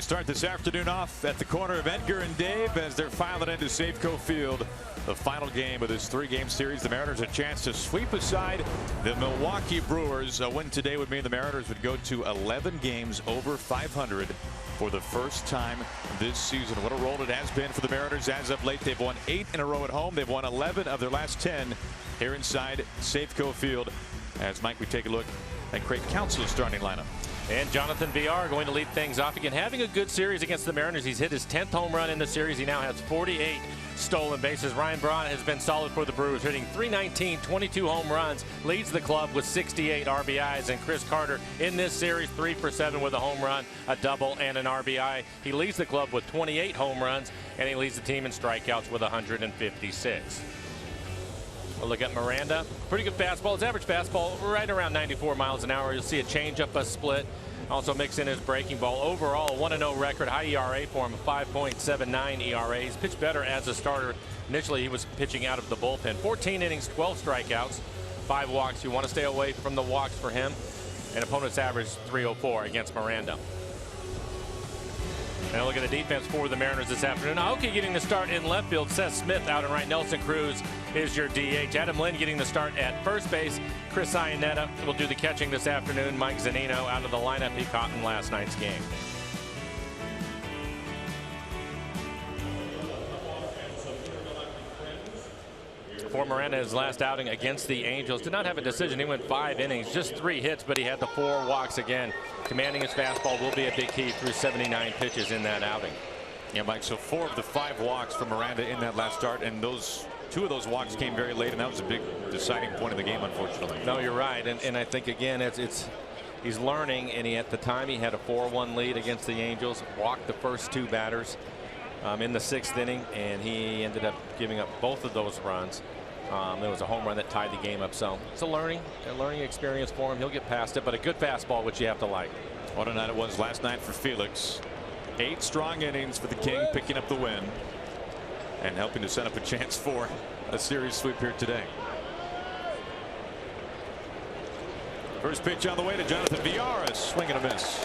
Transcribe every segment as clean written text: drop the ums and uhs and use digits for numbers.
start this afternoon off at the corner of Edgar and Dave as they're filing into Safeco Field. The final game of this 3-game series. The Mariners a chance to sweep aside the Milwaukee Brewers. A win today would mean the Mariners would go to 11 games over 500 for the first time this season. What a roll it has been for the Mariners as of late. They've won 8 in a row at home. They've won 11 of their last 10 here inside Safeco Field. As Mike, we take a look at Craig Counsell's starting lineup. And Jonathan Villar going to lead things off again. Having a good series against the Mariners. He's hit his 10th home run in the series. He now has 48 stolen bases. Ryan Braun has been solid for the Brewers, hitting .319, 22 home runs, leads the club with 68 RBIs. And Chris Carter in this series 3 for 7 with a home run, a double, and an RBI. He leads the club with 28 home runs, and he leads the team in strikeouts with 156. We'll look at Miranda. Pretty good fastball. His average fastball right around 94 miles an hour. You'll see a changeup, a split. Also mix in his breaking ball. Overall, a 1-0 record. High ERA for him, 5.79 ERA. He's pitched better as a starter. Initially, he was pitching out of the bullpen. 14 innings, 12 strikeouts, 5 walks. You want to stay away from the walks for him. And opponent's average 304 against Miranda. Now look at the defense for the Mariners this afternoon. Aoki getting the start in left field. Seth Smith out and right. Nelson Cruz is your DH. Adam Lind getting the start at first base. Chris Iannetta will do the catching this afternoon. Mike Zunino out of the lineup he caught in last night's game. For Miranda, his last outing against the Angels, did not have a decision. He went 5 innings, just 3 hits, but he had the 4 walks again. Commanding his fastball will be a big key through 79 pitches in that outing. Yeah, Mike, so 4 of the 5 walks from Miranda in that last start, and 2 of those walks came very late, and that was a big deciding point of the game, unfortunately. No, you're right, and I think, again, he's learning, and at the time he had a 4-1 lead against the Angels, walked the first 2 batters in the 6th inning, and he ended up giving up both of those runs. There was a home run that tied the game up, so it's a learning experience for him. He'll get past it, but a good fastball, which you have to like. What a night it was last night for Felix. 8 strong innings for the King, picking up the win and helping to set up a chance for a series sweep here today. First pitch on the way to Jonathan Villar, a swing and a miss.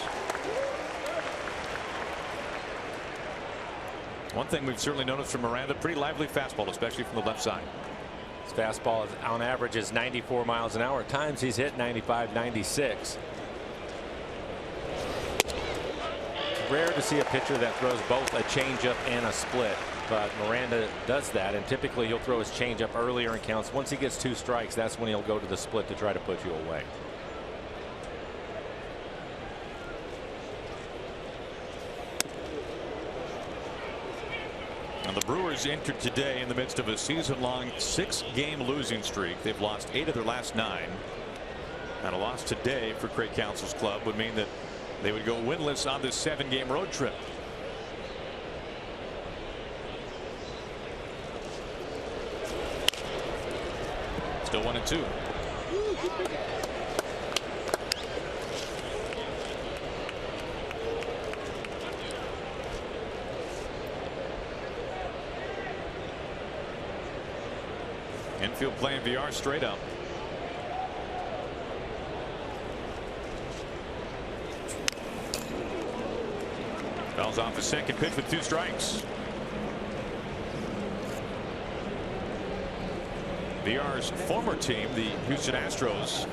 One thing we've certainly noticed from Miranda, pretty lively fastball, especially from the left side. His fastball on average is 94 miles an hour. At times he's hit 95, 96. Rare to see a pitcher that throws both a changeup and a split, but Miranda does that, and typically he'll throw his changeup earlier in counts. Once he gets 2 strikes, that's when he'll go to the split to try to put you away. And the Brewers entered today in the midst of a season-long 6-game losing streak. They've lost 8 of their last 9. And a loss today for Craig Counsell's club would mean that they would go winless on this 7-game road trip. Still 1-2. Infield playing Villar straight up. Fouls off the second pitch with 2 strikes. Villar's former team, the Houston Astros,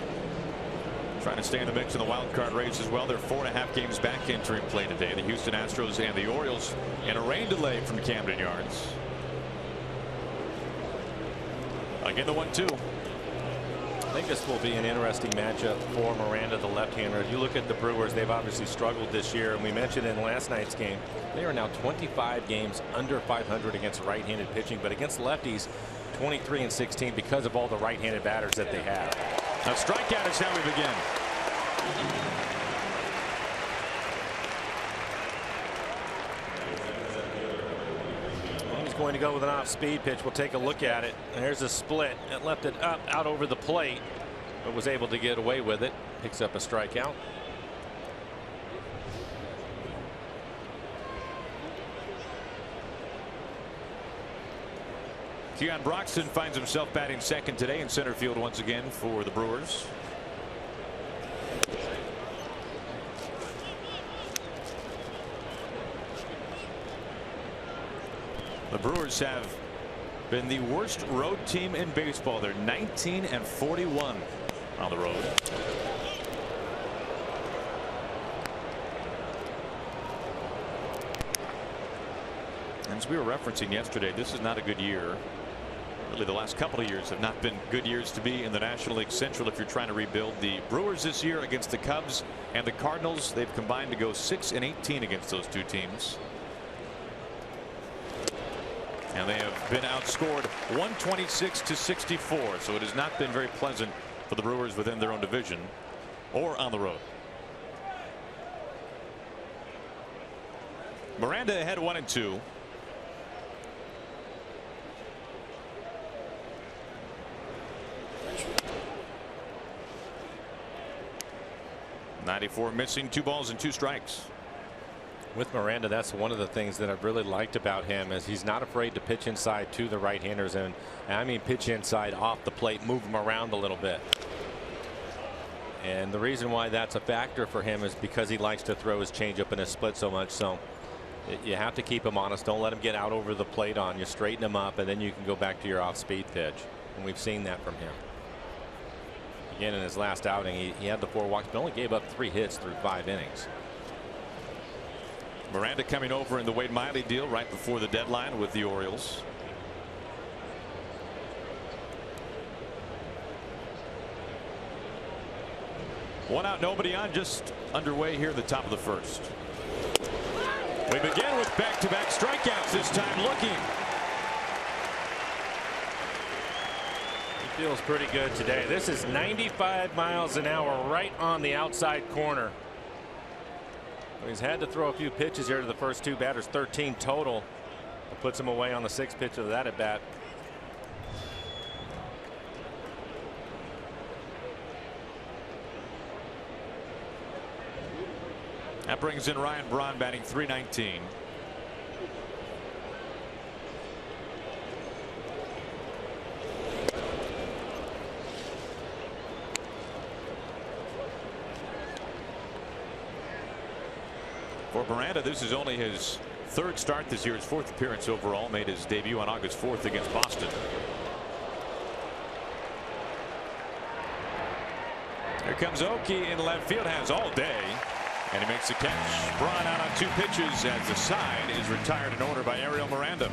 trying to stay in the mix in the wild card race as well. They're 4.5 games back entering play today. The Houston Astros and the Orioles in a rain delay from Camden Yards. Again, the 1-2. I think this will be an interesting matchup for Miranda, the left-hander. You look at the Brewers, they've obviously struggled this year, and we mentioned in last night's game, they are now 25 games under 500 against right-handed pitching, but against lefties, 23-16 because of all the right-handed batters that they have. A strikeout is how we begin. Going to go with an off-speed pitch. We'll take a look at it. There's a split. It left it up out over the plate, but was able to get away with it. Picks up a strikeout. Keon Broxton finds himself batting second today in center field once again for the Brewers. The Brewers have been the worst road team in baseball. They're 19-41 on the road. As we were referencing yesterday, this is not a good year. Really, the last couple of years have not been good years to be in the National League Central if you're trying to rebuild. The Brewers this year against the Cubs and the Cardinals, they've combined to go 6-18 against those two teams. And they have been outscored 126-64. So it has not been very pleasant for the Brewers within their own division or on the road. Miranda ahead 1-2. .94 missing, 2 balls and 2 strikes. With Miranda, that's one of the things that I've really liked about him is he's not afraid to pitch inside to the right-handers, and I mean pitch inside off the plate, move him around a little bit. And the reason why that's a factor for him is because he likes to throw his changeup and his split so much. So you have to keep him honest. Don't let him get out over the plate on you. Straighten him up, and then you can go back to your off-speed pitch. And we've seen that from him. Again, in his last outing, he had the 4 walks, but only gave up 3 hits through 5 innings. Miranda coming over in the Wade Miley deal right before the deadline with the Orioles. One out, nobody on, just underway here at the top of the first. We begin with back-to-back strikeouts, this time looking. He feels pretty good today. This is 95 miles an hour right on the outside corner. He's had to throw a few pitches here to the first 2 batters, 13 total. It puts him away on the 6th pitch of that at bat. That brings in Ryan Braun batting .319. For Miranda, this is only his 3rd start this year, his 4th appearance overall. Made his debut on August 4th against Boston. Here comes Oki in left field, has all day, and he makes the catch. Braun out on 2 pitches as the side is retired in order by Ariel Miranda.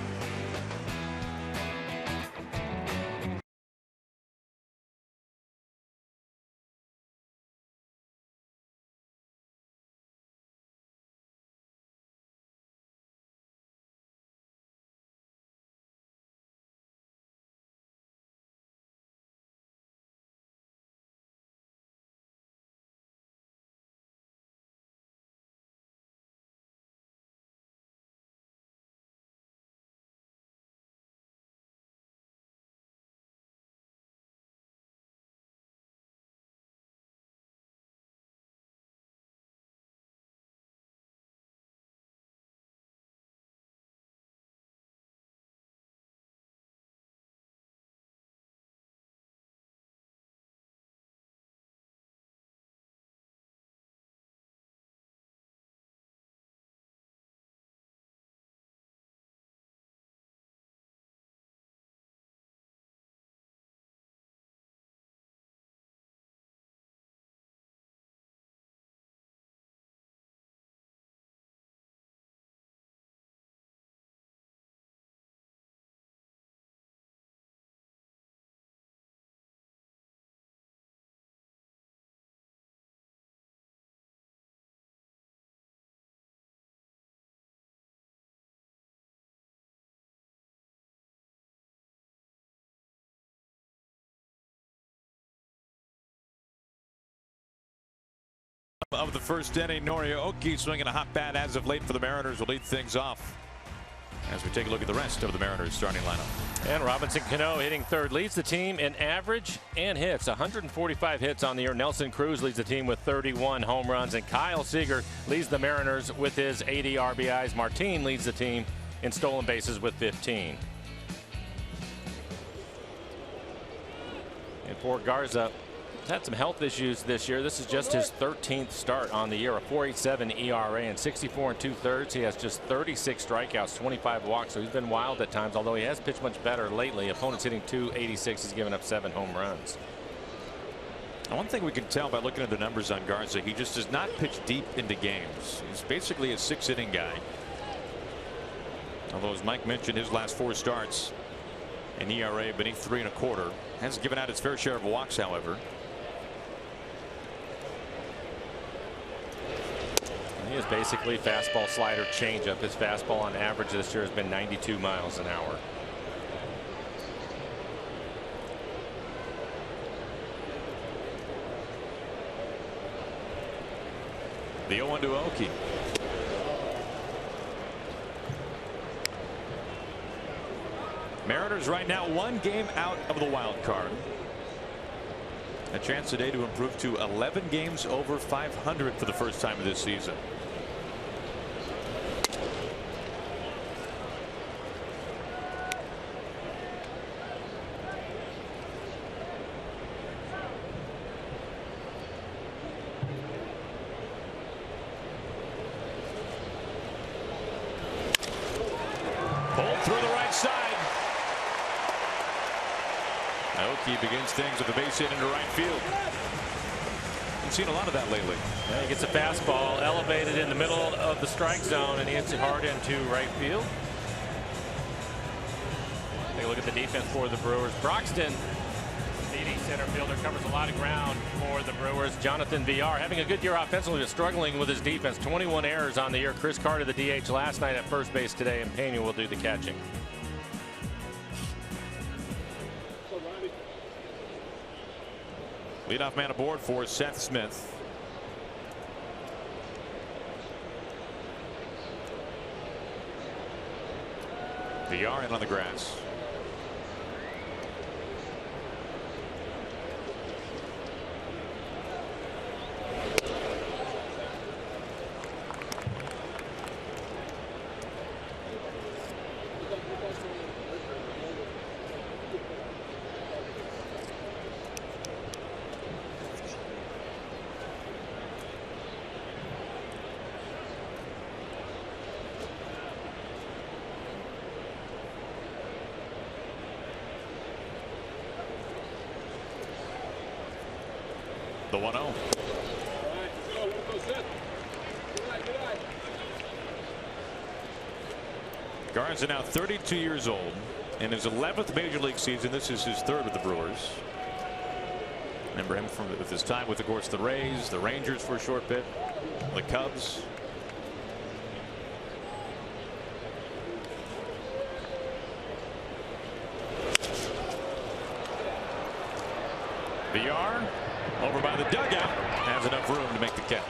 Of the first inning, Norioki swinging a hot bat as of late for the Mariners will lead things off as we take a look at the rest of the Mariners starting lineup. And Robinson Cano hitting 3rd, leads the team in average and hits. 145 hits on the year. Nelson Cruz leads the team with 31 home runs, and Kyle Seager leads the Mariners with his 80 RBIs. Martin leads the team in stolen bases with 15. And for Garza, He's had some health issues this year. This is just his 13th start on the year. A 4.87 ERA and 64 2/3. He has just 36 strikeouts, 25 walks. So he's been wild at times, although he has pitched much better lately. Opponents hitting .286. He's given up 7 home runs. And one thing we can tell by looking at the numbers on Garza, he just does not pitch deep into games. He's basically a 6-inning guy. Although, as Mike mentioned, his last 4 starts, an ERA beneath 3 1/4. Hasn't given out its fair share of walks, however. He is basically fastball, slider, changeup. His fastball on average this year has been 92 miles an hour. The 0-1 to Aoki. Mariners right now 1 game out of the wild card. A chance today to improve to 11 games over 500 for the first time of this season. Pulled through the right side. Aoki begins things with a base hit into right field. We've seen a lot of that lately. Yeah, he gets a fastball elevated in the middle of the strike zone, and he hits it hard into right field. Take a look at the defense for the Brewers. Broxton, speedy center fielder, covers a lot of ground for the Brewers. Jonathan Villar having a good year offensively, but struggling with his defense. 21 errors on the year. Chris Carter, the DH last night at first base today, and Pena will do the catching. Leadoff man aboard for Seth Smith. Villar in on the grass. The 1-0. Garza now 32 years old. In his 11th major league season, this is his 3rd with the Brewers. Remember him from with his time with, of course, the Rays, the Rangers for a short bit, the Cubs. Villar over by the dugout, has enough room to make the catch.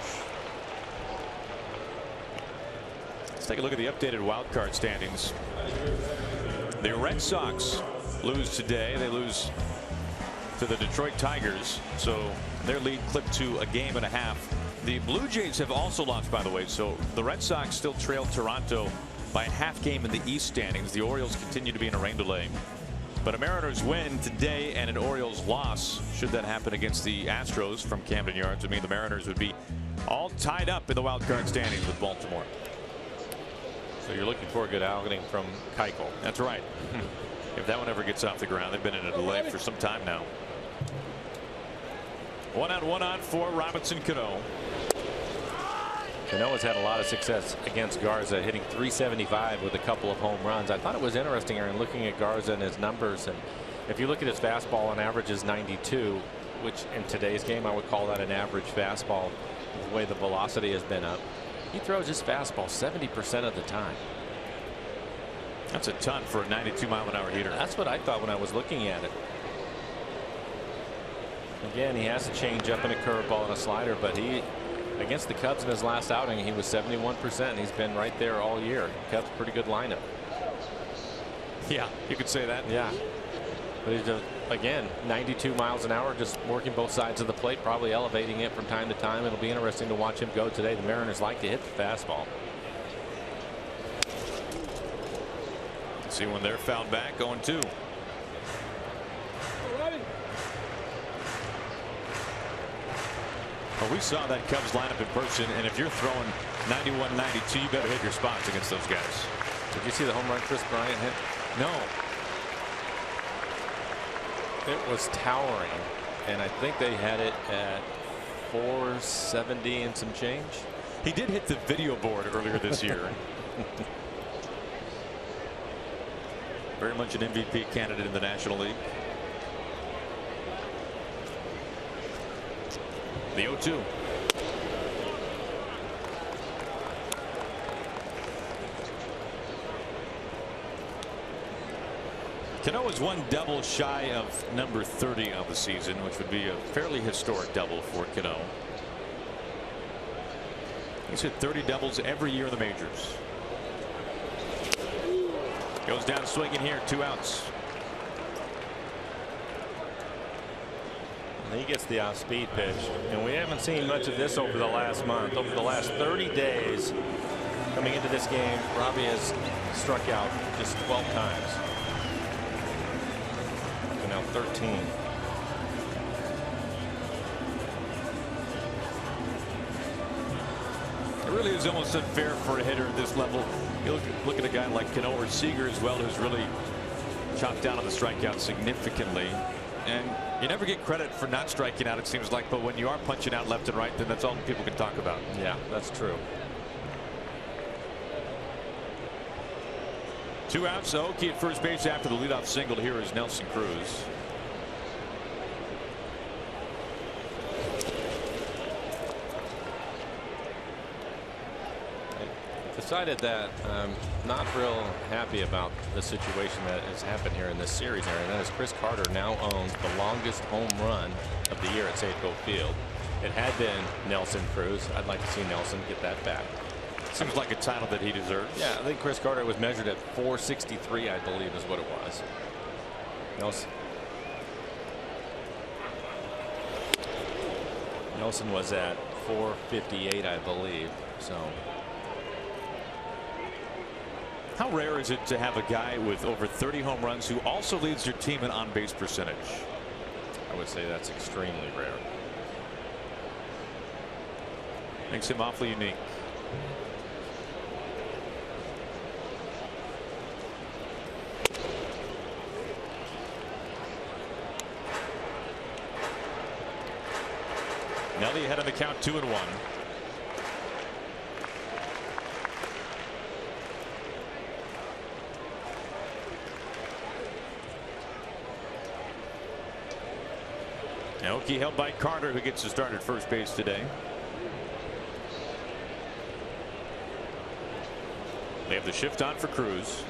Let's take a look at the updated wild card standings. The Red Sox lose today. They lose to the Detroit Tigers, so their lead clipped to a game and a half. The Blue Jays have also lost, by the way, so the Red Sox still trail Toronto by a half game in the East standings. The Orioles continue to be in a rain delay. But a Mariners win today and an Orioles loss, should that happen against the Astros from Camden Yards, would mean the Mariners would be all tied up in the wild card standings with Baltimore. So you're looking for a good outing from Keuchel. That's right. If that one ever gets off the ground. They've been in a delay for some time now. 1-on for Robinson Cano. Cano has had a lot of success against Garza, hitting .375 with a couple of home runs. I thought it was interesting, Aaron, looking at Garza and his numbers. And if you look at his fastball, on average is 92, which in today's game I would call that an average fastball, the way the velocity has been up. He throws his fastball 70% of the time. That's a ton for a 92-mile-an-hour hitter. That's what I thought when I was looking at it. Again, he has a changeup and a curveball and a slider, but he, against the Cubs in his last outing, he was 71%. He's been right there all year. Cubs pretty good lineup. Yeah, you could say that. Yeah, but he's again 92 miles an hour, just working both sides of the plate, probably elevating it from time to time. It'll be interesting to watch him go today. The Mariners like to hit the fastball. See when they're fouled back, 0-2. Well, we saw that Cubs lineup in person, and if you're throwing 91, 92, you better hit your spots against those guys. Did you see the home run Chris Bryant hit? No. It was towering, and I think they had it at 470 and some change. He did hit the video board earlier this year. Very much an MVP candidate in the National League. The 0-2. Cano is one double shy of number 30 of the season, which would be a fairly historic double for Cano. He's hit 30 doubles every year in the majors. Goes down swinging here, 2 outs. And he gets the off-speed pitch, and we haven't seen much of this over the last month. Over the last 30 days coming into this game, Robbie has struck out just 12 times. And now 13. It really is almost unfair for a hitter at this level. You look at a guy like Cano or Seager as well, who's really chopped down on the strikeout significantly. And you never get credit for not striking out, it seems like, but when you are punching out left and right, then that's all people can talk about. Yeah, that's true. 2 outs. Aoki at first base after the leadoff single. Here is Nelson Cruz. Decided that I'm not real happy about the situation that has happened here in this series, and that is Chris Carter now owns the longest home run of the year at Safeco Field. It had been Nelson Cruz. I'd like to see Nelson get that back. Seems like a title that he deserves. Yeah, I think Chris Carter was measured at 463, I believe, is what it was. Nelson was at 458, I believe. So. How rare is it to have a guy with over 30 home runs who also leads your team in on-base percentage? I would say that's extremely rare. Makes him awfully unique. Nelly ahead on the count, 2-1. Aoki held by Carter, who gets to start at first base today. They have the shift on for Cruz.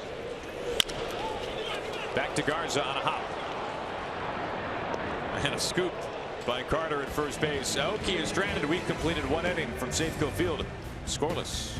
Back to Garza on a hop. And a scoop by Carter at first base. Aoki is stranded. We've completed 1 inning from Safeco Field. Scoreless.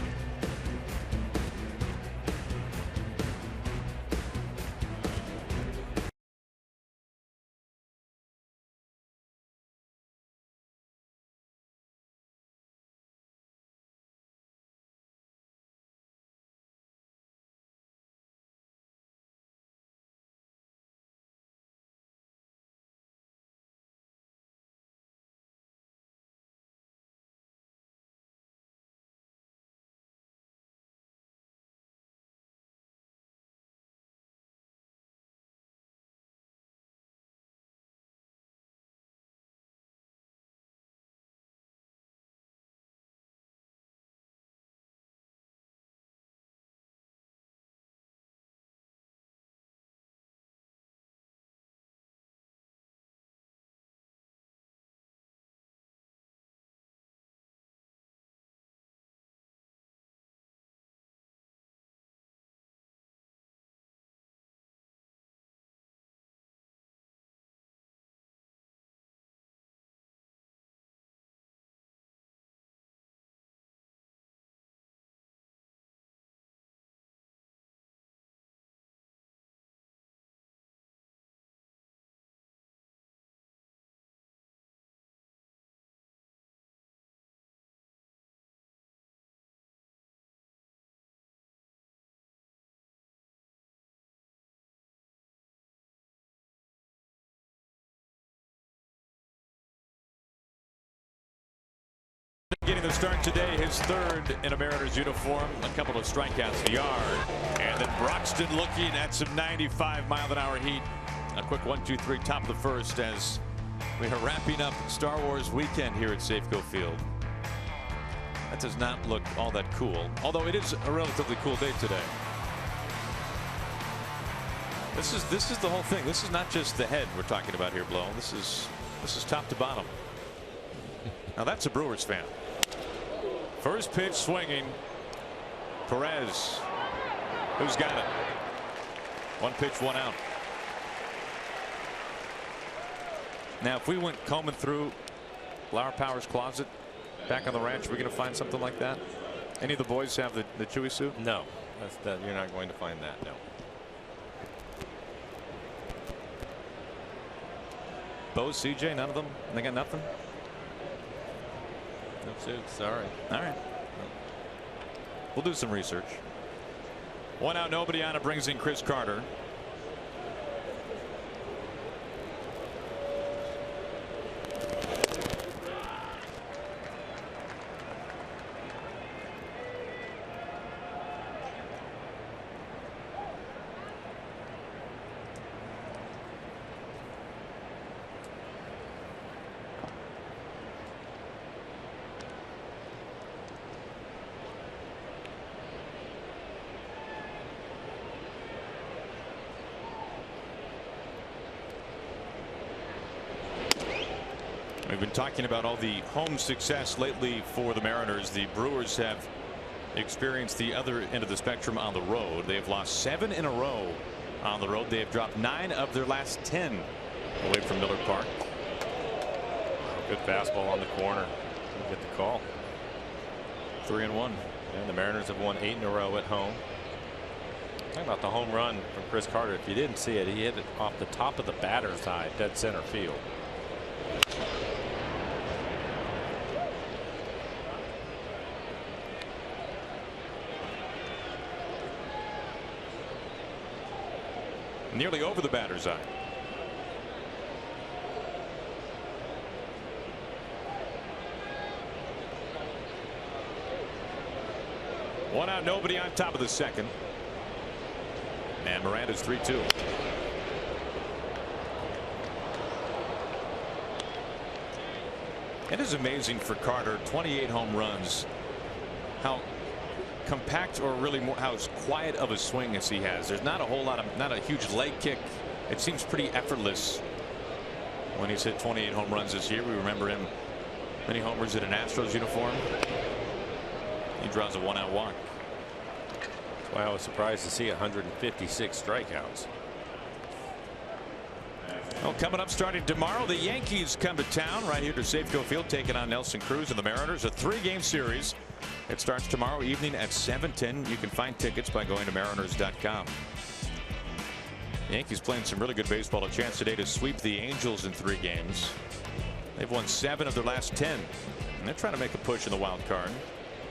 the start today, his third in a Mariners uniform. A couple of strikeouts in the yard. And then Broxton looking at some 95-mile-an-hour heat. A quick 1-2-3 top of the first as we are wrapping up Star Wars weekend here at Safeco Field. That does not look all that cool, although it is a relatively cool day today. This is the whole thing. This is not just the head we're talking about here, Blow. This is top to bottom. Now that's a Brewers fan. First pitch swinging. Perez. Who's got it? One pitch, one out. Now, if we went combing through Lauer Power's closet back on the ranch, we're going to find something like that. Any of the boys have the Chewy suit? No, you're not going to find that. No. Bo, CJ, none of them. They got nothing. No suit. Sorry. All right. We'll do some research. One out, nobody on. It brings in Chris Carter. We've been talking about all the home success lately for the Mariners. The Brewers have experienced the other end of the spectrum on the road. They have lost 7 in a row on the road. They have dropped 9 of their last 10 away from Miller Park. Good fastball on the corner. Get the call. 3-1. And the Mariners have won 8 in a row at home. Talking about the home run from Chris Carter. If you didn't see it, he hit it off the top of the batter's side, dead center field. Nearly over the batter's eye. One out, nobody on top of the second. And Miranda's 3-2. It is amazing for Carter. 28 home runs. How compact, or really more, how quiet of a swing as he has. There's not a whole lot of, not a huge leg kick. It seems pretty effortless when he's hit 28 home runs this year. We remember him many homers in an Astros uniform. He draws a 1-out walk. That's why I was surprised to see 156 strikeouts. Well, coming up starting tomorrow, the Yankees come to town right here to Safeco Field, taking on Nelson Cruz and the Mariners. A 3-game series. It starts tomorrow evening at 7:10. You can find tickets by going to Mariners.com. The Yankees playing some really good baseball. A chance today to sweep the Angels in 3 games. They've won 7 of their last 10. And they're trying to make a push in the wild card.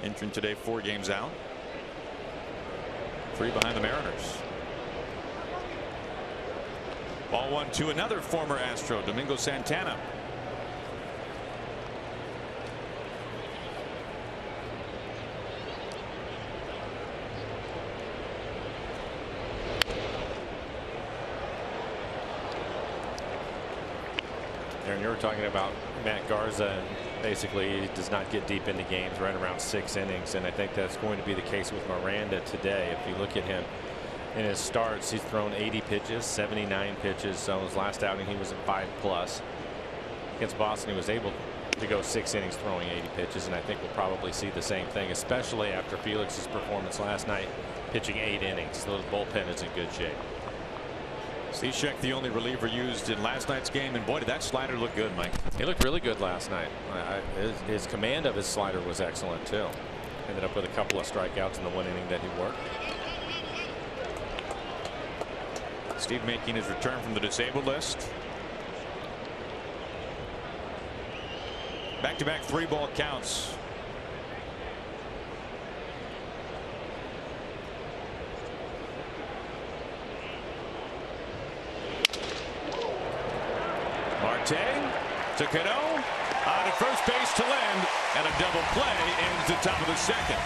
Entering today 4 games out. 3 behind the Mariners. Ball 1 to another former Astro, Domingo Santana. Aaron, you were talking about Matt Garza. Basically, he does not get deep into games, right around 6 innings, and I think that's going to be the case with Miranda today. If you look at him in his starts, he's thrown 80 pitches, 79 pitches. So his last outing, he was at 5+. Against Boston, he was able to go 6 innings throwing 80 pitches, and I think we'll probably see the same thing, especially after Felix's performance last night, pitching 8 innings. So the bullpen is in good shape. Cishek, the only reliever used in last night's game, and boy, did that slider look good, Mike. He looked really good last night. His command of his slider was excellent too. Ended up with a couple of strikeouts in the 1 inning that he worked. Steve making his return from the disabled list. Back-to-back 3-ball counts. Marte to Cano. On to first base to Lind, and a double play ends the top of the second.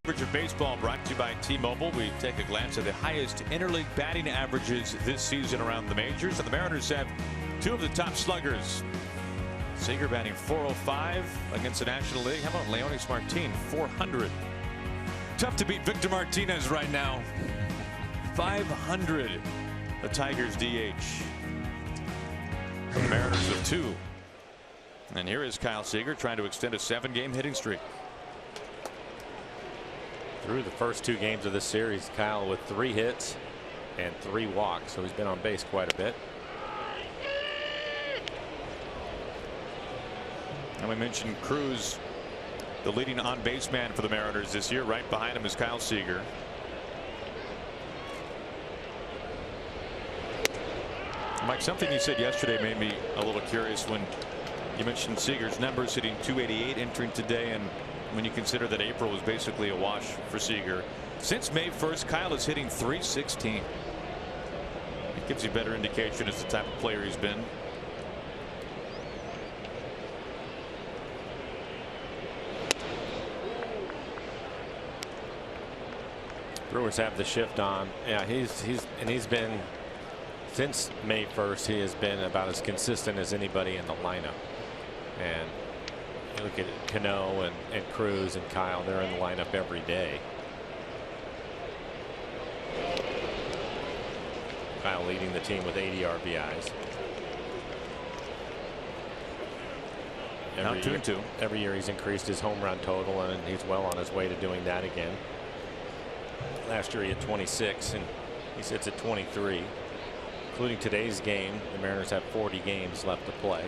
Average of baseball brought to you by T-Mobile. We take a glance at the highest interleague batting averages this season around the majors. And the Mariners have two of the top sluggers. Seager batting .405 against the National League. How about Leonys Martin, .400. Tough to beat Victor Martinez right now. .500. The Tigers DH. The Mariners of 2. And here is Kyle Seager trying to extend a 7-game hitting streak. Through the first 2 games of this series, Kyle with 3 hits and 3 walks, so he's been on base quite a bit. And we mentioned Cruz, the leading on-base man for the Mariners this year. Right behind him is Kyle Seager. Mike, something you said yesterday made me a little curious when you mentioned Seager's numbers, hitting .288 entering today, and when you consider that April was basically a wash for Seager. Since May 1st, Kyle is hitting .316. It gives you a better indication as the type of player he's been. Brewers have the shift on. Yeah, he's been, since May 1st, he has been about as consistent as anybody in the lineup. And you look at Cano and Cruz and Kyle, they're in the lineup every day. Kyle leading the team with 80 RBIs. Now 2-2. Every year he's increased his home run total, and he's well on his way to doing that again. Last year he had 26, and he sits at 23. Including today's game, the Mariners have 40 games left to play.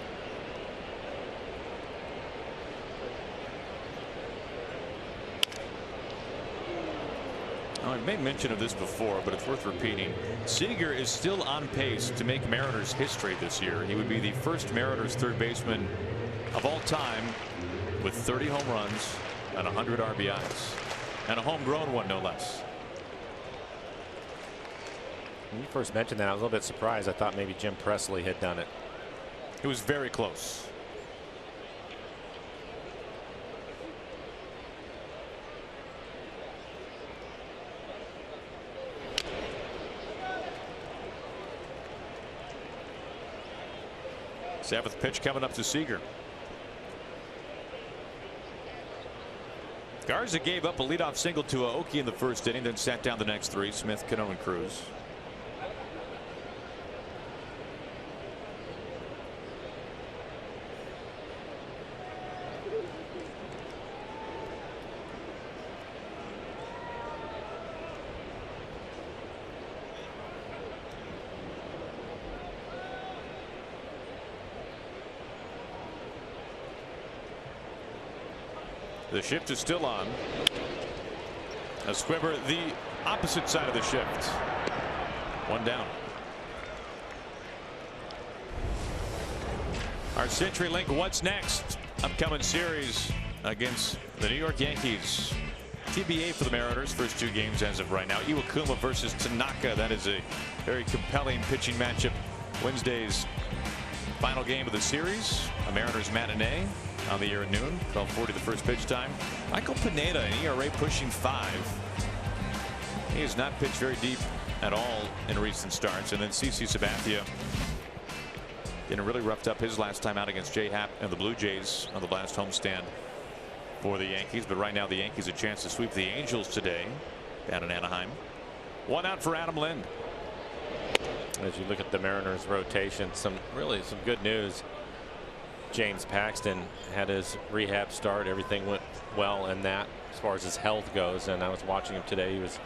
I've made mention of this before, but it's worth repeating. Seager is still on pace to make Mariners history this year. He would be the first Mariners third baseman of all time with 30 home runs and 100 RBIs, and a homegrown one, no less. When you first mentioned that, I was a little bit surprised. I thought maybe Jim Presley had done it. It was very close. Seventh pitch coming up to Seager. Garza gave up a leadoff single to Aoki in the first inning, then sat down the next 3. Smith, Cano, and Cruz. The shift is still on. A Squibber the opposite side of the shift. One down. Our CenturyLink What's Next upcoming series against the New York Yankees. TBA for the Mariners. First 2 games as of right now. Iwakuma versus Tanaka. That is a very compelling pitching matchup. Wednesday's final game of the series. A Mariners matinee on the air at noon. 12:40 the first pitch time. Michael Pineda, an ERA pushing 5. He has not pitched very deep at all in recent starts. And then CC Sabathia getting really roughed up his last time out against Jay Happ and the Blue Jays on the last homestand for the Yankees. But right now the Yankees a chance to sweep the Angels today down in Anaheim. 1 out for Adam Lind. As you look at the Mariners rotation, some good news. James Paxton had his rehab start. Everything went well in that as far as his health goes, and I was watching him today. He was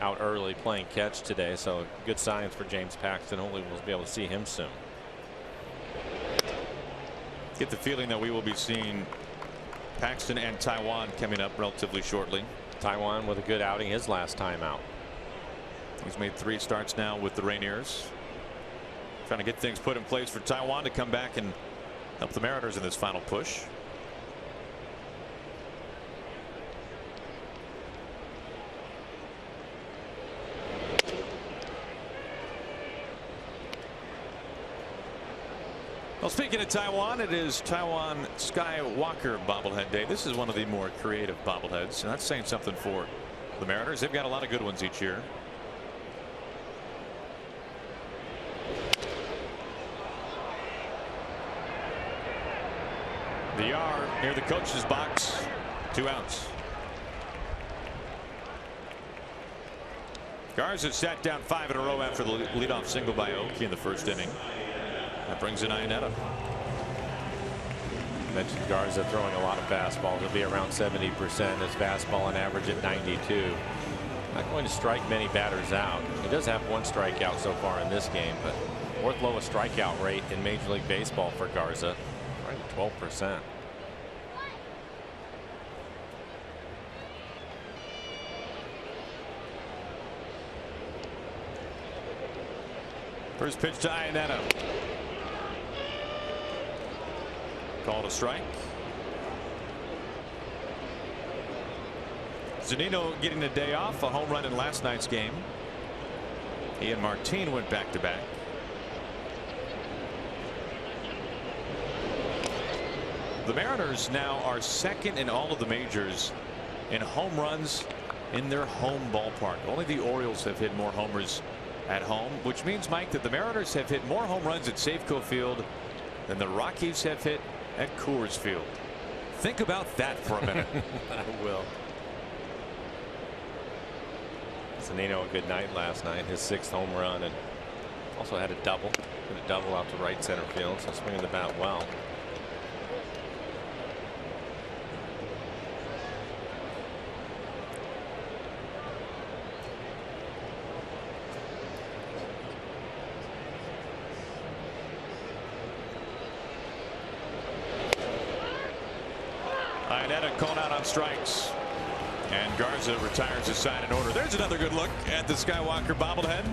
out early playing catch today, so good signs for James Paxton. Hopefully we'll be able to see him soon. Get the feeling that we will be seeing Paxton and Taijuan coming up relatively shortly. Taijuan with a good outing his last time out. He's made 3 starts now with the Rainiers. Trying to get things put in place for Taijuan to come back and help the Mariners in this final push. Well, speaking of Taijuan, it is Taijuan Skywalker bobblehead day. This is one of the more creative bobbleheads, and that's saying something for the Mariners. They've got a lot of good ones each year. The R near the coach's box. 2 outs. Garza sat down 5 in a row after the leadoff single by Oki in the first inning. That brings in Iannetta. Mentioned Garza throwing a lot of fastballs. He'll be around 70%. His fastball on average at 92. Not going to strike many batters out. He does have 1 strikeout so far in this game, but 4th lowest strikeout rate in Major League Baseball for Garza. Right at 12%. First pitch to Iannetta. Called a strike. Zunino getting a day off. A home run in last night's game. He and Martin went back to back. The Mariners now are 2nd in all of the majors in home runs in their home ballpark. Only the Orioles have hit more homers at home, which means, Mike, that the Mariners have hit more home runs at Safeco Field than the Rockies have hit at Coors Field. Think about that for a minute. I will. Zunino a good night last night. His 6th home run, and also had a double. Hit a double out to right center field, so swinging the bat well. Iannetta called out on strikes, and Garza retires his side in order. There's another good look at the Skywalker bobblehead.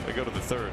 They go to the 3rd.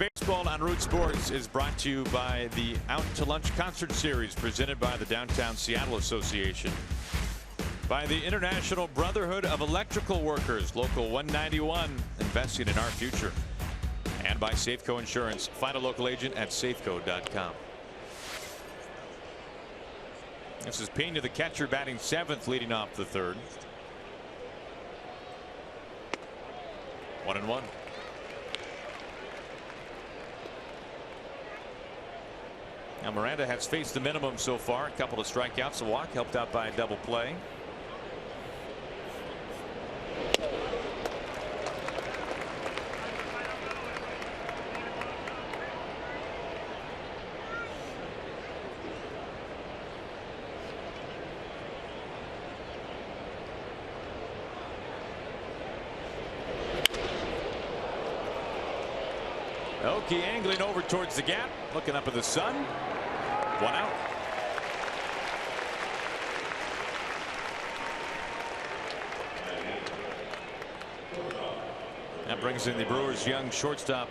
Baseball on Root Sports is brought to you by the Out to Lunch Concert Series presented by the Downtown Seattle Association. By the International Brotherhood of Electrical Workers, Local 191, investing in our future. And by Safeco Insurance. Find a local agent at safeco.com. This is Pena, the catcher, batting 7th, leading off the 3rd. 1-1. Now Miranda has faced the minimum so far. A couple of strikeouts, a walk, helped out by a double play. Oki angling over towards the gap, looking up at the sun. 1 out. That brings in the Brewers' young shortstop,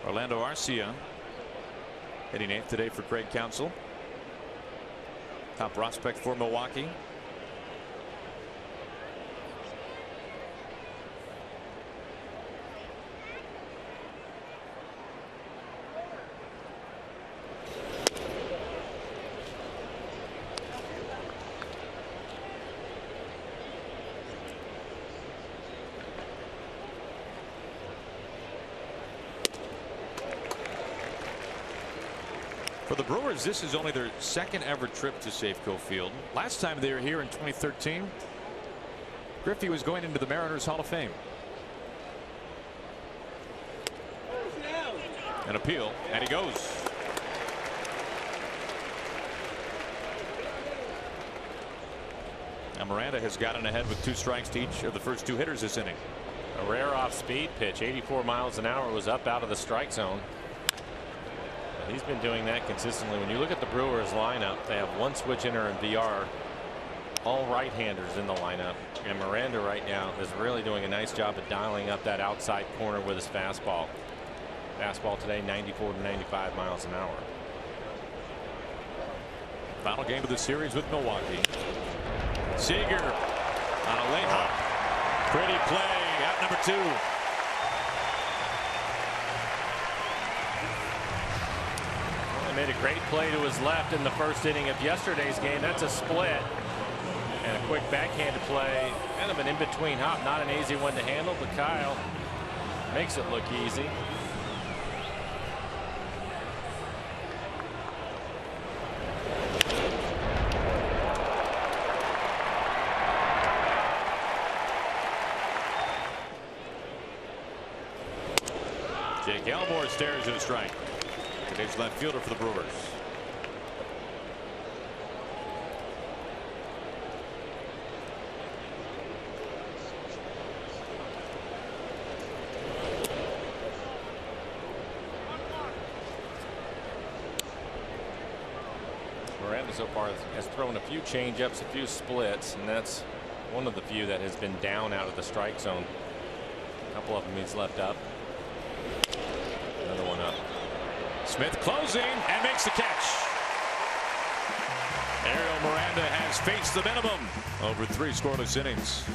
Orlando Arcia, hitting 8th today for Craig Counsell. Top prospect for Milwaukee. For the Brewers, this is only their 2nd ever trip to Safeco Field. Last time they were here in 2013, Griffey was going into the Mariners Hall of Fame. An appeal, and he goes. Now Miranda has gotten ahead with 2 strikes to each of the first 2 hitters this inning. A rare off-speed pitch, 84 miles an hour, was up out of the strike zone. He's been doing that consistently. When you look at the Brewers lineup, they have 1 switch hitter in VR, all right-handers in the lineup, and Miranda right now is really doing a nice job of dialing up that outside corner with his fastball. Fastball today 94 to 95 miles an hour. Final game of the series with Milwaukee. Seager on a late hop. Pretty play, out number 2. Made a great play to his left in the first inning of yesterday's game. That's a split and a quick backhanded play. Kind of an in-between hop, not an easy one to handle, but Kyle makes it look easy. Jake Elmore stares at a strike. Today's left fielder for the Brewers. Miranda so far has thrown a few changeups, a few splits, and that's one of the few that has been down out of the strike zone. A couple of them he's left up. Another one up. Smith closing and makes the catch. Ariel Miranda has faced the minimum over 3 scoreless innings.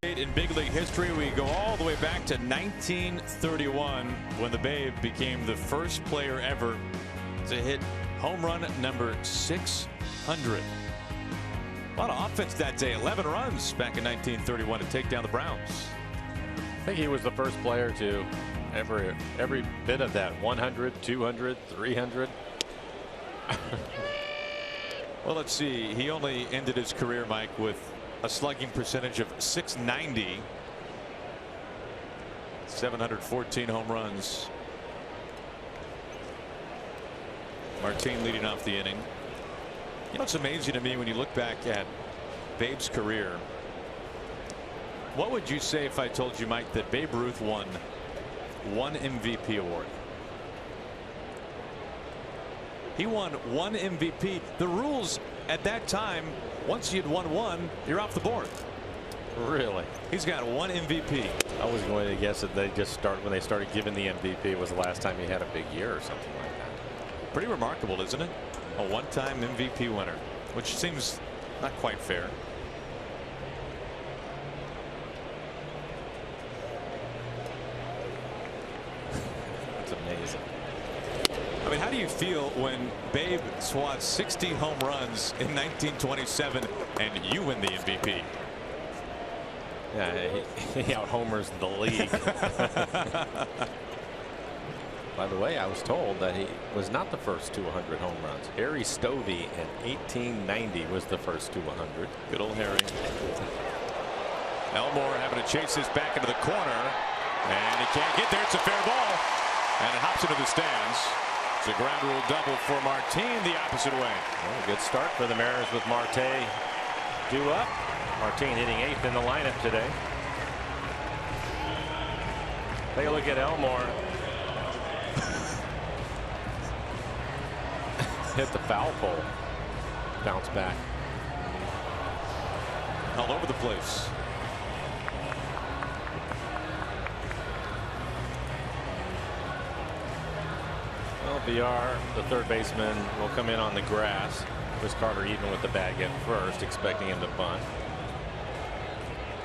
In big league history, we go all the way back to 1931 when the Babe became the first player ever to hit home run number 600. A lot of offense that day. 11 runs back in 1931 to take down the Browns. I think he was the first player to every bit of that. 100, 200, 300. Well, let's see. He only ended his career, Mike, with a slugging percentage of .690. 714 home runs. Martin leading off the inning. You know, it's amazing to me when you look back at Babe's career. What would you say if I told you, Mike, that Babe Ruth won one MVP award? He won one MVP. The rules at that time, once you'd won one, you're off the board. Really? He's got one MVP. I was going to guess that when they started giving the MVP was the last time he had a big year or something like that. Pretty remarkable, isn't it? A one-time MVP winner, which seems not quite fair. That's amazing. I mean, how do you feel when Babe swats 60 home runs in 1927 and you win the MVP? Yeah, he out-homers the league. By the way, I was told that he was not the first to 100 home runs. Harry Stovey in 1890 was the first to 100. Good old Harry. Elmore having to chase this back into the corner, and he can't get there. It's a fair ball, and it hops into the stands. It's a ground rule double for Martin the opposite way. Well, a good start for the Mariners with Marte due up. Martin hitting 8th in the lineup today. Take a look at Elmore. Hit the foul pole. Bounce back. All over the place. Well, VR, the third baseman, will come in on the grass. Chris Carter even with the bag at first, expecting him to bunt.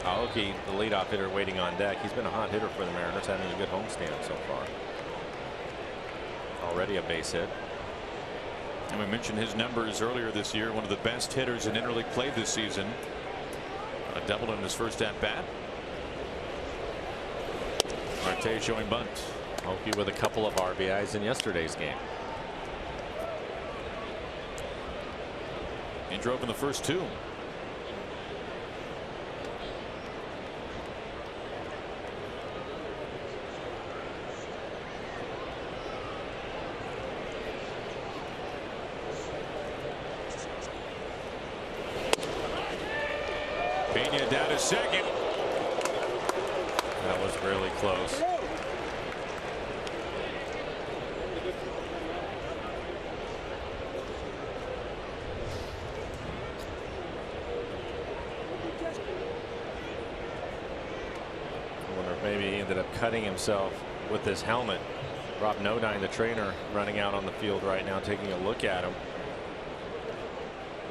Aoki, the leadoff hitter, waiting on deck. He's been a hot hitter for the Mariners, having a good homestand so far. Already a base hit. And we mentioned his numbers earlier this year. One of the best hitters in interleague play this season. A double in his first at bat. Marte showing bunt. Aoki with a couple of RBIs in yesterday's game. He drove in the first two. Pena down to second. That was really close. I wonder if maybe he ended up cutting himself with his helmet. Rob Nodine, the trainer, running out on the field right now, taking a look at him.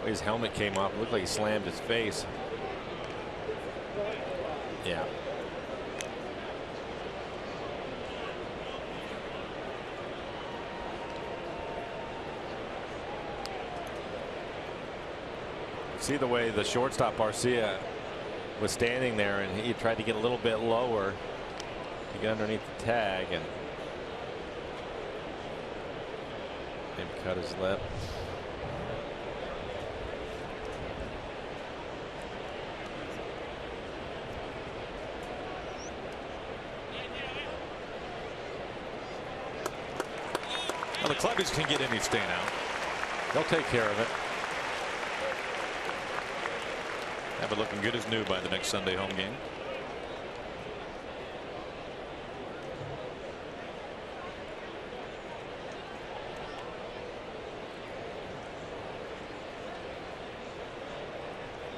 His helmet came off. It looked like he slammed his face. Yeah. See the way the shortstop Barcia was standing there, and he tried to get a little bit lower to get underneath the tag, and maybe cut his lip. Well, the Clubbies can get any staying out. They'll take care of it. Have it looking good as new by the next Sunday home game.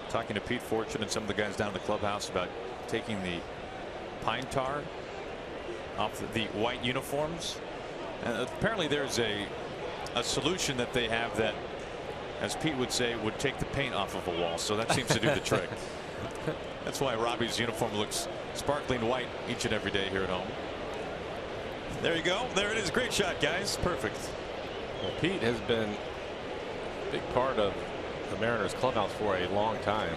Talking to Pete Fortune and some of the guys down in the clubhouse about taking the pine tar off the white uniforms. And apparently there's a solution that they have that, as Pete would say, would take the paint off of a wall. So that seems to do the trick. That's why Robbie's uniform looks sparkling white each and every day here at home. There you go. There it is. Great shot, guys. Perfect. Well, Pete has been a big part of the Mariners clubhouse for a long time.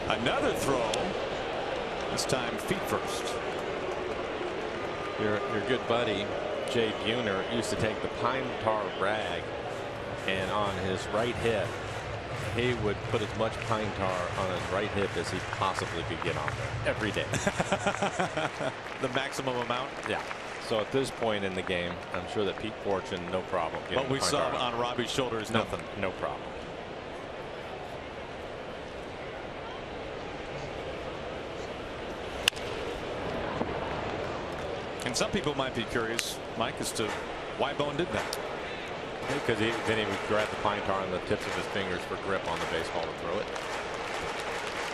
Another throw. This time feet first. Your good buddy Jay Buhner used to take the pine tar rag, and on his right hip he would put as much pine tar on his right hip as he possibly could get on there every day. The maximum amount. Yeah. So at this point in the game, I'm sure that Pete Fortune, no problem. What we saw on Robbie's shoulder is nothing. No problem. And some people might be curious, Mike, as to why Bone did that. Because then he would grab the pine tar on the tips of his fingers for grip on the baseball and throw it.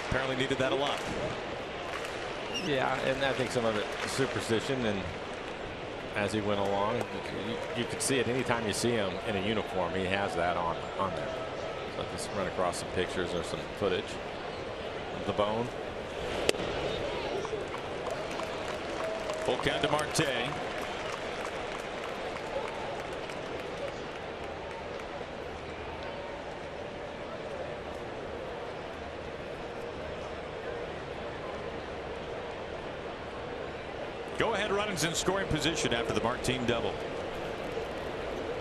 Apparently needed that a lot. Yeah, and I think some of it is superstition, and as he went along, you could see it anytime you see him in a uniform. He has that on there. So let's run across some pictures or some footage of the Bone. Full count to Marte. Go ahead runners in scoring position after the Martin double.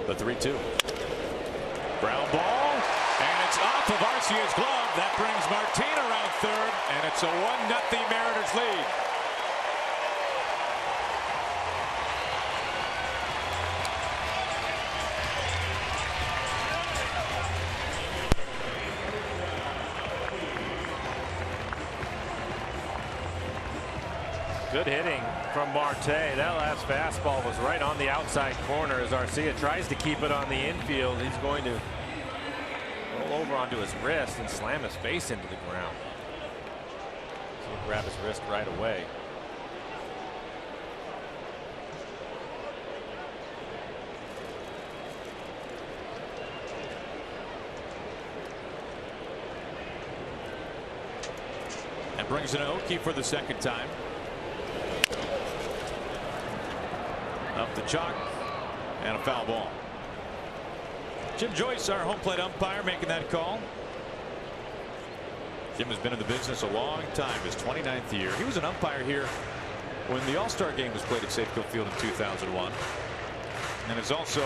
The 3-2. Ground ball, and it's off of Arcia's glove. That brings Martin around third, and it's a 1-0 Mariners lead. Good hitting from Marte. That last fastball was right on the outside corner as Arcia tries to keep it on the infield. He's going to roll over onto his wrist and slam his face into the ground. So he'll grab his wrist right away. And brings in Aoki for the second time. Up the chalk, and a foul ball. Jim Joyce, our home plate umpire, making that call. Jim has been in the business a long time, his 29th year. He was an umpire here when the All-Star game was played at Safeco Field in 2001, and is also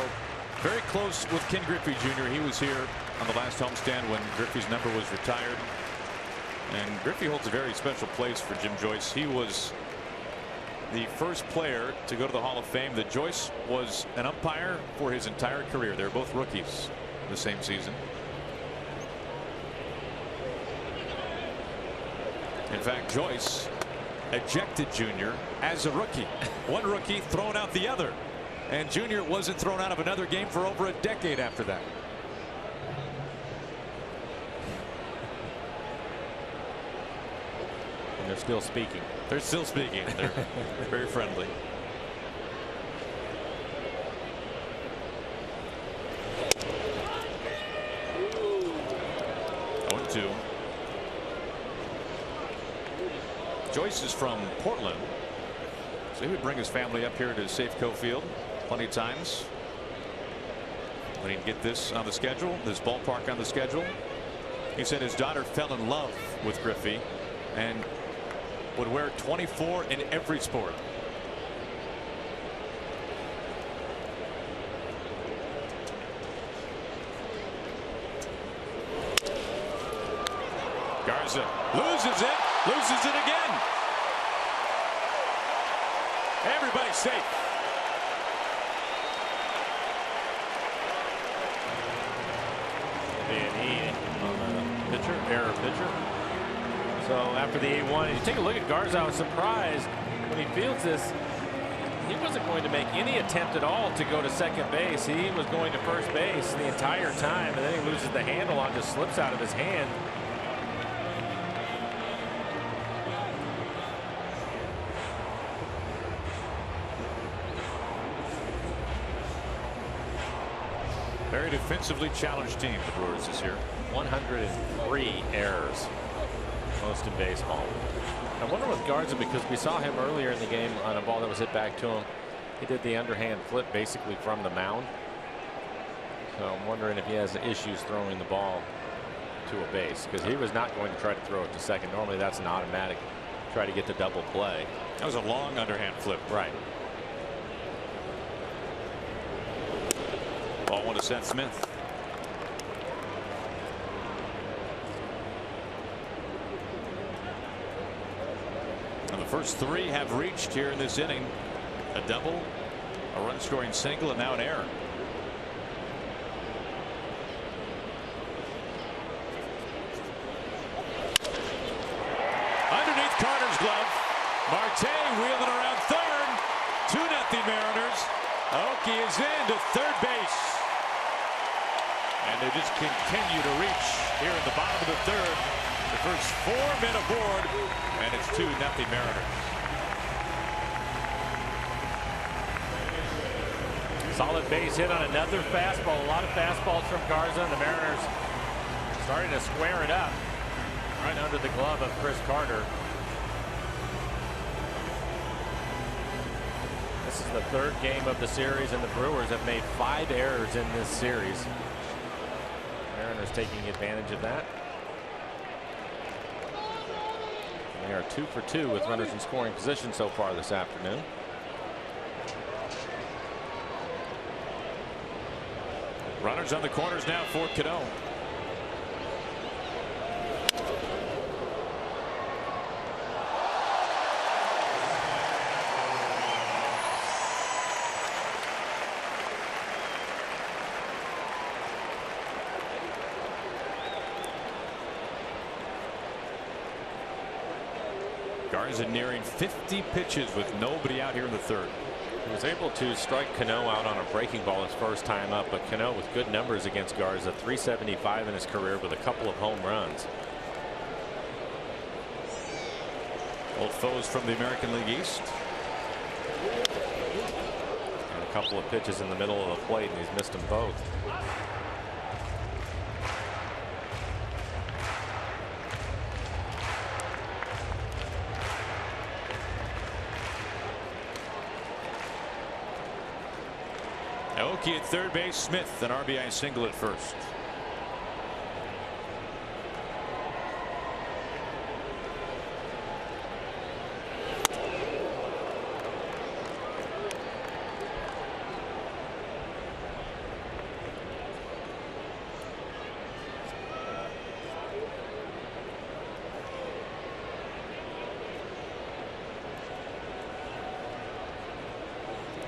very close with Ken Griffey Jr. He was here on the last homestand when Griffey's number was retired, and Griffey holds a very special place for Jim Joyce. He was the first player to go to the Hall of Fame. That Joyce was an umpire for his entire career. They're both rookies the same season. In fact, Joyce ejected Junior as a rookie. One rookie thrown out the other, and Junior wasn't thrown out of another game for over a decade after that. And they're still speaking. They're still speaking. They're very friendly. Joyce is from Portland, so he would bring his family up here to Safeco Field plenty of times when he'd get this on the schedule, this ballpark on the schedule. He said his daughter fell in love with Griffey and would wear 24 in every sport. Garza loses it again. Everybody's safe. On the pitcher, error pitcher. So after the 8-1, you take a look at Garza. I was surprised when he fields this. He wasn't going to make any attempt at all to go to second base. He was going to first base the entire time, and then he loses the handle on, just slips out of his hand. Very defensively challenged team, the Brewers this year. 103 errors most in baseball. I wonder with Garza, because we saw him earlier in the game on a ball that was hit back to him. He did the underhand flip basically from the mound. So I'm wondering if he has issues throwing the ball to a base, because he was not going to try to throw it to second. Normally that's an automatic try to get the double play. That was a long underhand flip. Right. Ball one to Seth Smith. And the first three have reached here in this inning. A double, a run scoring single, and now an error. Underneath Carter's glove. Marte wheeling around third. 2-0 Mariners. Aoki is in to third base. And they just continue to reach here in the bottom of the third. The first 4 men aboard, and it's 2-0 Mariners. Solid base hit on another fastball. A lot of fastballs from Garza, and the Mariners starting to square it up right under the glove of Chris Carter. This is the third game of the series, and the Brewers have made 5 errors in this series. Mariners taking advantage of that. They are 2 for 2 with runners in scoring position so far this afternoon. Runners on the corners now for Cano. Garza nearing 50 pitches with nobody out here in the third. He was able to strike Cano out on a breaking ball his first time up, but Cano with good numbers against Garza, 375 in his career with a couple of home runs. Old foes from the American League East. And a couple of pitches in the middle of the plate, and he's missed them both. Aoki at third base, Smith an RBI single at first.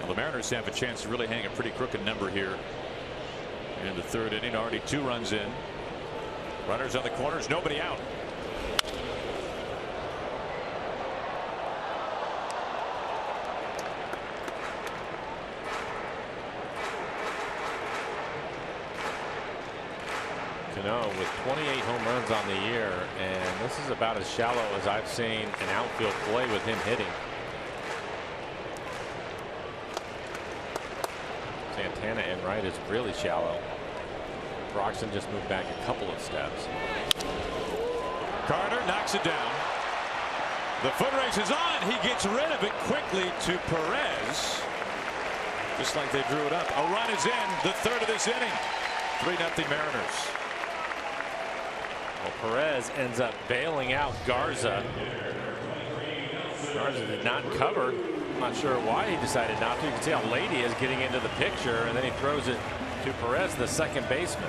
The Mariners have a chance to really hang a pretty crooked number here in the third inning. Already 2 runs in. Runners on the corners, nobody out. Cano with 28 home runs on the year, and this is about as shallow as I've seen an outfield play with him hitting. Santana in right is really shallow. Broxton just moved back a couple of steps. Carter knocks it down. The foot race is on. He gets rid of it quickly to Perez. Just like they drew it up. A run is in the third of this inning. 3-0 Mariners. Well, Perez ends up bailing out Garza. Garza did not cover. I'm not sure why he decided not to. You can see how late he is getting into the picture, and then he throws it to Perez, the second baseman.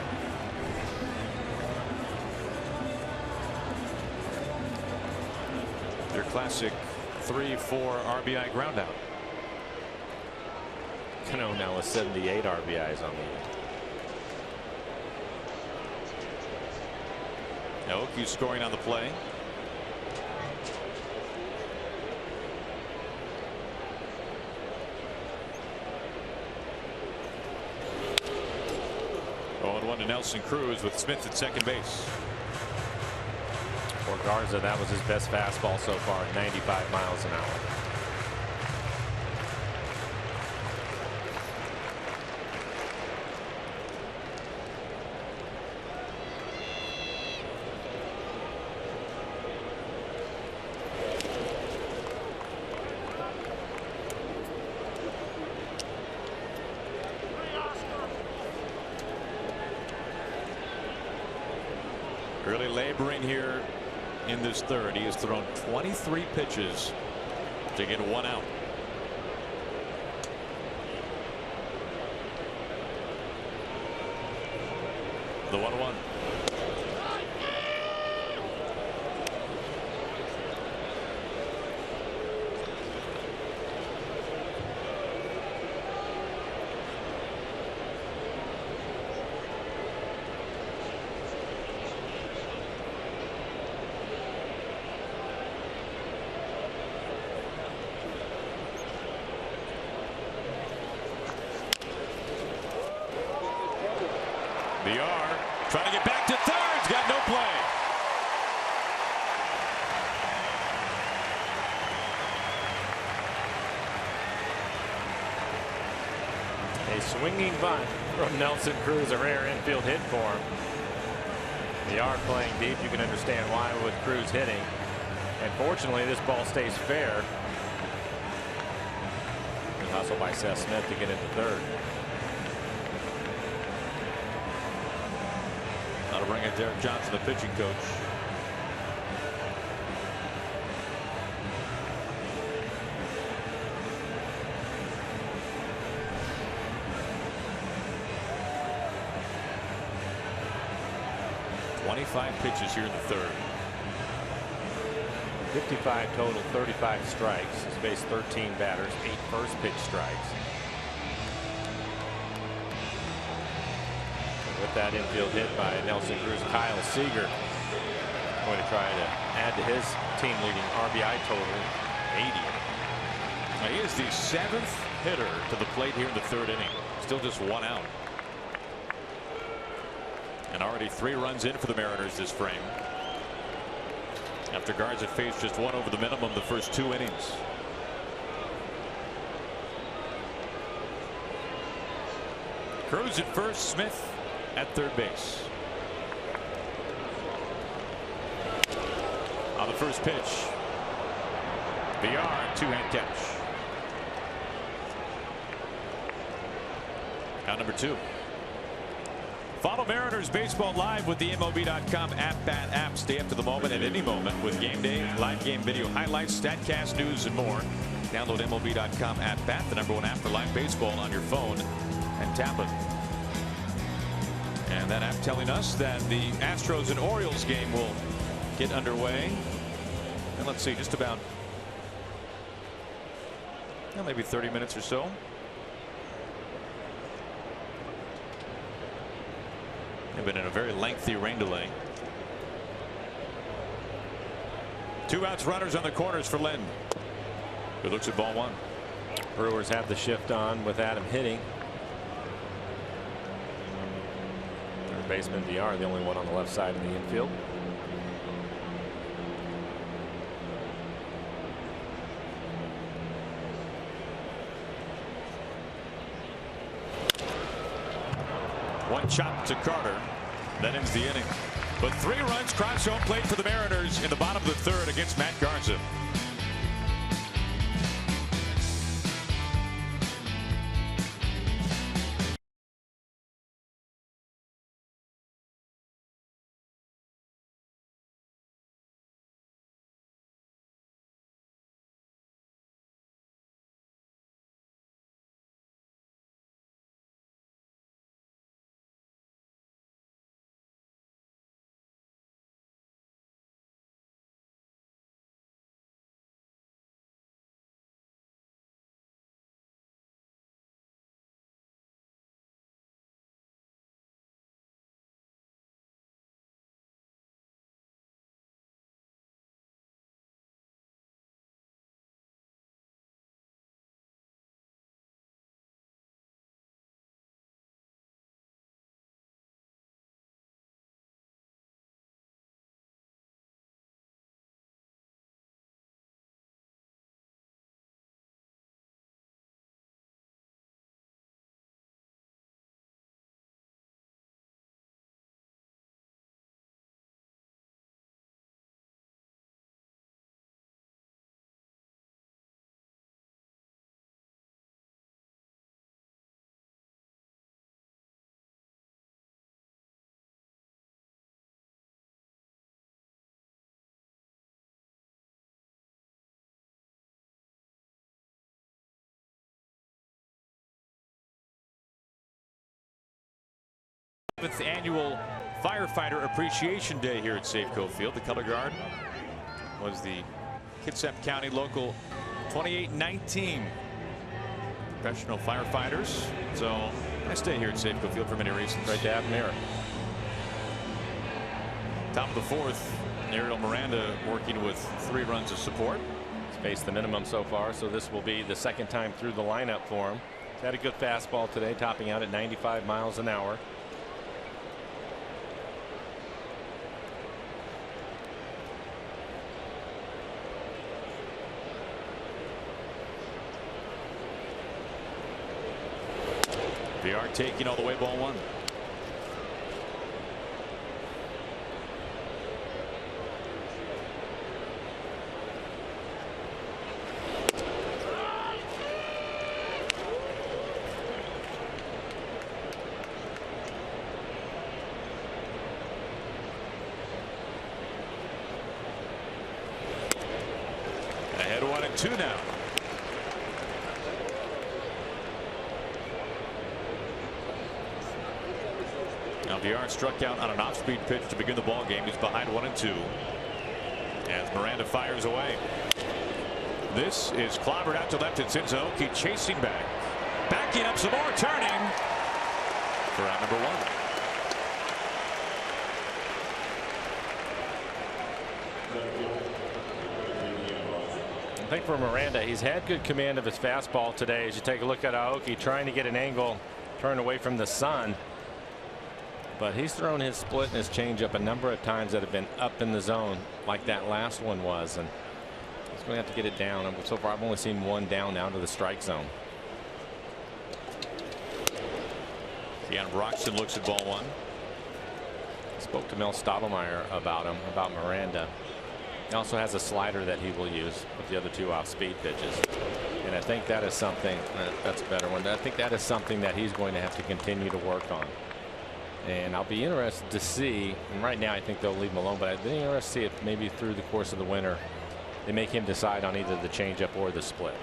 Their classic 3-4 RBI ground out. Cano now with 78 RBIs on the year. Aoki scoring on the play. Oh, 1 to Nelson Cruz with Smith at second base. For Garza, that was his best fastball so far, 95 miles an hour. Really laboring here in this third. He has thrown 23 pitches to get one out. The 1-1. VR trying to get back to third. He's got no play. A swinging bunt from Nelson Cruz, a rare infield hit for him. VR playing deep. You can understand why with Cruz hitting. And fortunately, this ball stays fair. Good hustle by Seth Smith to get into third. That'll bring in Derek Johnson, the pitching coach. "25 pitches here in the third. 55 total, 35 strikes. He's faced 13 batters, 8 first pitch strikes. With that infield hit by Nelson Cruz, Kyle Seager going to try to add to his team leading RBI total, 80. Now, he is the 7th hitter to the plate here in the third inning. Still just one out. And already 3 runs in for the Mariners this frame, after Garza faced just one over the minimum the first 2 innings. Cruz at first, Smith at third base. On the first pitch, VR, 2-hand catch. Out number 2. Follow Mariners baseball live with the MLB.com app. Stay up to the moment at any moment with game day, live game video highlights, StatCast news, and more. Download MLB.com app, the #1 app for live baseball on your phone and tablet. And that app telling us that the Astros and Orioles game will get underway. And let's see, just about maybe 30 minutes or so. They've been in a very lengthy rain delay. 2 outs, runners on the corners for Lynn. Good looks at ball 1. Brewers have the shift on with Adam hitting. Third baseman VR, the only one on the left side in the infield. One chop to Carter. That ends the inning. But 3 runs cross home plate for the Mariners in the bottom of the third against Matt Garza. 7th annual Firefighter Appreciation Day here at Safeco Field. The color guard was the Kitsap County Local 2819 professional firefighters. So nice day here at Safeco Field for many reasons. Right to have mirror. Top of the 4th, Ariel Miranda working with 3 runs of support. He's faced the minimum so far, so this will be the second time through the lineup for him. He's had a good fastball today, topping out at 95 miles an hour. VR taking all the way, ball 1. Ahead 1-2 now. Now VR struck out on an off-speed pitch to begin the ball game. He's behind 1-2 as Miranda fires away. This is clobbered out to left. It's Aoki chasing back, backing up some more, turning for out number 1. I think for Miranda, he's had good command of his fastball today. As you take a look at Aoki trying to get an angle, turn away from the sun. But he's thrown his split and his changeup a number of times that have been up in the zone, like that last one was, and he's going to have to get it down. So far, I've only seen one down out of the strike zone. Keon Broxton looks at ball 1. Spoke to Mel Stottlemyre about him, about Miranda. He also has a slider that he will use with the other 2 off-speed pitches, and I think that is something that's a better one. I think that is something that he's going to have to continue to work on. And I'll be interested to see, and right now I think they'll leave him alone, but I'd be interested to see if maybe through the course of the winter they make him decide on either the changeup or the split.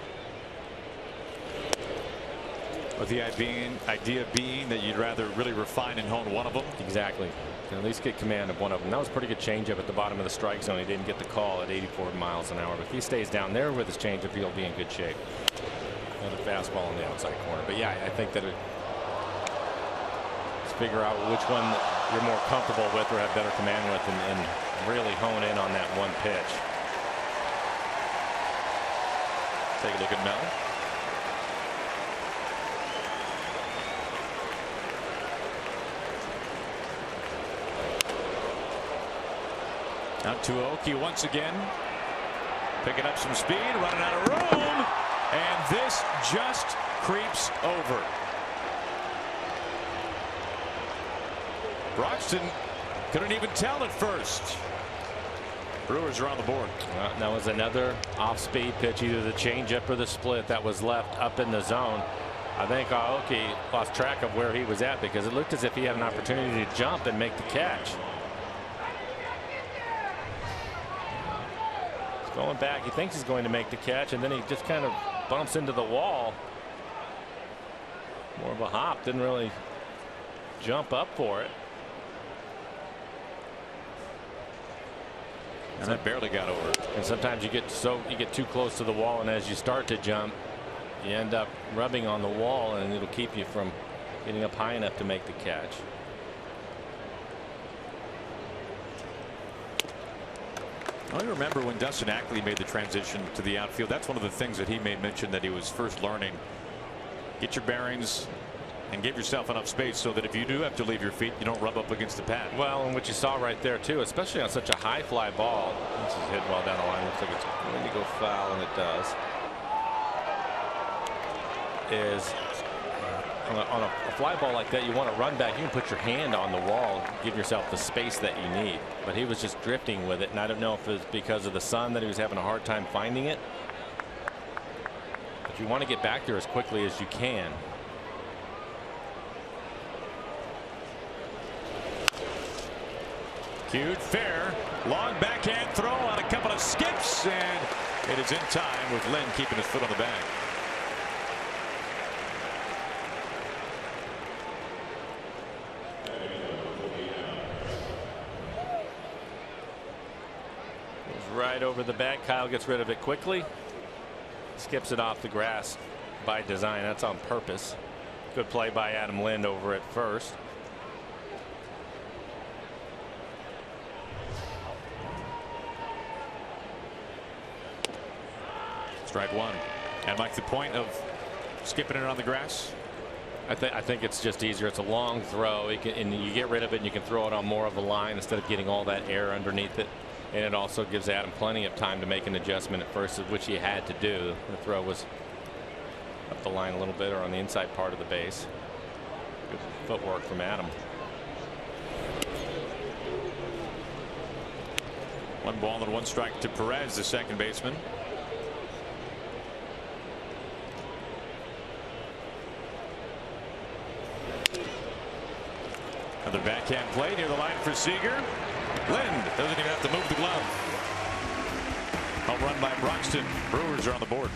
With the idea being that you'd rather really refine and hone one of them. Exactly. At least get command of one of them. That was a pretty good changeup at the bottom of the strike zone. He didn't get the call at 84 miles an hour, but if he stays down there with his changeup, he'll be in good shape. Another fastball on the outside corner. But yeah, I think that figure out which one you're more comfortable with or have better command with, and really hone in on that one pitch. Take a look at Mel. Out to Aoki once again, picking up some speed, running out of room, and this just creeps over. Broxton couldn't even tell at first. Brewers are on the board. Well, that was another off-speed pitch, either the changeup or the split that was left up in the zone. I think Aoki lost track of where he was at because it looked as if he had an opportunity to jump and make the catch. He's going back. He thinks he's going to make the catch, and then he just kind of bumps into the wall. More of a hop. Didn't really jump up for it. And that barely got over. And sometimes you get too close to the wall, and as you start to jump, you end up rubbing on the wall, and it'll keep you from getting up high enough to make the catch. I remember when Dustin Ackley made the transition to the outfield. That's one of the things that he made mention that he was first learning. Get your bearings and give yourself enough space so that if you do have to leave your feet, you don't rub up against the pad. Well, and what you saw right there too, especially on such a high fly ball. This is hit well down the line. Looks like it's going to go foul, and it does. Is on a fly ball like that, you want to run back. You can put your hand on the wall, give yourself the space that you need. But he was just drifting with it, and I don't know if it was because of the sun that he was having a hard time finding it. But you want to get back there as quickly as you can. Cued fair, long backhand throw on a couple of skips, and it is in time with Lynn keeping his foot on the bag. right over the bat. Kyle gets rid of it quickly. Skips it off the grass by design. That's on purpose. Good play by Adam Lind over at first. Strike one. And Mike, the point of skipping it on the grass? I think it's just easier. It's a long throw. And you get rid of it and you can throw it on more of a line instead of getting all that air underneath it. And it also gives Adam plenty of time to make an adjustment at first, which he had to do. The throw was up the line a little bit or on the inside part of the base. Good footwork from Adam. 1 ball and 1 strike to Perez, the second baseman. Another backhand play near the line for Seager. Lind doesn't even have to move the glove. Home run by Broxton. Brewers are on the board.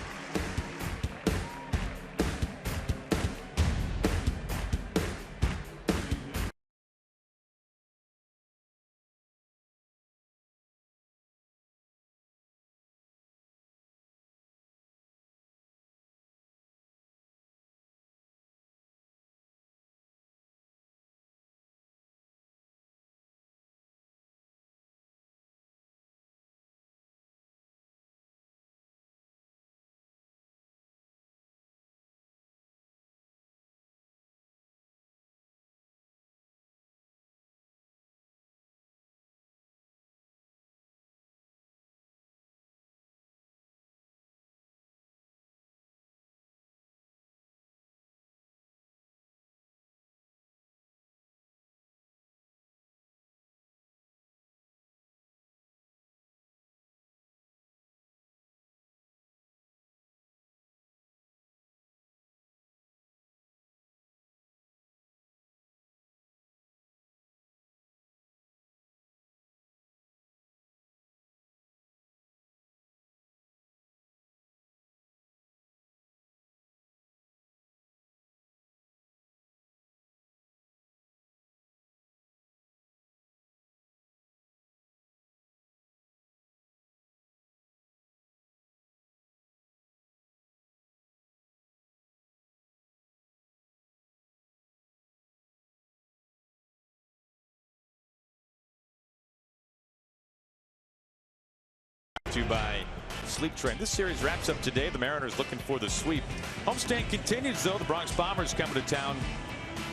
By Sleep Train. This series wraps up today. The Mariners looking for the sweep. Homestand continues, though. The Bronx Bombers coming to town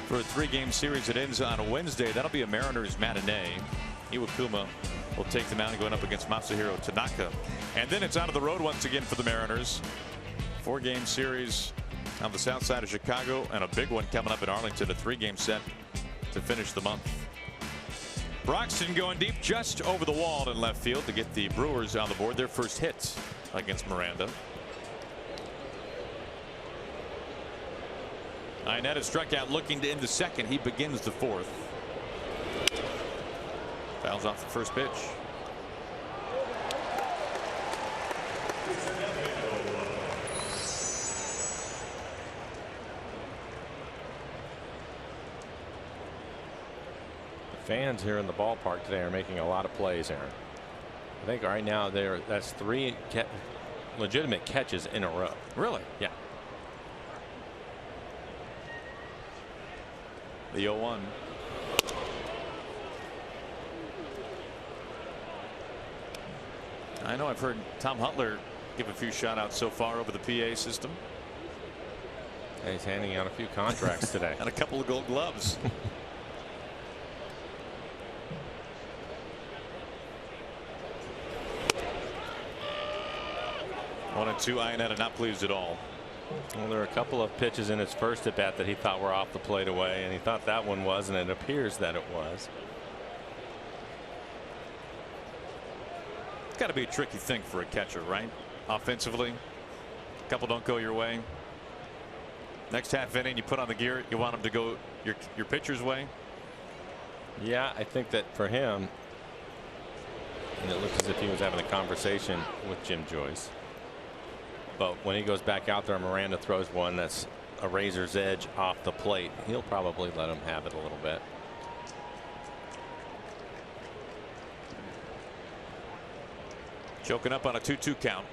for a 3-game series that ends on a Wednesday. That'll be a Mariners matinee. Iwakuma will take the mound going up against Masahiro Tanaka. And then it's out of the road once again for the Mariners. 4-game series on the south side of Chicago and a big one coming up in Arlington, a 3-game set to finish the month. Broxton going deep just over the wall in left field to get the Brewers on the board, their first hit against Miranda. Iannetta struck out looking to end the second. He begins the fourth. Fouls off the first pitch. Fans here in the ballpark today are making a lot of plays, Aaron. I think right now that's 3 legitimate catches in a row. Really? Yeah. The 0-1. I know I've heard Tom Hutler give a few shout outs so far over the PA system. And he's handing out a few contracts today. And a couple of Gold Gloves. 1-2. Iannetta not pleased at all. Well, there are a couple of pitches in his first at bat that he thought were off the plate away, and he thought that one was, and it appears that it was. It's got to be a tricky thing for a catcher, right? Offensively, a couple don't go your way. Next half inning, you put on the gear. You want them to go your pitcher's way. Yeah, I think that for him, and it looks as if he was having a conversation with Jim Joyce. But when he goes back out there and Miranda throws one that's a razor's edge off the plate, he'll probably let him have it a little bit. Choking up on a 2-2 count.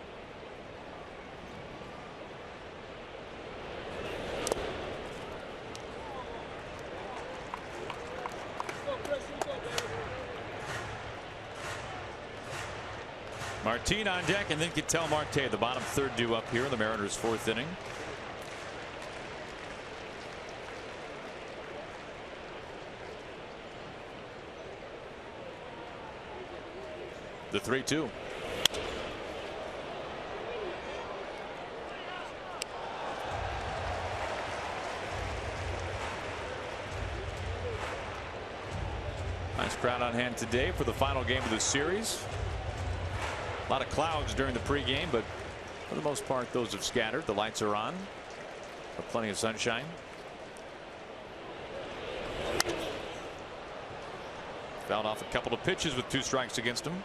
Martin on deck, and then Ketel Marte, the bottom third due up here in the Mariners' fourth inning. The 3-2. Nice crowd on hand today for the final game of the series. A lot of clouds during the pregame, but for the most part, those have scattered. The lights are on. Plenty of sunshine. Fouled off a couple of pitches with 2 strikes against him.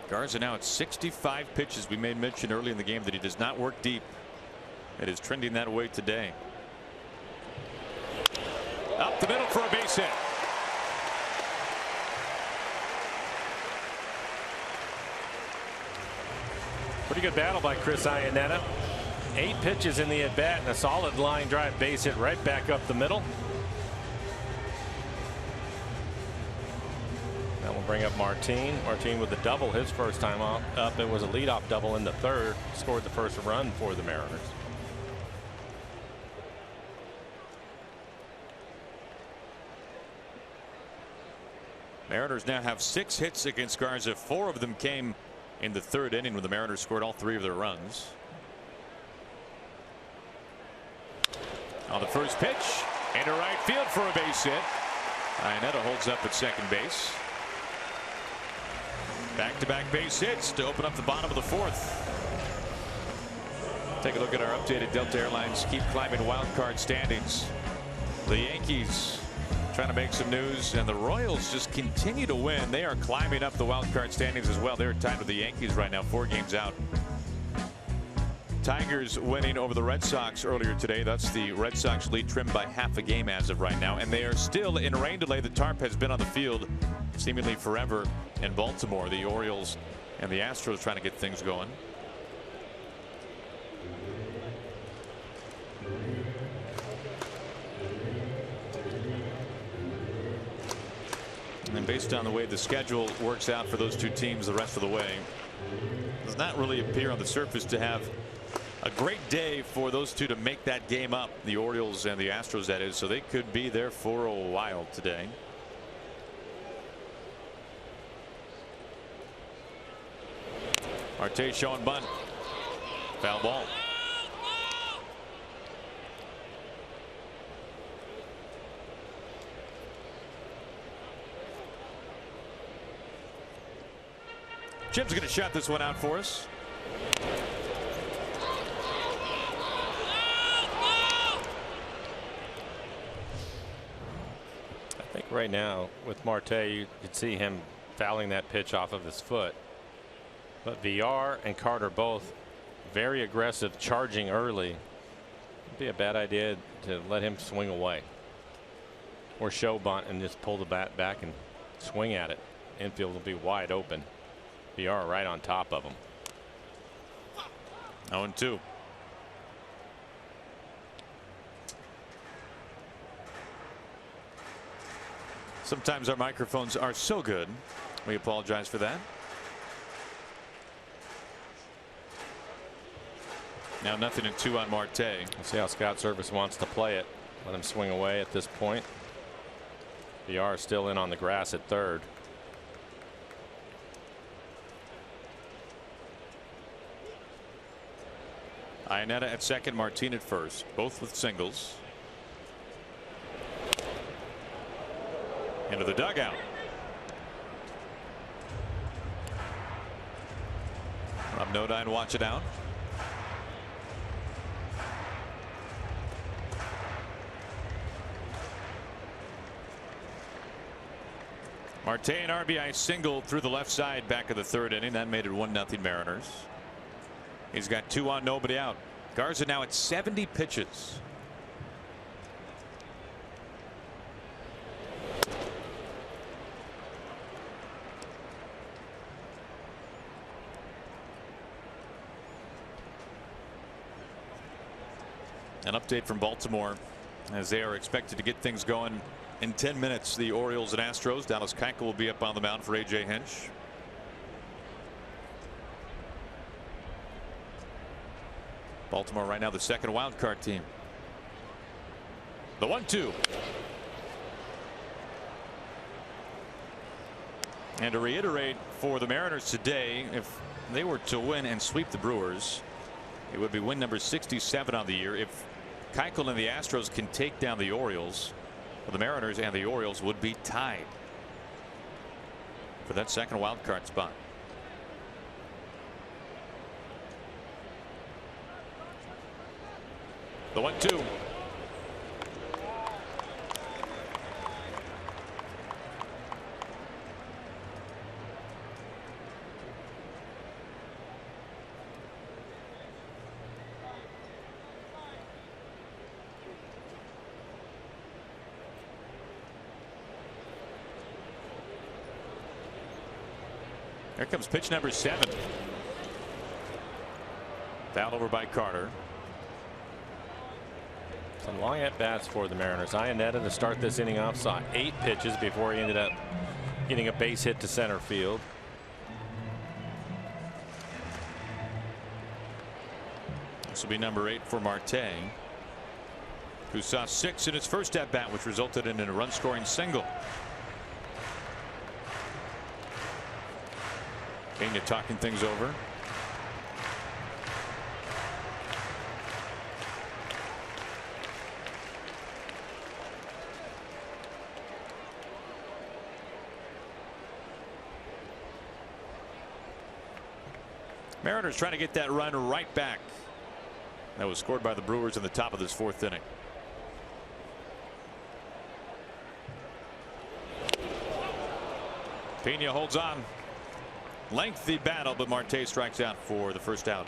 Garza now at 65 pitches. We made mention early in the game that he does not work deep. It is trending that way today. Up the middle for a base hit. Pretty good battle by Chris Iannetta. 8 pitches in the at bat and a solid line drive base hit right back up the middle. That will bring up Martin. Martin with the double his first time up. It was a leadoff double in the third. Scored the first run for the Mariners. Mariners now have 6 hits against Garza. 4 of them came in the third inning when the Mariners scored all 3 of their runs. On the first pitch, into right field for a base hit. Iannetta holds up at second base. Back-to-back base hits to open up the bottom of the fourth. Take a look at our updated Delta Airlines Keep Climbing wild card standings. The Yankees trying to make some news, and the Royals just continue to win. They are climbing up the wild card standings as well. They're tied with the Yankees right now, 4 games out. Tigers winning over the Red Sox earlier today. That's the Red Sox lead trimmed by half a game as of right now, and they are still in rain delay. The tarp has been on the field seemingly forever in Baltimore. The Orioles and the Astros trying to get things going. And based on the way the schedule works out for those 2 teams the rest of the way, does not really appear on the surface to have a great day for those 2 to make that game up. The Orioles and the Astros, that is, so they could be there for a while today. Marte showing bunt. Foul ball. Jim's going to shut this one out for us. I think right now with Marte, you could see him fouling that pitch off of his foot. But Villar and Carter both very aggressive, charging early. It'd be a bad idea to let him swing away or show bunt and just pull the bat back and swing at it. Infield will be wide open. Villar right on top of him. 0-2. Sometimes our microphones are so good. We apologize for that. Now 0-2 on Marte. Let's see how Scott Service wants to play it. Let him swing away at this point. Villar is still in on the grass at third. Iannetta at second, Martin at first, both with singles. Into the dugout. Rob Nodine watch it out. Marte an RBI single through the left side back of the third inning. That made it 1-0 Mariners. He's got 2 on, nobody out. Garza now at 70 pitches. An update from Baltimore as they are expected to get things going in 10 minutes. The Orioles and Astros. Dallas Keuchel will be up on the mound for A.J. Hinch. Baltimore right now the second wild card team. The 1-2. And to reiterate for the Mariners today, if they were to win and sweep the Brewers, it would be win number 67 on the year. If Keuchel and the Astros can take down the Orioles, well, the Mariners and the Orioles would be tied for that second wild card spot. The 1-2. Here comes pitch number 7. Fouled over by Carter. Some long at bats for the Mariners. Iannetta to start this inning off saw 8 pitches before he ended up getting a base hit to center field. This will be number 8 for Marte, who saw 6 in his first at bat, which resulted in a run scoring single. Pena talking things over. Mariners trying to get that run right back that was scored by the Brewers in the top of this 4th inning. Pena holds on. Lengthy battle, but Marte strikes out for the first out.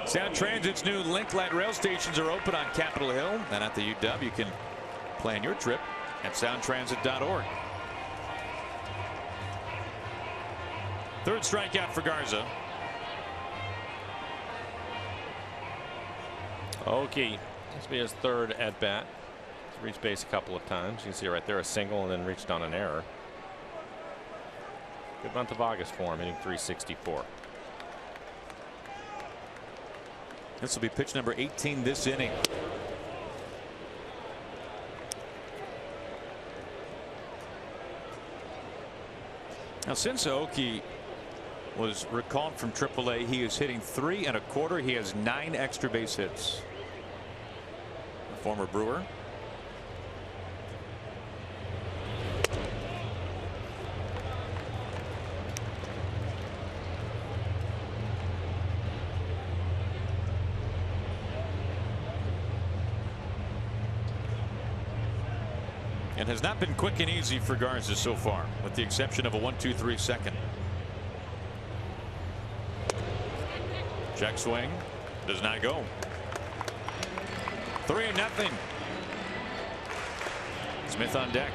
Sound Transit's new Link Light rail stations are open on Capitol Hill and at the UW. You can plan your trip at soundtransit.org. 3rd strikeout for Garza. Okay, this will be his 3rd at bat. He's reached base a couple of times. You can see right there a single and then reached on an error. Good month of August for him, hitting .364. This will be pitch number 18 this inning. Now, since Aoki was recalled from AAA, he is hitting .3 1/4. He has 9 extra base hits. The former Brewer. And has not been quick and easy for Garza so far, with the exception of a 1-2-3 second. Check swing. Does not go. 3-0. Smith on deck.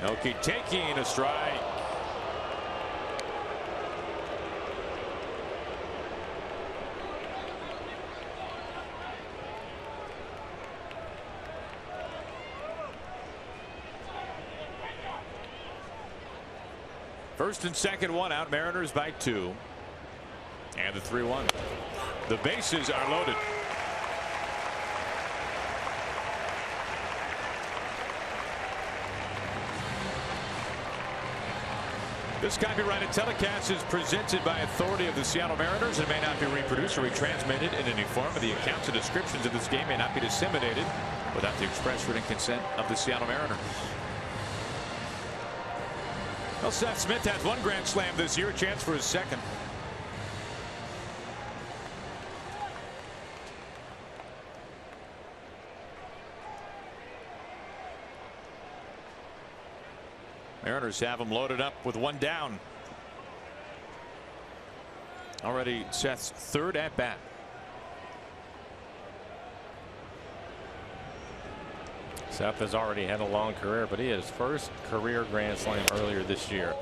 Aoki taking a strike. First and second, 1 out. Mariners by 2. And the 3-1. The bases are loaded. This copyrighted telecast is presented by authority of the Seattle Mariners and may not be reproduced or retransmitted in any form. The accounts and descriptions of this game may not be disseminated without the express written consent of the Seattle Mariners. Well, Seth Smith has one grand slam this year, a chance for his second. Mariners have him loaded up with one down. Already Seth's third at bat. Seth has already had a long career, but he had his first career grand slam earlier this year.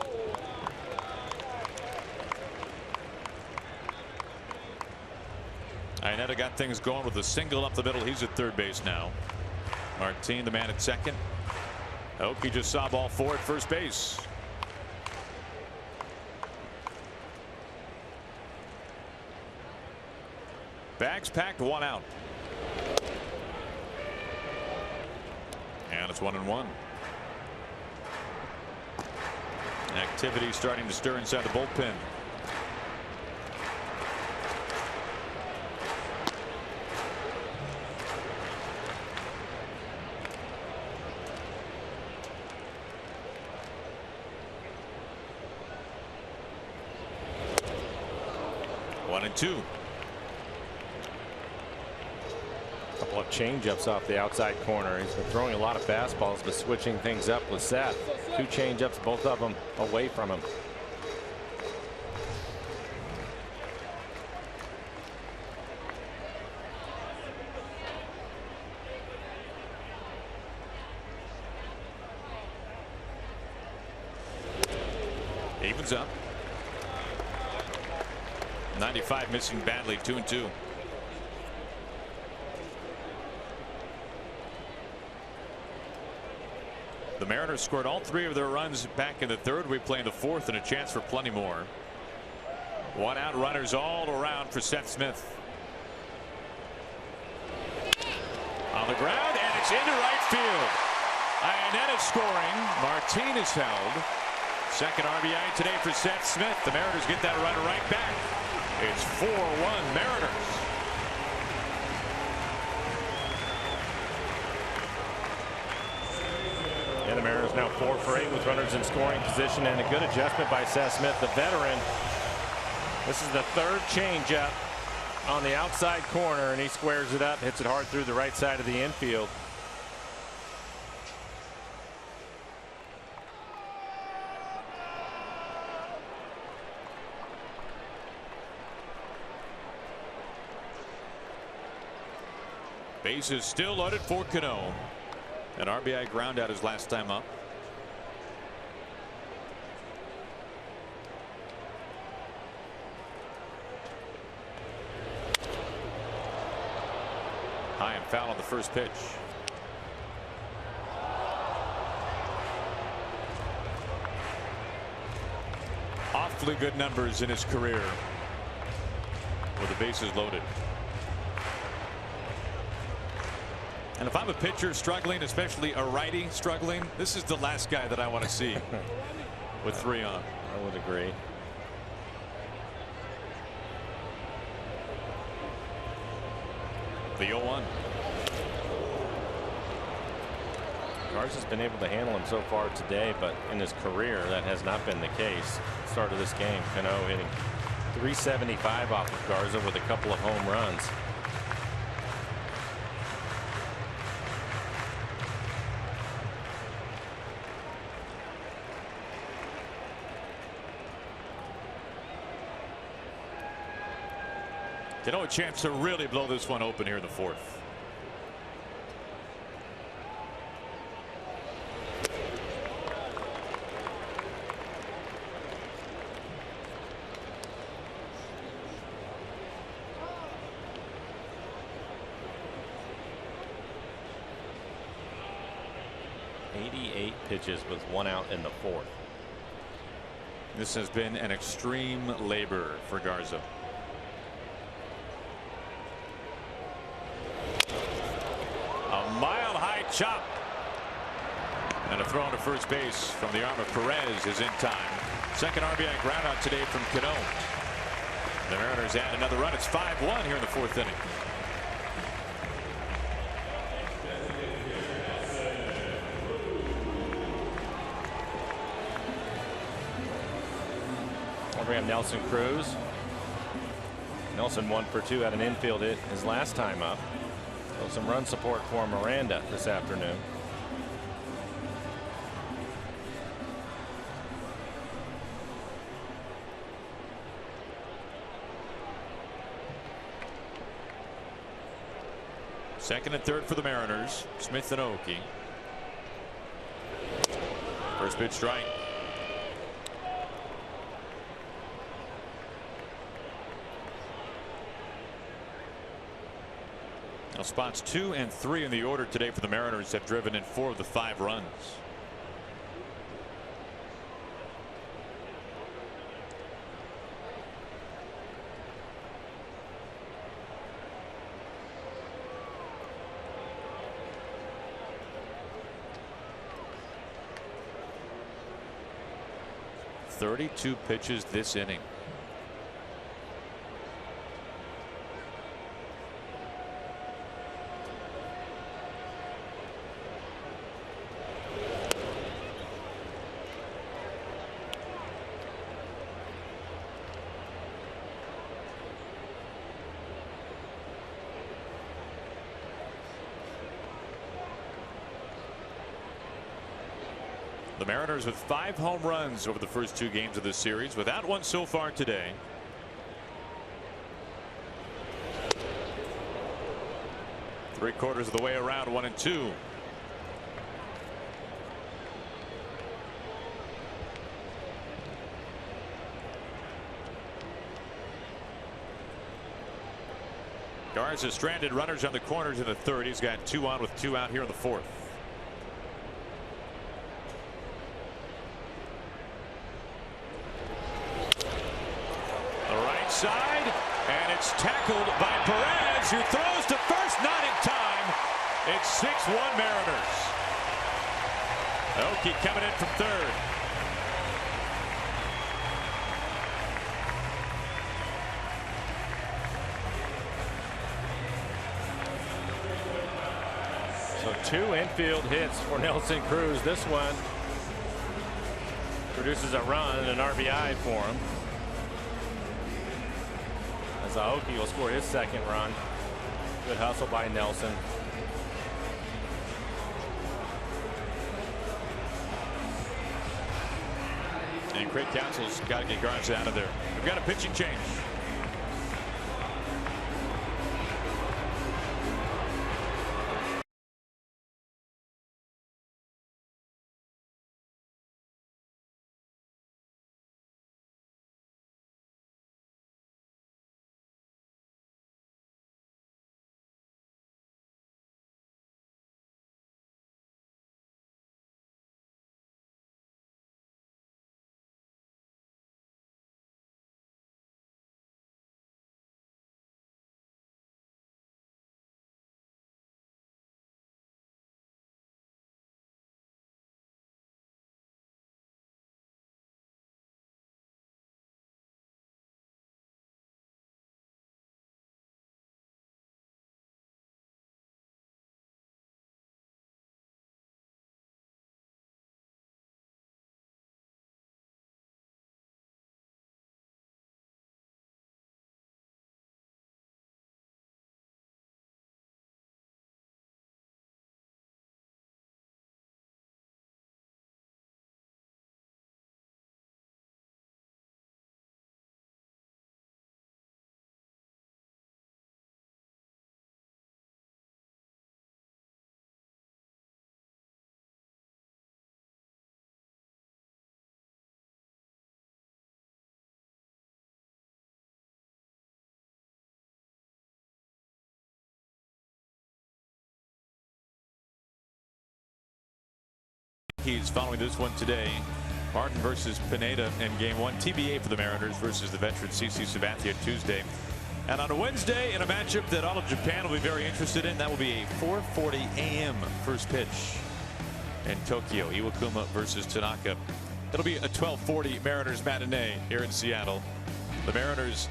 Iannetta got things going with a single up the middle. He's at third base now. Martin, the man at second. Oki just saw ball 4 at first base. Bags packed, 1 out. And it's 1-1. Activity starting to stir inside the bullpen. One and two. Couple of changeups off the outside corner. He's been throwing a lot of fastballs, but switching things up with Seth. 2 changeups, both of them away from him. Evens up. 95 missing badly, 2-2. The Mariners scored all 3 of their runs back in the third. We play in the fourth and a chance for plenty more. 1 out, runners all around for Seth Smith. On the ground, and it's into right field. Iannetta scoring. Martinez held. Second RBI today for Seth Smith. The Mariners get that runner right back. It's 4-1 Mariners. And the Mariners now 4 for 8 with runners in scoring position, and a good adjustment by Seth Smith, the veteran. This is the 3rd changeup on the outside corner, and he squares it up, hits it hard through the right side of the infield. Bases still loaded for Cano. An RBI ground out his last time up. High and foul on the first pitch. Awfully good numbers in his career with the bases loaded. And if I'm a pitcher struggling, especially a righty struggling, this is the last guy that I want to see with 3 on. I would agree. The 0-1. Garza's been able to handle him so far today, but in his career that has not been the case. Start of this game, Cano hitting .375 off of Garza with a couple of home runs. A chance to really blow this one open here in the fourth. .88 pitches with 1 out in the fourth. This has been an extreme labor for Garza. A mile-high chop. And a throw to first base from the arm of Perez is in time. Second RBI ground out today from Cano. The Mariners add another run. It's 5-1 here in the fourth inning. We have Nelson Cruz. Nelson 1 for 2 had an infield hit his last time up. So some run support for Miranda this afternoon. Second and third for the Mariners. Smith and Aoki. First pitch strike. Now spots 2 and 3 in the order today for the Mariners have driven in 4 of the 5 runs. .32 pitches this inning. The Mariners with 5 home runs over the first 2 games of this series, without one so far today. Three-quarters of the way around, 1 and 2. Garza stranded runners on the corners in the third. He's got 2 on with 2 out here in the fourth. Side, and it's tackled by Perez, who throws to first, not in time. It's 6-1 Mariners. Aoki coming in from third. So 2 infield hits for Nelson Cruz. This one produces a run and an RBI for him. Aoki will score his second run. Good hustle by Nelson. And Craig Counsell's got to get Garza out of there. We've got a pitching change. He's following this one today. Martin versus Pineda in game 1. TBA for the Mariners versus the veteran CC Sabathia Tuesday. And on a Wednesday in a matchup that all of Japan will be very interested in, that will be a 4:40 a.m. first pitch in Tokyo. Iwakuma versus Tanaka. It'll be a 12:40 Mariners matinee here in Seattle. The Mariners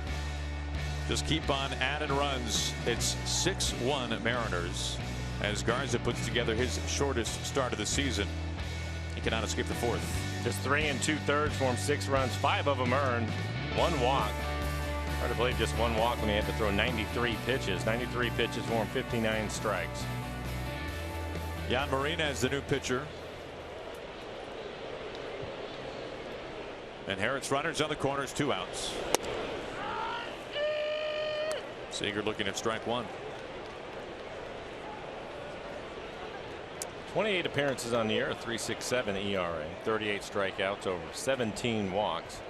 just keep on adding runs. It's 6-1 Mariners as Garza puts together his shortest start of the season. He cannot escape the fourth. Just 3 2/3 for him, 6 runs, 5 of them earned. 1 walk. Hard to believe just 1 walk when he had to throw 93 pitches. 93 pitches for him, 59 strikes. Jan Marina is the new pitcher. And Harris runners on the corners, 2 outs. Seager looking at strike 1. 28 appearances on the year, a 3.67 ERA, 38 strikeouts, over 17 walks.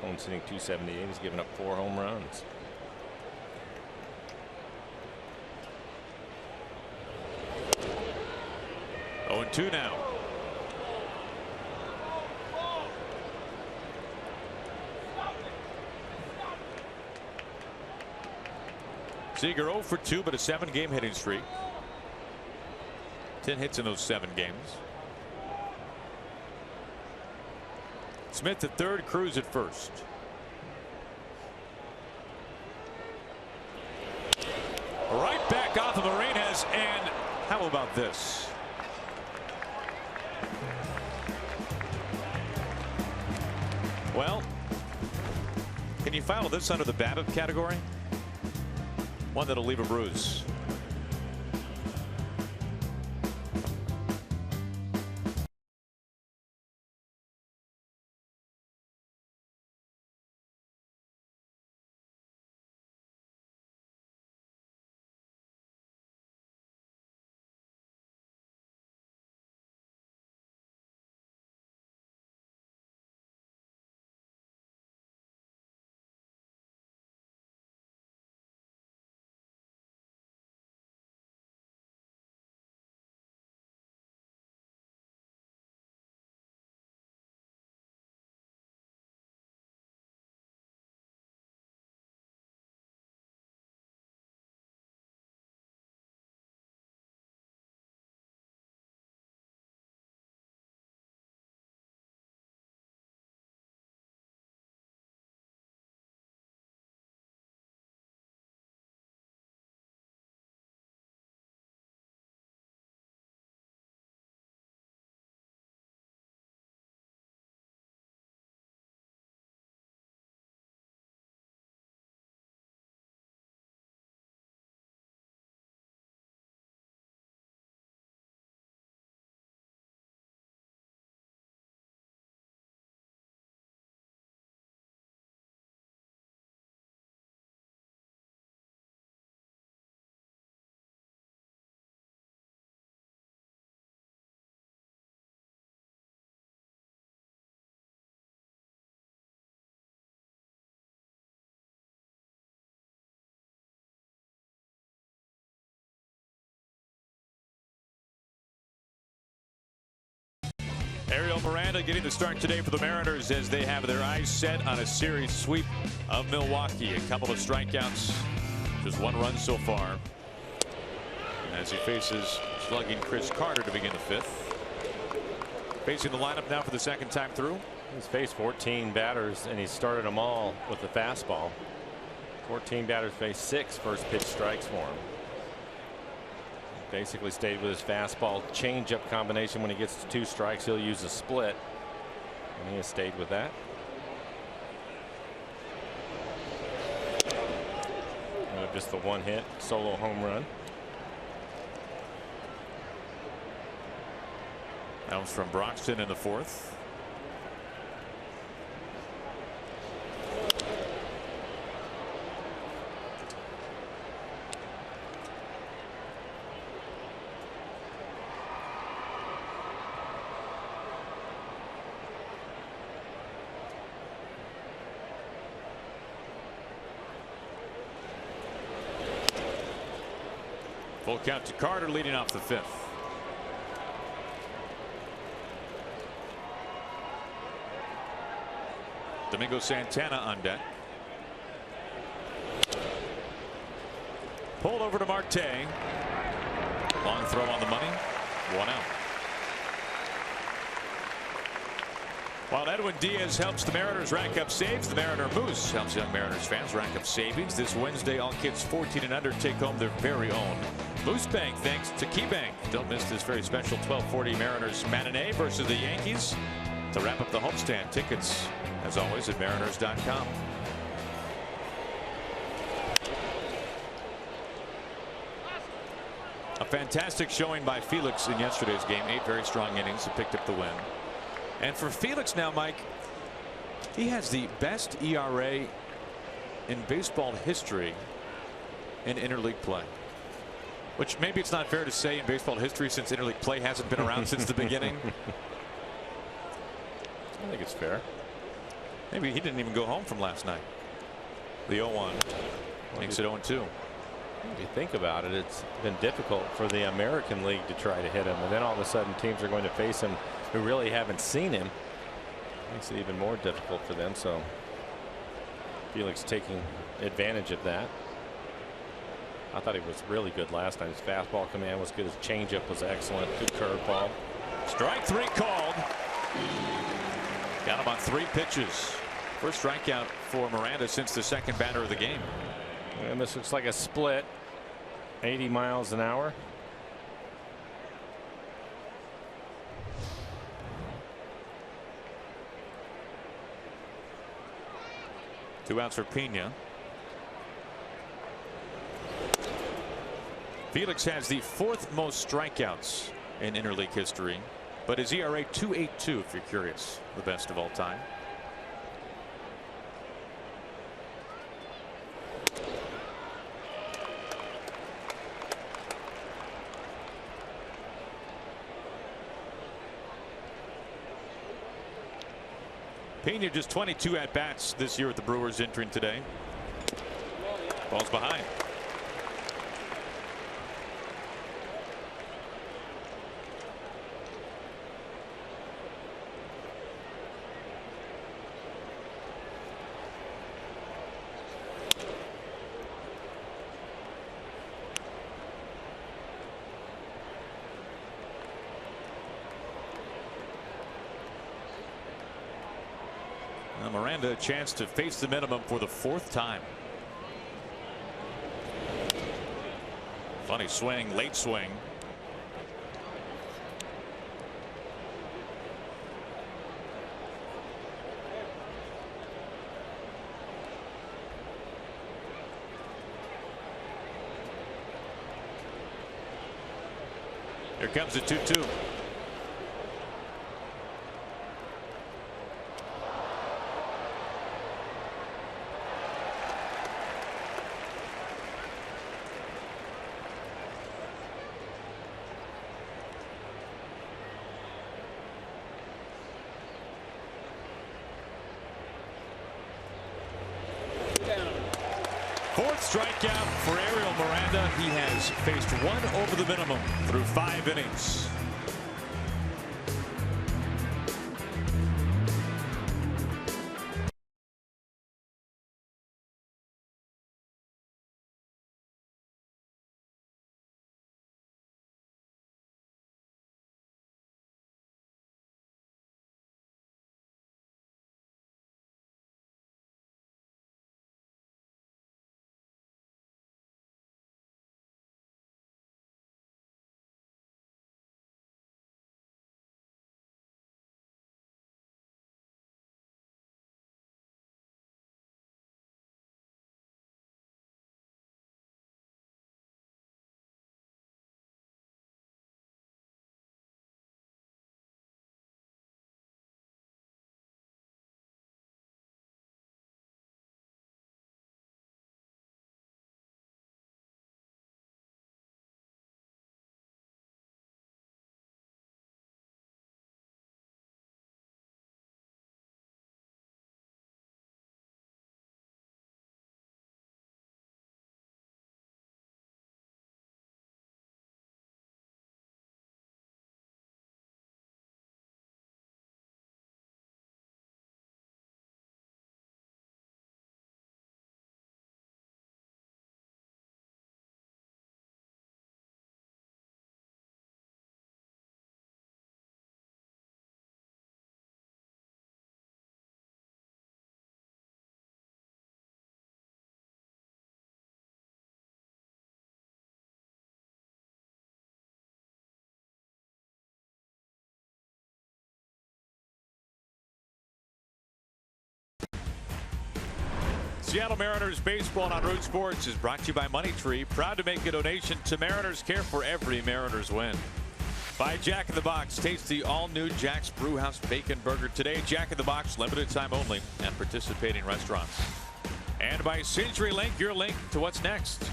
Home sitting 278. He's given up 4 home runs. Oh, 2 now. Seager 0 for 2, but a 7-game hitting streak. 10 hits in those 7 games. Smith at third, Cruz at first. Right back off of Marinas, and how about this? Well, can you file this under the BABIP category? One that'll leave a bruise. Ariel Miranda getting the start today for the Mariners as they have their eyes set on a series sweep of Milwaukee. A couple of strikeouts, just 1 run so far. As he faces slugging Chris Carter to begin the 5th. Facing the lineup now for the 2nd time through. He's faced 14 batters and he's started them all with the fastball. 14 batters faced 6 first pitch strikes for him. Basically stayed with his fastball changeup combination. When he gets to 2 strikes, he'll use a split, and he has stayed with that. Just the 1 hit solo home run. That was from Broxton in the 4th. Full count to Carter leading off the 5th. Domingo Santana on deck. Pulled over to Marte. Long throw on the money. 1 out. While Edwin Diaz helps the Mariners rack up saves, the Mariner Moose helps young Mariners fans rack up savings. This Wednesday, all kids 14 and under take home their very own Moose Bank, thanks to KeyBank. Don't miss this very special 12:40 Mariners matinee versus the Yankees to wrap up the homestand. Tickets, as always, at mariners.com. A fantastic showing by Felix in yesterday's game. 8 very strong innings. He picked up the win. And for Felix now, Mike, he has the best ERA in baseball history in interleague play. Which maybe it's not fair to say in baseball history, since interleague play hasn't been around since the beginning. I think it's fair. Maybe he didn't even go home from last night. The 0-1 makes it 0-2. If you think about it, it's been difficult for the American League to try to hit him, and then all of a sudden teams are going to face him who really haven't seen him. Makes it even more difficult for them. So Felix taking advantage of that. I thought he was really good last night. His fastball command was good. His changeup was excellent. Good curveball. Strike 3 called. Got him on 3 pitches. First strikeout for Miranda since the second batter of the game. And this looks like a split. 80 miles an hour. Two outs for Pena. Felix has the 4th most strikeouts in interleague history, but his ERA 2.82, if you're curious, the best of all time. Pena just 22 at bats this year with the Brewers entering today. Ball's behind. Miranda a chance to face the minimum for the 4th time. Funny swing, late swing. Here comes the 2-2. Fourth strikeout for Ariel Miranda. He has faced 1 over the minimum through 5 innings. Seattle Mariners baseball on Root Sports is brought to you by Money Tree, proud to make a donation to Mariners Care for every Mariners win. By Jack in the Box, taste the all-new Jack's Brewhouse Bacon Burger today. Jack in the Box, limited time only at participating restaurants. And by CenturyLink, your link to what's next.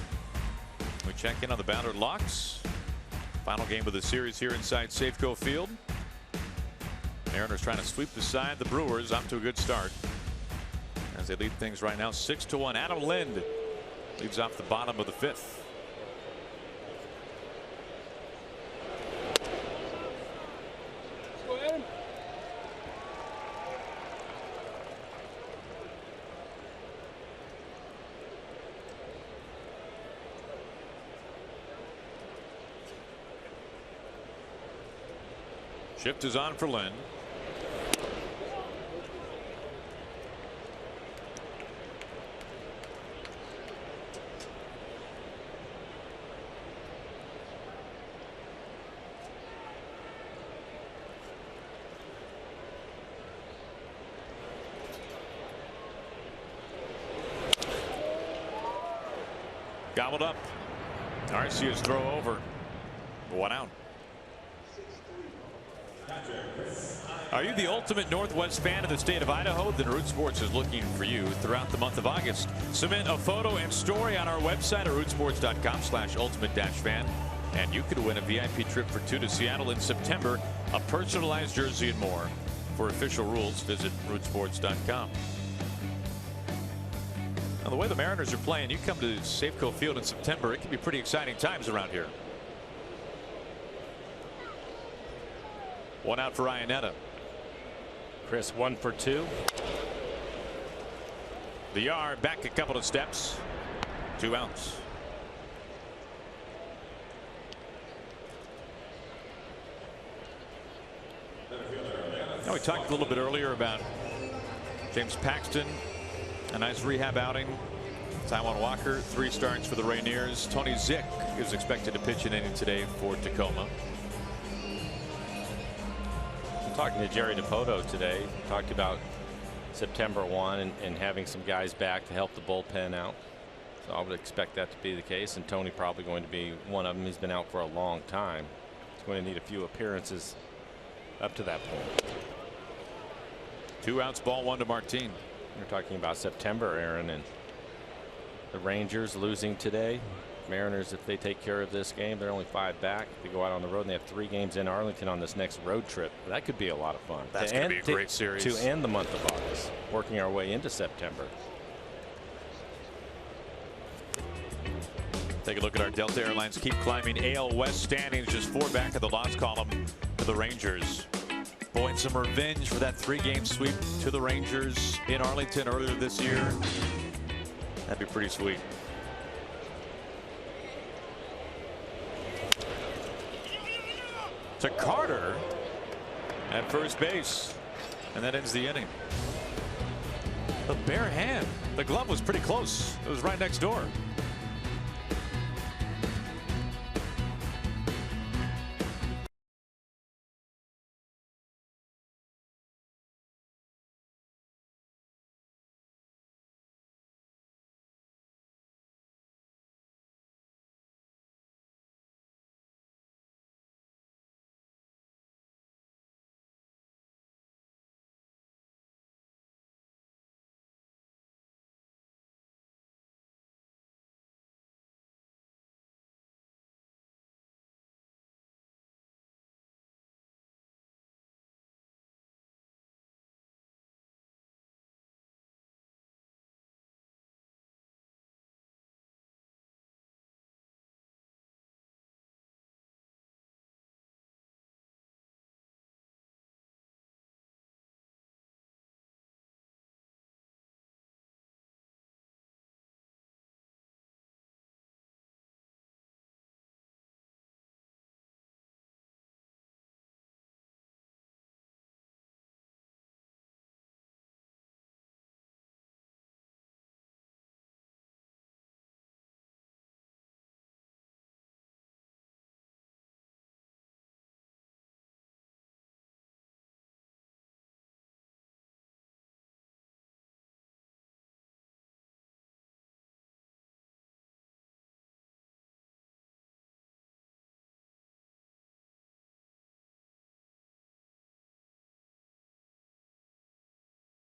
We check in on the Ballard Locks. Final game of the series here inside Safeco Field. Mariners trying to sweep aside the Brewers. Off to a good start as they lead things right now 6-1. Adam Lind leads off the bottom of the fifth. Go ahead. Shift is on for Lind. Gobbled up. Arcia's throw over. 1 out. Are you the ultimate Northwest fan of the state of Idaho? Then Root Sports is looking for you throughout the month of August. Submit a photo and story on our website at rootsports.com/ultimate-fan. And you could win a VIP trip for 2 to Seattle in September, a personalized jersey and more. For official rules, visit rootsports.com. Now, the way the Mariners are playing, you come to Safeco Field in September, it can be pretty exciting times around here. 1 out for Iannetta. Chris 1 for 2. The yard back a couple of steps. 2 outs. Now, we talked a little bit earlier about James Paxton. A nice rehab outing. Taijuan Walker, 3 starts for the Rainiers. Tony Zych is expected to pitch an inning today for Tacoma. Talking to Jerry Dipoto today, talked about September 1 and having some guys back to help the bullpen out. So I would expect that to be the case, and Tony probably going to be one of them. He's been out for a long time. He's going to need a few appearances up to that point. 2 outs, ball 1 to Martin. You're talking about September, Aaron, and the Rangers losing today. Mariners, if they take care of this game, they're only 5 back. They go out on the road and they have 3 games in Arlington on this next road trip. That could be a lot of fun. That's going to be a great series. To end the month of August, working our way into September. Take a look at our Delta Airlines keep climbing AL West standings, just 4 back of the loss column for the Rangers. Boy, and some revenge for that 3-game sweep to the Rangers in Arlington earlier this year. That'd be pretty sweet. To Carter at first base, and that ends the inning. The bare hand. The glove was pretty close. It was right next door.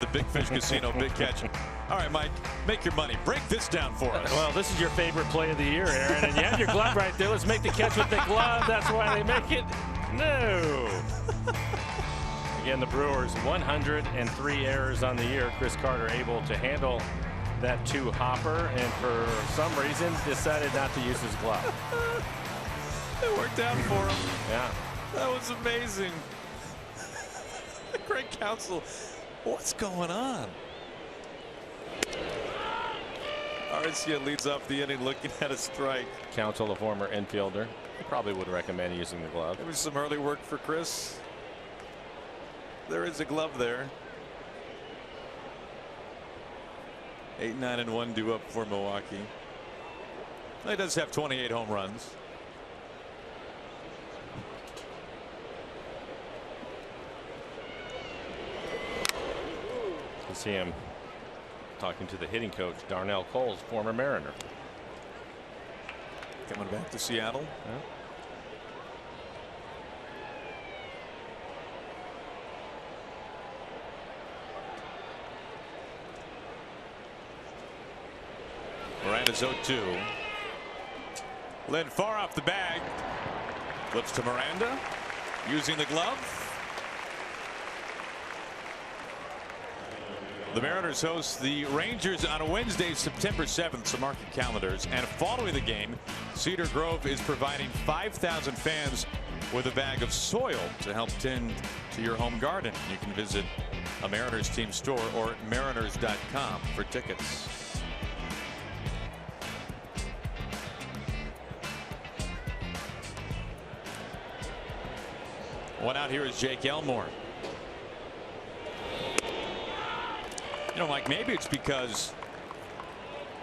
the Big Fish Casino Big Catch. All right, Mike, make your money. Break this down for us. Well, this is your favorite play of the year, Aaron, and you have your glove right there. Let's make the catch with the glove. That's why they make it. No. Again, the Brewers, 103 errors on the year. Chris Carter able to handle that two-hopper, and for some reason decided not to use his glove. It worked out for him. Yeah. That was amazing. Greg Counsell, what's going on? Arcia leads off the inning looking at a strike. Counsell, a former infielder, probably would recommend using the glove. There was some early work for Chris. There is a glove there. 8-9-1 due up for Milwaukee. He does have 28 home runs. You see him talking to the hitting coach, Darnell Coles, former Mariner. Coming back to Seattle. Yeah. Miranda's 0-2. Led far off the bag. Flips to Miranda. Using the glove. The Mariners host the Rangers on a Wednesday, September 7th, so mark your calendars. And following the game, Cedar Grove is providing 5,000 fans with a bag of soil to help tend to your home garden. You can visit a Mariners team store or mariners.com for tickets. One out here is Jake Elmore. You know, Mike, maybe it's because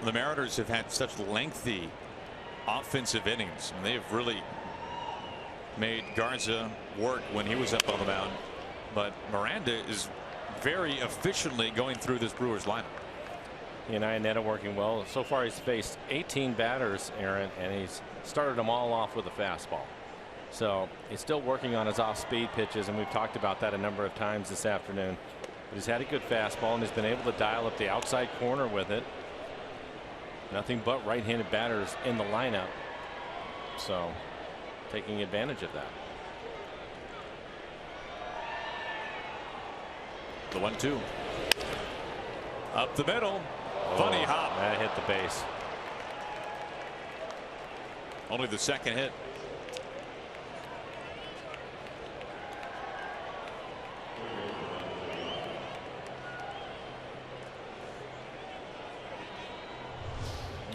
the Mariners have had such lengthy offensive innings, and they have really made Garza work when he was up on the mound. But Miranda is very efficiently going through this Brewers lineup. He and Iannetta working well. So far, he's faced 18 batters, Aaron, and he's started them all off with a fastball. So he's still working on his off-speed pitches, and we've talked about that a number of times this afternoon. But he's had a good fastball and he's been able to dial up the outside corner with it. Nothing but right-handed batters in the lineup. So taking advantage of that. The 1-2. Up the middle. Funny hop. That hit the base. Only the second hit.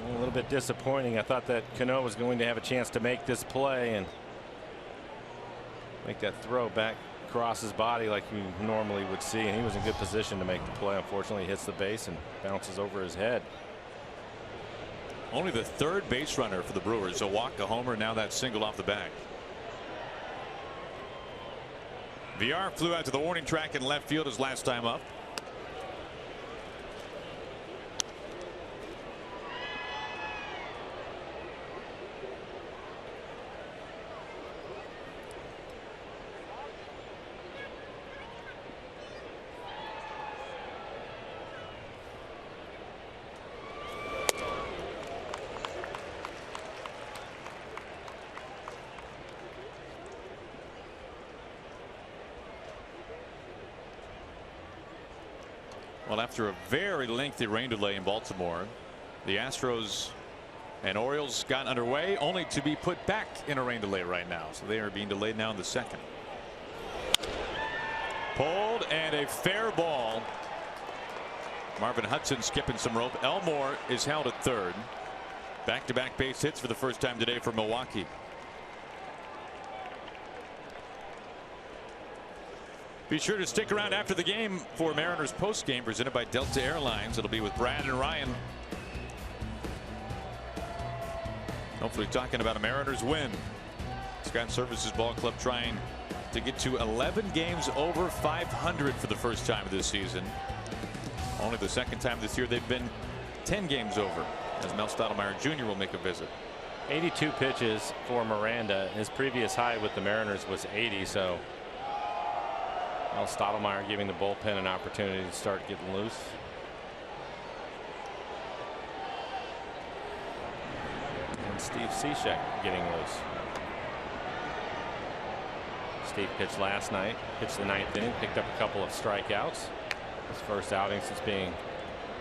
A little bit disappointing. I thought that Cano was going to have a chance to make this play and make that throw back across his body like you normally would see, and he was in good position to make the play. Unfortunately, he hits the base and bounces over his head. Only the third base runner for the Brewers. A walk, a homer, now that single off the bag. VR flew out to the warning track in left field his last time up. Well, after a very lengthy rain delay in Baltimore, the Astros and Orioles got underway, only to be put back in a rain delay right now. So they are being delayed now in the second. Pulled and a fair ball. Marvin Hudson skipping some rope. Elmore is held at third. Back-to-back base hits for the first time today for Milwaukee. Be sure to stick around after the game for Mariners postgame presented by Delta Airlines. It'll be with Brad and Ryan. Hopefully talking about a Mariners win. Scott Services Ball Club trying to get to 11 games over 500 for the first time this season. Only the second time this year they've been 10 games over, as Mel Stottlemyre Jr. will make a visit. 82 pitches for Miranda. His previous high with the Mariners was 80, so Well, Stottlemyre giving the bullpen an opportunity to start getting loose. And Steve Cishek getting loose. Steve pitched last night, pitched the 9th inning, picked up a couple of strikeouts. His first outing since being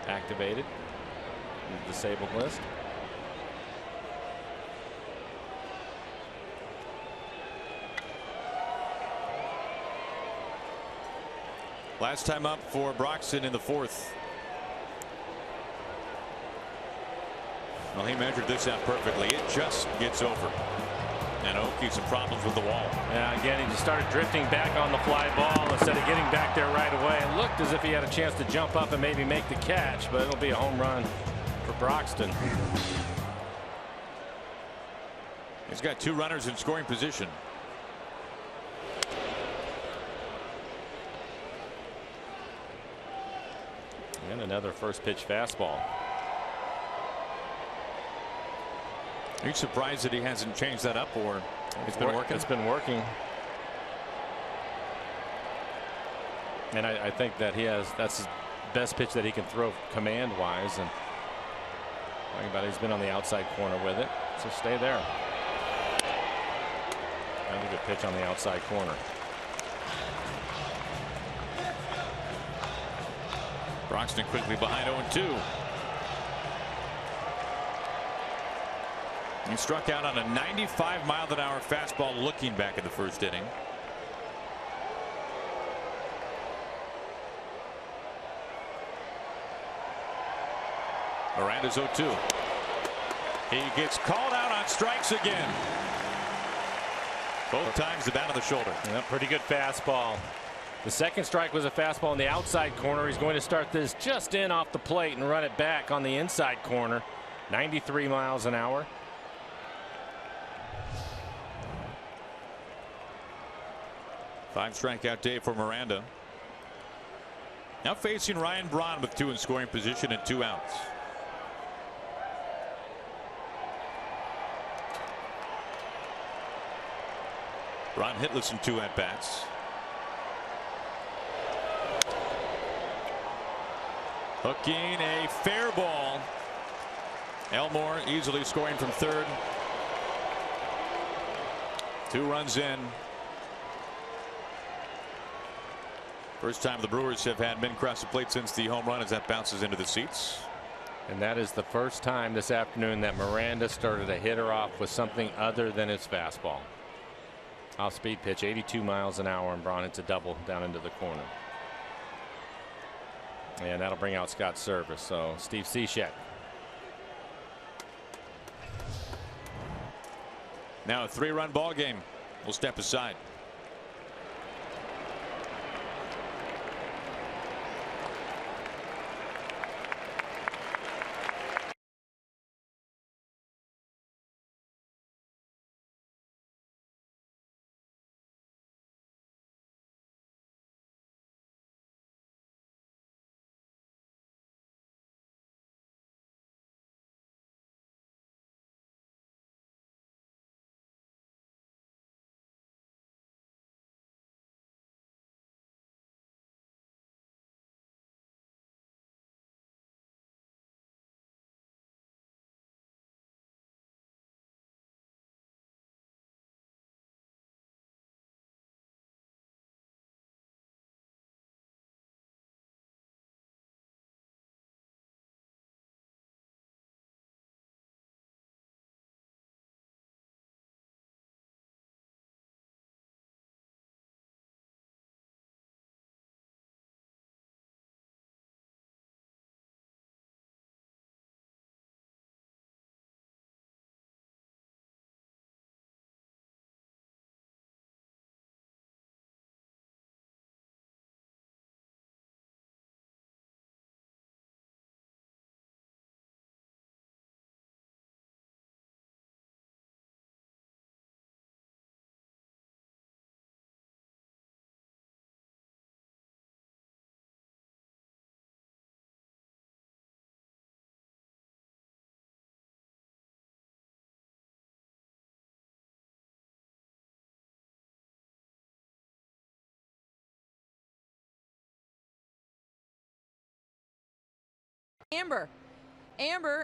activated in the disabled list. Last time up for Broxton in the 4th. Well, he measured this out perfectly. It just gets over. And Oakey some problems with the wall. Yeah, again, he just started drifting back on the fly ball instead of getting back there right away. It looked as if he had a chance to jump up and maybe make the catch, but it'll be a home run for Broxton. He's got 2 runners in scoring position. And another first pitch fastball. Are you surprised that he hasn't changed that up, or it's been working? It's been working. And I think that that's his best pitch that he can throw command wise. And talking about he's been on the outside corner with it. So stay there. Another good pitch on the outside corner. Broxton quickly behind 0-2. He struck out on a 95-mile-an-hour fastball looking back in the 1st inning. Miranda's 0-2. He gets called out on strikes again. Both times the bat on the shoulder. Yeah, pretty good fastball. The second strike was a fastball in the outside corner. He's going to start this just in off the plate and run it back on the inside corner. 93 miles an hour. Five strikeout day for Miranda. Now facing Ryan Braun with 2 in scoring position and 2 outs. Braun hitless in 2 at-bats. Hooking a fair ball. Elmore easily scoring from 3rd. 2 runs in. First time the Brewers have had men cross the plate since the home run as that bounces into the seats. And that is the first time this afternoon that Miranda started a hitter off with something other than his fastball. Off speed pitch, 82 miles an hour, and Braun hits a double down into the corner. And that'll bring out Scott Service. So Steve Cishek. Now a 3-run ball game. We'll step aside. Amber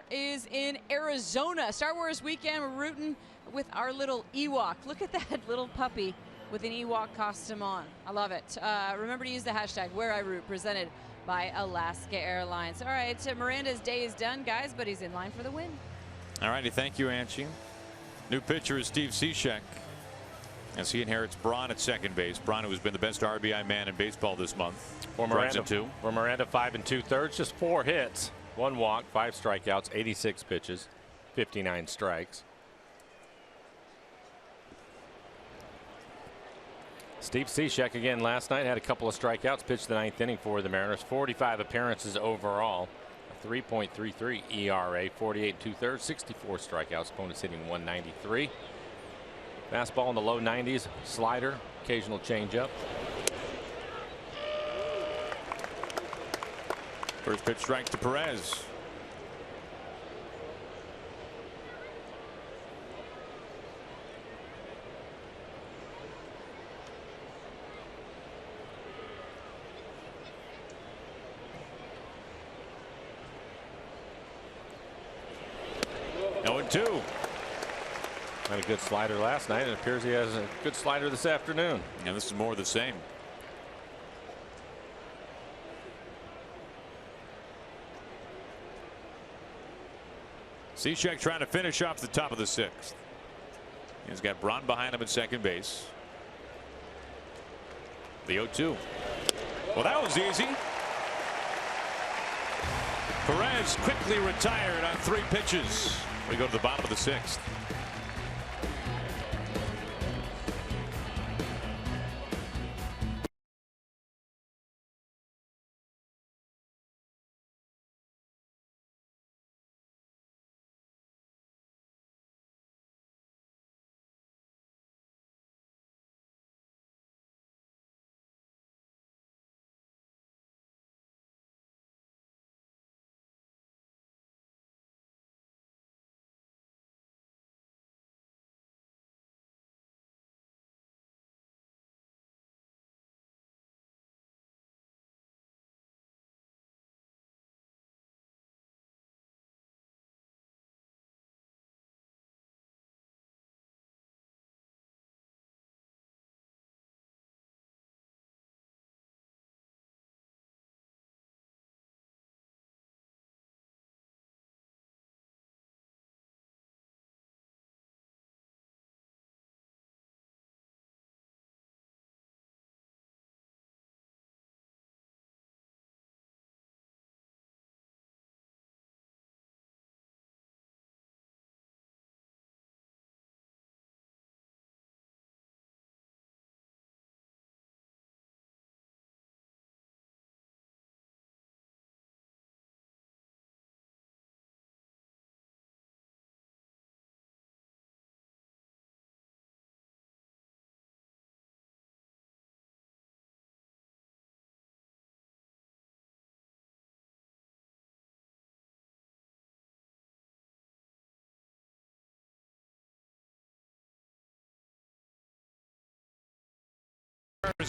is in Arizona. Star Wars weekend, we're rooting with our little Ewok. Look at that little puppy with an Ewok costume on. I love it. Remember to use the hashtag #WhereIRoot, presented by Alaska Airlines. All right, Miranda's day is done, guys, but he's in line for the win. All righty, thank you, Angie. New pitcher is Steve Cishek, as he inherits Braun at second base. Braun, who has been the best RBI man in baseball this month. For Miranda, 5 2/3, just 4 hits, 1 walk, 5 strikeouts, 86 pitches, 59 strikes. Steve Cishek again last night had a couple of strikeouts, pitched the 9th inning for the Mariners. 45 appearances overall, a 3.33 ERA, 48 2/3, 64 strikeouts. Opponents hitting 193. Fastball in the low 90s, slider, occasional changeup. First pitch strike to Perez. Oh, 2. Had a good slider last night. It appears he has a good slider this afternoon. And this is more of the same. Cishek trying to finish off the top of the 6th. He's got Braun behind him at second base. The 0-2. Well, that was easy. Perez quickly retired on 3 pitches. We go to the bottom of the 6th.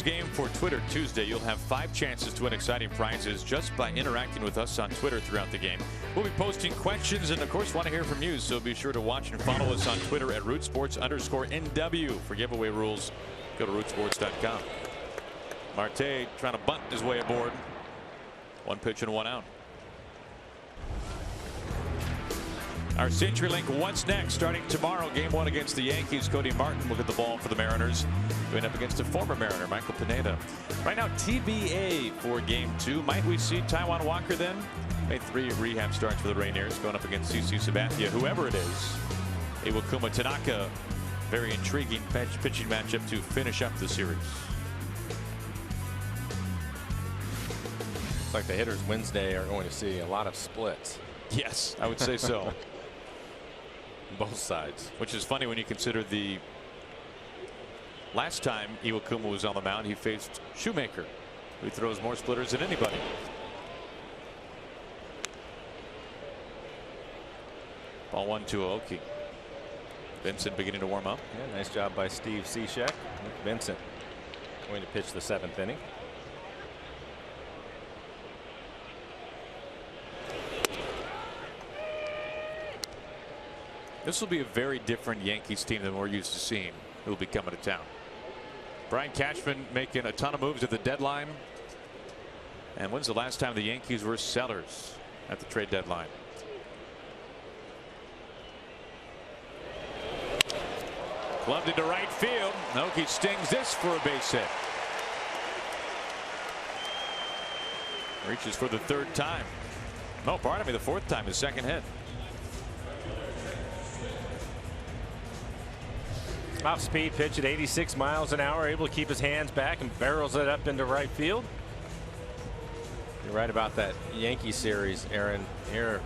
Game for Twitter Tuesday. You'll have 5 chances to win exciting prizes just by interacting with us on Twitter throughout the game. We'll be posting questions and, of course, want to hear from you. So be sure to watch and follow us on Twitter at RootSports_NW. For giveaway rules, go to rootsports.com. Marte trying to bunt his way aboard. 1 pitch and 1 out. Our CenturyLink What's Next starting tomorrow. Game 1 against the Yankees. Cody Martin will get the ball for the Mariners. Going up against a former Mariner, Michael Pineda. Right now, TBA for Game 2. Might we see Taijuan Walker then? Made 3 rehab starts for the Rainiers. Going up against CC Sabathia, whoever it is. Iwakuma Tanaka. Very intriguing pitching matchup to finish up the series. Looks like the hitters Wednesday are going to see a lot of splits. Yes, I would say so. Both sides. Which is funny when you consider the last time Iwakuma was on the mound, he faced Shoemaker, who throws more splitters than anybody. Ball 1 to Aoki. Vincent beginning to warm up. Yeah, nice job by Steve Cishek. Vincent going to pitch the 7th inning. This will be a very different Yankees team than we're used to seeing. Who will be coming to town. Brian Cashman making a ton of moves at the deadline. And when's the last time the Yankees were sellers at the trade deadline? Gloved into right field. Noki stings this for a base hit. Reaches for the third time. No, pardon me, the fourth time, his second hit. Off speed pitch at 86 miles an hour, able to keep his hands back and barrels it up into right field. You're right about that Yankee series, Aaron. Here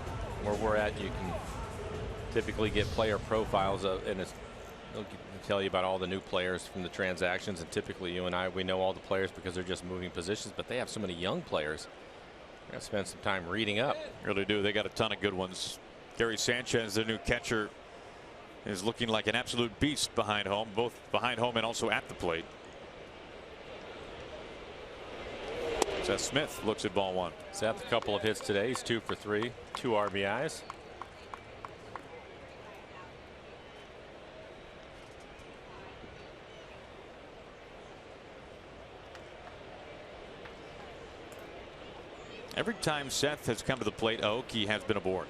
where we're at, you can typically get player profiles and it'll tell you about all the new players from the transactions, and typically you and I, we know all the players because they're just moving positions, but they have so many young players. We're gonna spend some time reading up. Really do. They got a ton of good ones. Gary Sanchez, the new catcher, is looking like an absolute beast behind home, both behind home and also at the plate. Seth Smith looks at ball one. Seth, a couple of hits today. He's 2 for 3, 2 RBIs. Every time Seth has come to the plate, Aoki has been aboard.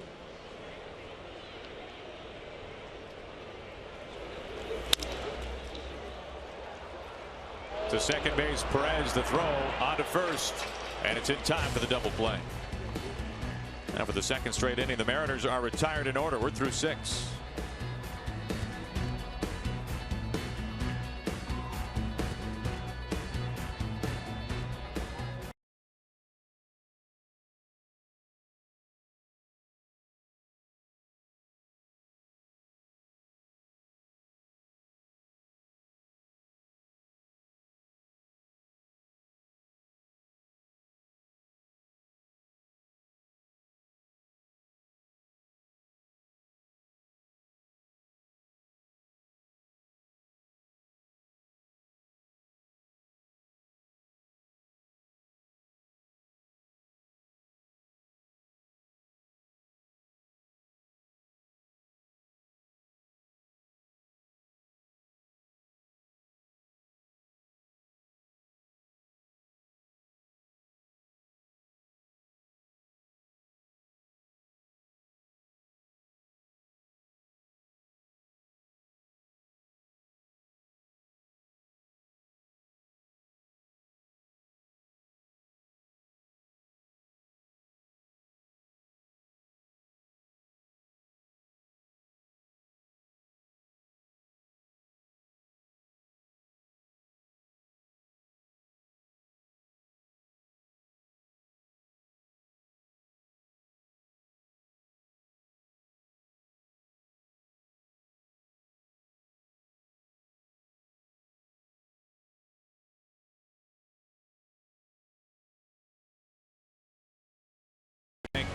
To second base, Perez, the throw on to first, and it's in time for the double play. Now for the second straight inning, the Mariners are retired in order. We're through 6.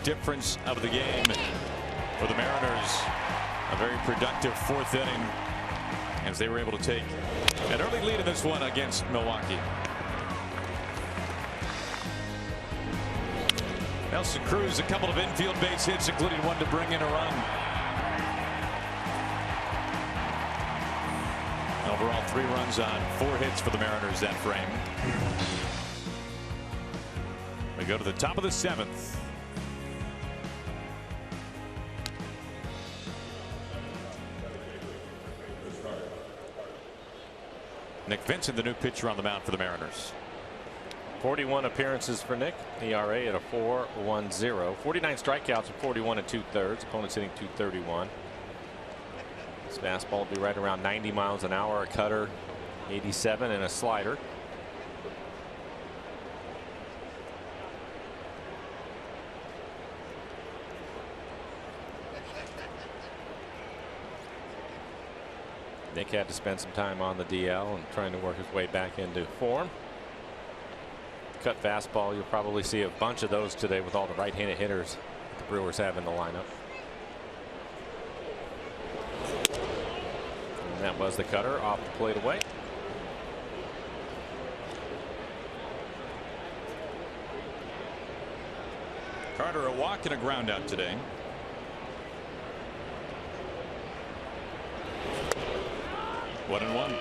Difference of the game for the Mariners. A very productive fourth inning as they were able to take an early lead in this one against Milwaukee. Nelson Cruz, a couple of infield base hits, including one to bring in a run. Overall, 3 runs on 4 hits for the Mariners that frame. We go to the top of the 7th. Nick Vincent, the new pitcher on the mound for the Mariners. 41 appearances for Nick. ERA at a 4.10. 49 strikeouts and 41 2/3. Opponents hitting .231. His fastball will be right around 90 miles an hour. A cutter 87 and a slider. Nick had to spend some time on the DL and trying to work his way back into form. Cut fastball, you'll probably see a bunch of those today with all the right-handed hitters the Brewers have in the lineup. And that was the cutter off the plate away. Carter, a walk and a ground out today. 1-1.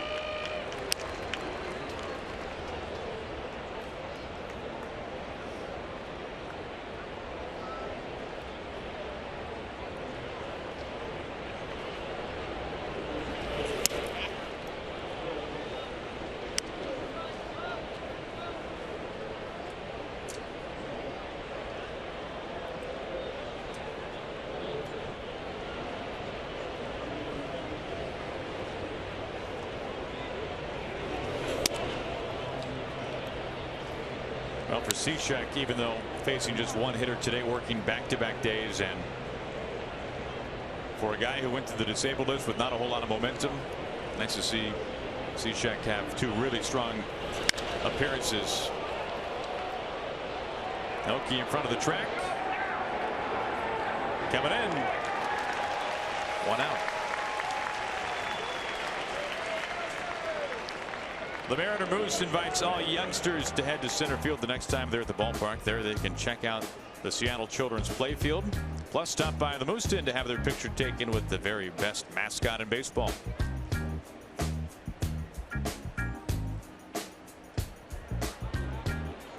Well, for Cishek, even though facing just one hitter today, working back-to-back days, and for a guy who went to the disabled list with not a whole lot of momentum, nice to see Cishek have two really strong appearances. Oki in front of the track. Coming in. One out. The Mariner Moose invites all youngsters to head to center field the next time they're at the ballpark. There they can check out the Seattle Children's Playfield, plus stop by the Moose Den to have their picture taken with the very best mascot in baseball.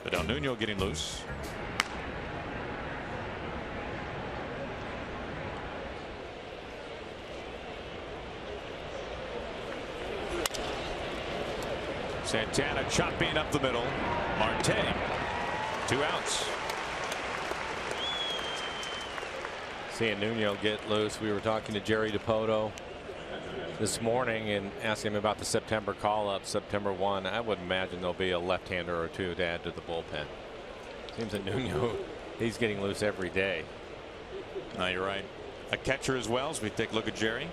But El Nino getting loose. Santana chopping up the middle. Marte, 2 outs. Seeing Nuno get loose. We were talking to Jerry Dipoto this morning and asking him about the September call-up, September 1. I would imagine there'll be a left-hander or two to add to the bullpen. Seems that Nuno, he's getting loose every day. No, you're right. A catcher as well, as we take a look at Jerry.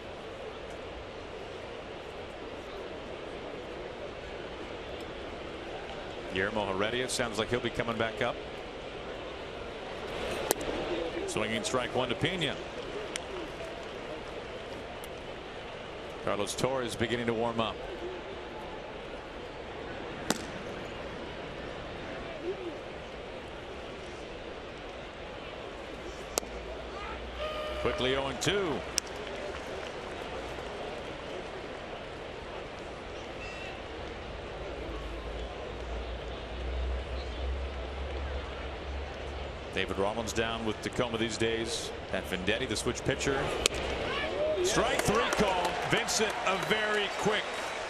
Guillermo Heredia sounds like he'll be coming back up. Swinging strike one to Pena. Carlos Torres beginning to warm up. Quickly 0-2. David Rollins down with Tacoma these days. Pat Venditti, the switch pitcher. Strike 3 call. Vincent, a very quick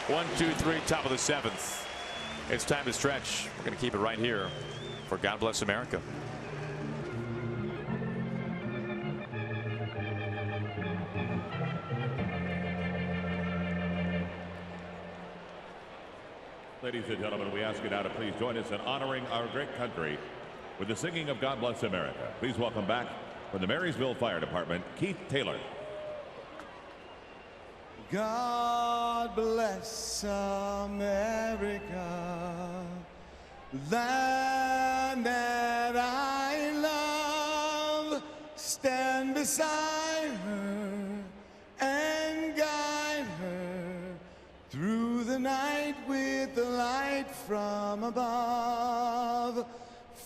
1-2-3, top of the 7th. It's time to stretch. We're going to keep it right here for God Bless America. Ladies and gentlemen, we ask you now to please join us in honoring our great country with the singing of God Bless America. Please welcome back from the Marysville Fire Department, Keith Taylor. God bless America, land that I love. Stand beside her and guide her through the night with the light from above.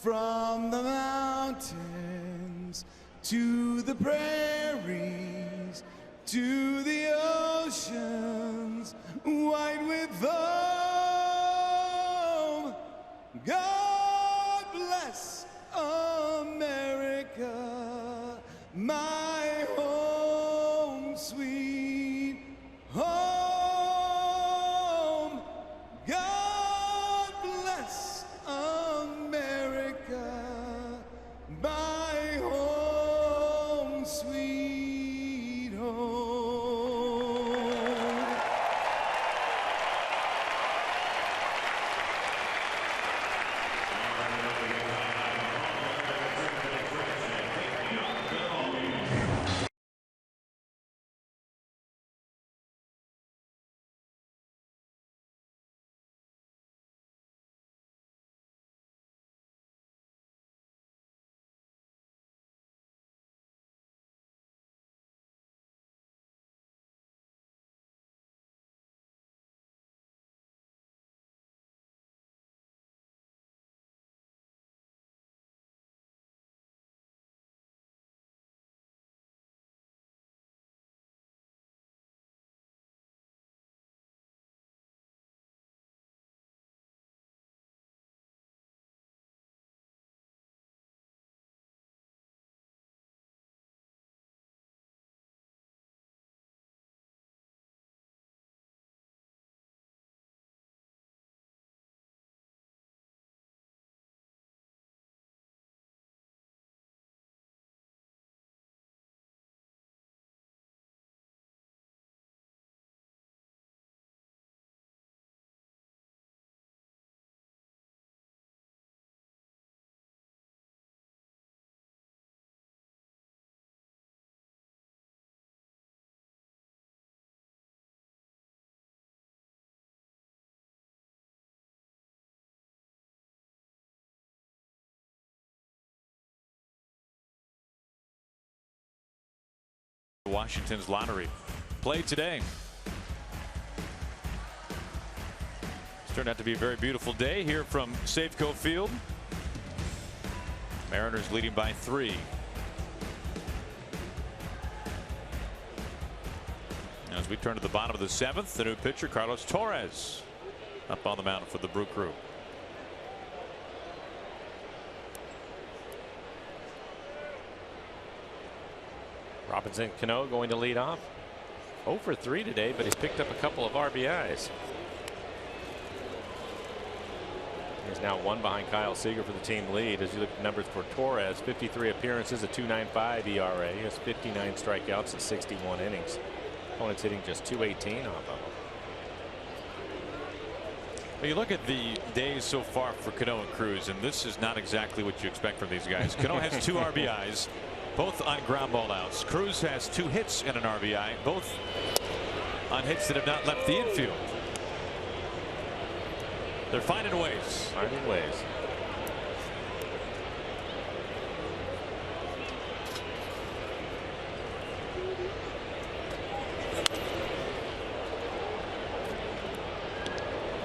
From the mountains to the prairies to the oceans white with foam. God bless America, my home, sweet home. God bless America, my home, sweet home. Washington's lottery played today. It's turned out to be a very beautiful day here from Safeco Field. Mariners leading by 3. As we turn to the bottom of the 7th, the new pitcher Carlos Torres up on the mound for the Brew Crew. Robinson Cano going to lead off. 0 for 3 today, but he's picked up a couple of RBIs. He's now 1 behind Kyle Seager for the team lead. As you look at the numbers for Torres, 53 appearances, a 2.95 ERA. He has 59 strikeouts in 61 innings. Opponent's hitting just .218 off of him. Well, you look at the days so far for Cano and Cruz, and this is not exactly what you expect from these guys. Cano has 2 RBIs, both on ground ball outs. Cruz has 2 hits and an RBI, both on hits that have not left the infield. They're finding ways. Finding ways.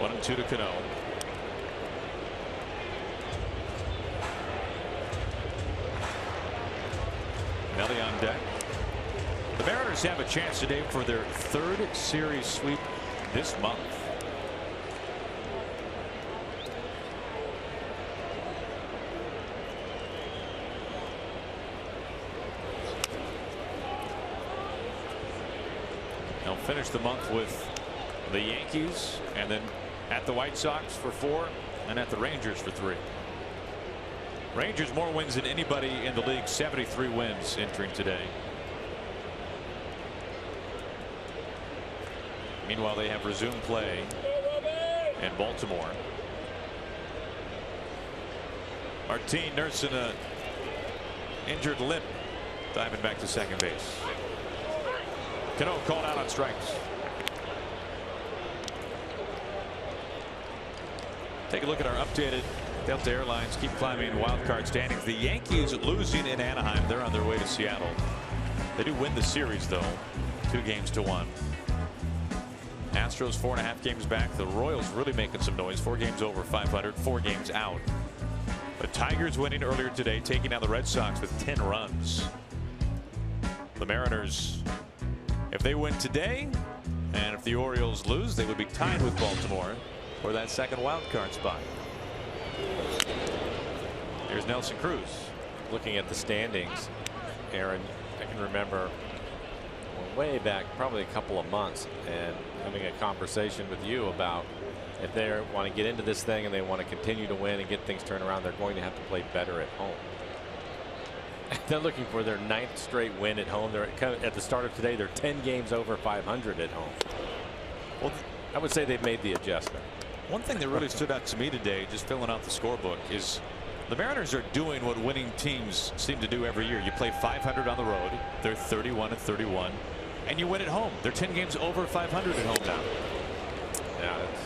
One and 2 to Cano. Nelly on deck. The Mariners have a chance today for their 3rd series sweep this month. They'll finish the month with the Yankees, and then at the White Sox for 4, and at the Rangers for 3. Rangers more wins than anybody in the league, 73 wins entering today. Meanwhile, they have resumed play in Baltimore. Martin nursing a injured lip, diving back to second base. Cano called out on strikes. Take a look at our updated Delta Airlines keep climbing wild card standings. The Yankees losing in Anaheim. They're on their way to Seattle. They do win the series though, 2-1. Astros 4.5 games back. The Royals really making some noise. 4 games over 500, 4 games out. But Tigers winning earlier today, taking down the Red Sox with 10 runs. The Mariners, if they win today, and if the Orioles lose, they would be tied with Baltimore for that second wild card spot. Here's Nelson Cruz. Looking at the standings, Aaron, I can remember way back, probably a couple of months, and having a conversation with you about if they want to get into this thing and they want to continue to win and get things turned around, they're going to have to play better at home. They're looking for their 9th straight win at home. They're at the start of today, they're 10 games over 500 at home. Well, I would say they've made the adjustment. One thing that really stood out to me today, just filling out the scorebook, is the Mariners are doing what winning teams seem to do every year. You play 500 on the road. They're 31-31, and you win at home. They're 10 games over 500 at home now. Yeah, it's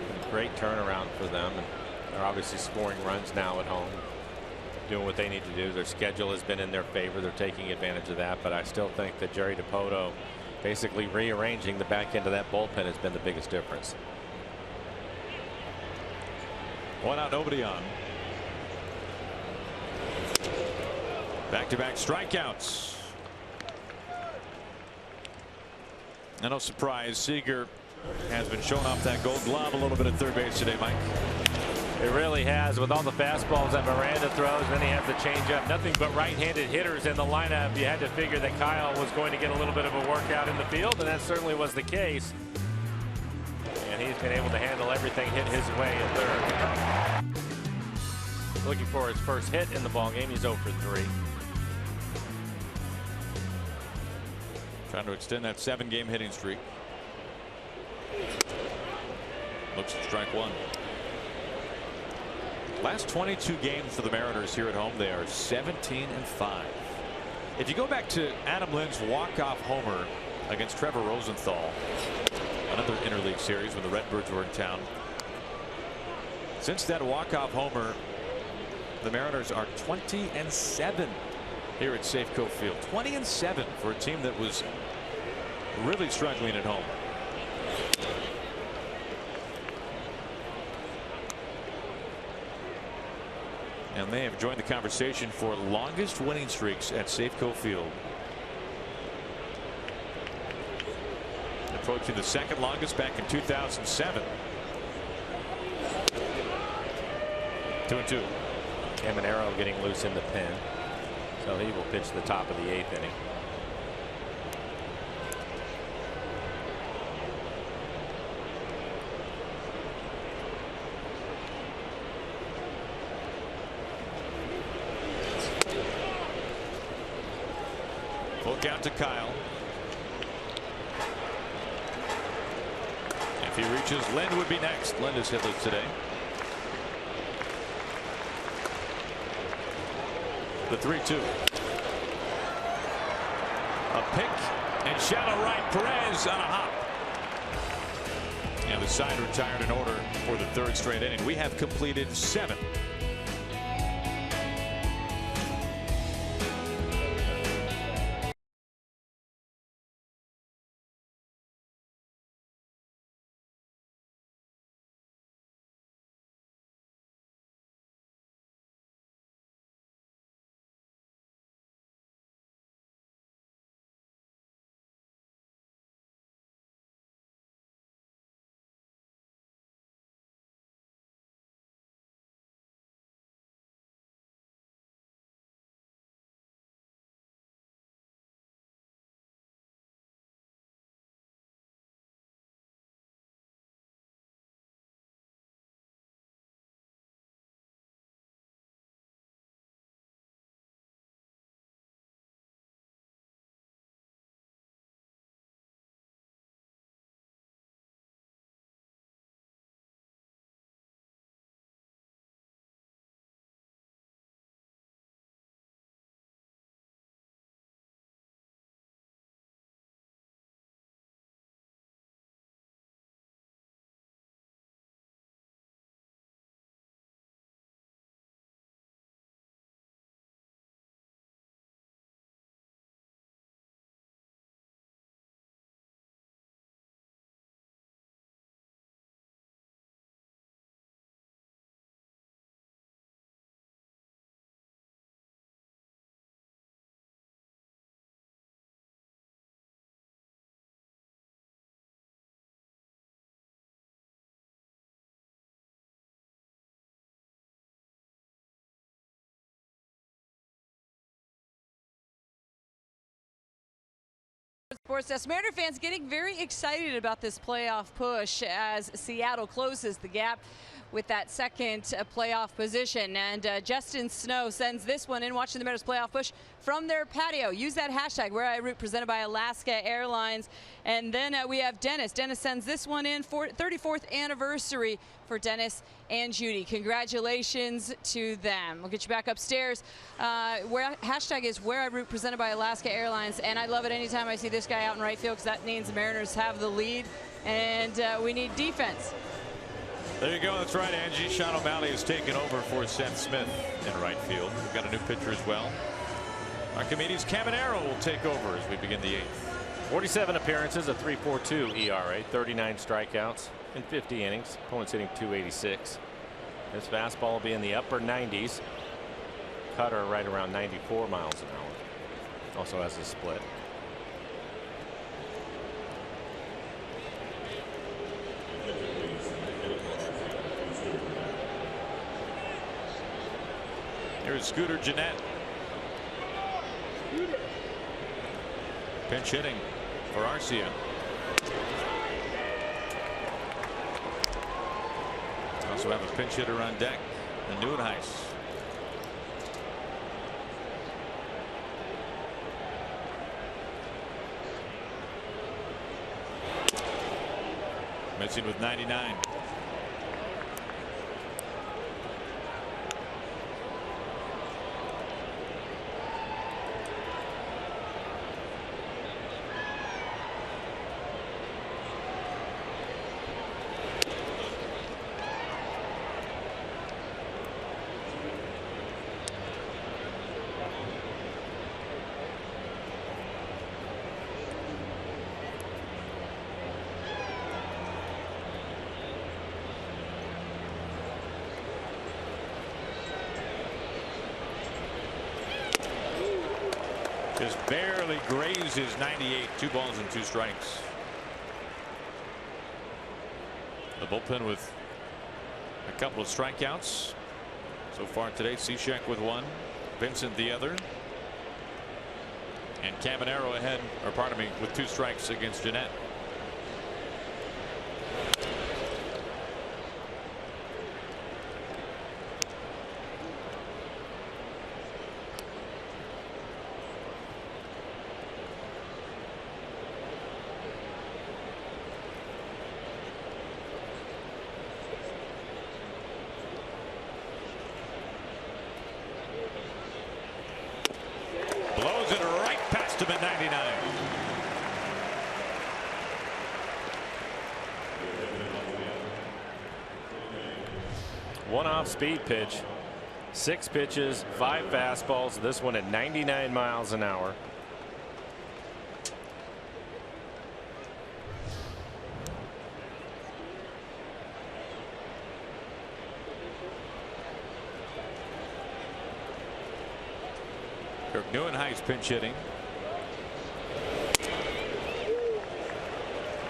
been a great turnaround for them, and they're obviously scoring runs now at home, doing what they need to do. Their schedule has been in their favor. They're taking advantage of that, but I still think that Jerry Dipoto basically rearranging the back end of that bullpen has been the biggest difference. 1 out, nobody on. Back-to-back strikeouts. And no surprise, Seager has been showing off that Gold Glove a little bit at third base today, Mike. It really has, with all the fastballs that Miranda throws. Then he has the changeup. Nothing but right-handed hitters in the lineup. You had to figure that Kyle was going to get a little bit of a workout in the field, and that certainly was the case. And he's been able to handle everything hit his way at third. Looking for his first hit in the ballgame. He's 0 for 3. Trying to extend that 7-game hitting streak. Looks at strike 1. Last 22 games for the Mariners here at home, they are 17-5. If you go back to Adam Lynn's walk-off homer against Trevor Rosenthal, another interleague series when the Redbirds were in town. Since that walk-off homer, the Mariners are 20-7 here at Safeco Field. 20-7 for a team that was really struggling at home. And they have joined the conversation for longest winning streaks at Safeco Field. Approaching the second longest back in 2007. 2-2. Caminero getting loose in the pen, so he will pitch the top of the 8th inning. Full count to Kyle. If he reaches, Lind would be next. Lind is hitless today. The 3-2. A pick and shallow right. Perez on a hop. And the side retired in order for the 3rd straight inning. We have completed 7. Sports Desk. Mariner fans getting very excited about this playoff push as Seattle closes the gap with that second playoff position. And Justin Snow sends this one in, watching the Mariners playoff push from their patio. Use that hashtag Where I Root, presented by Alaska Airlines. And then we have Dennis. Dennis sends this one in for 34th anniversary for Dennis and Judy. Congratulations to them. We'll get you back upstairs. Hashtag is Where I Root, presented by Alaska Airlines. And I love it anytime I see this guy out in right field, because that means the Mariners have the lead and we need defense. There you go. That's right, Angie. Sean O'Malley has taken over for Seth Smith in right field. We've got a new pitcher as well. Archimedes Caminero will take over as we begin the 8th. 47 appearances, a 3.42 ERA, 39 strikeouts in 50 innings. Opponent's hitting .286. His fastball will be in the upper 90s. Cutter right around 94 miles an hour. Also has a split. Here's Scooter Gennett. Pinch hitting for Arcia. Also have a pinch hitter on deck, the Nieuwenhuis. Missing with 99. Just barely grazes 98. 2 balls and 2 strikes. The bullpen with a couple of strikeouts so far today. Cishek with 1, Vincent the other, and Caminero ahead, or pardon me, with 2 strikes against Jeanette. Blows it right past him at 99. One off-speed pitch, 6 pitches, 5 fastballs. This one at 99 miles an hour. Kirk Neuenhuis pinch hitting.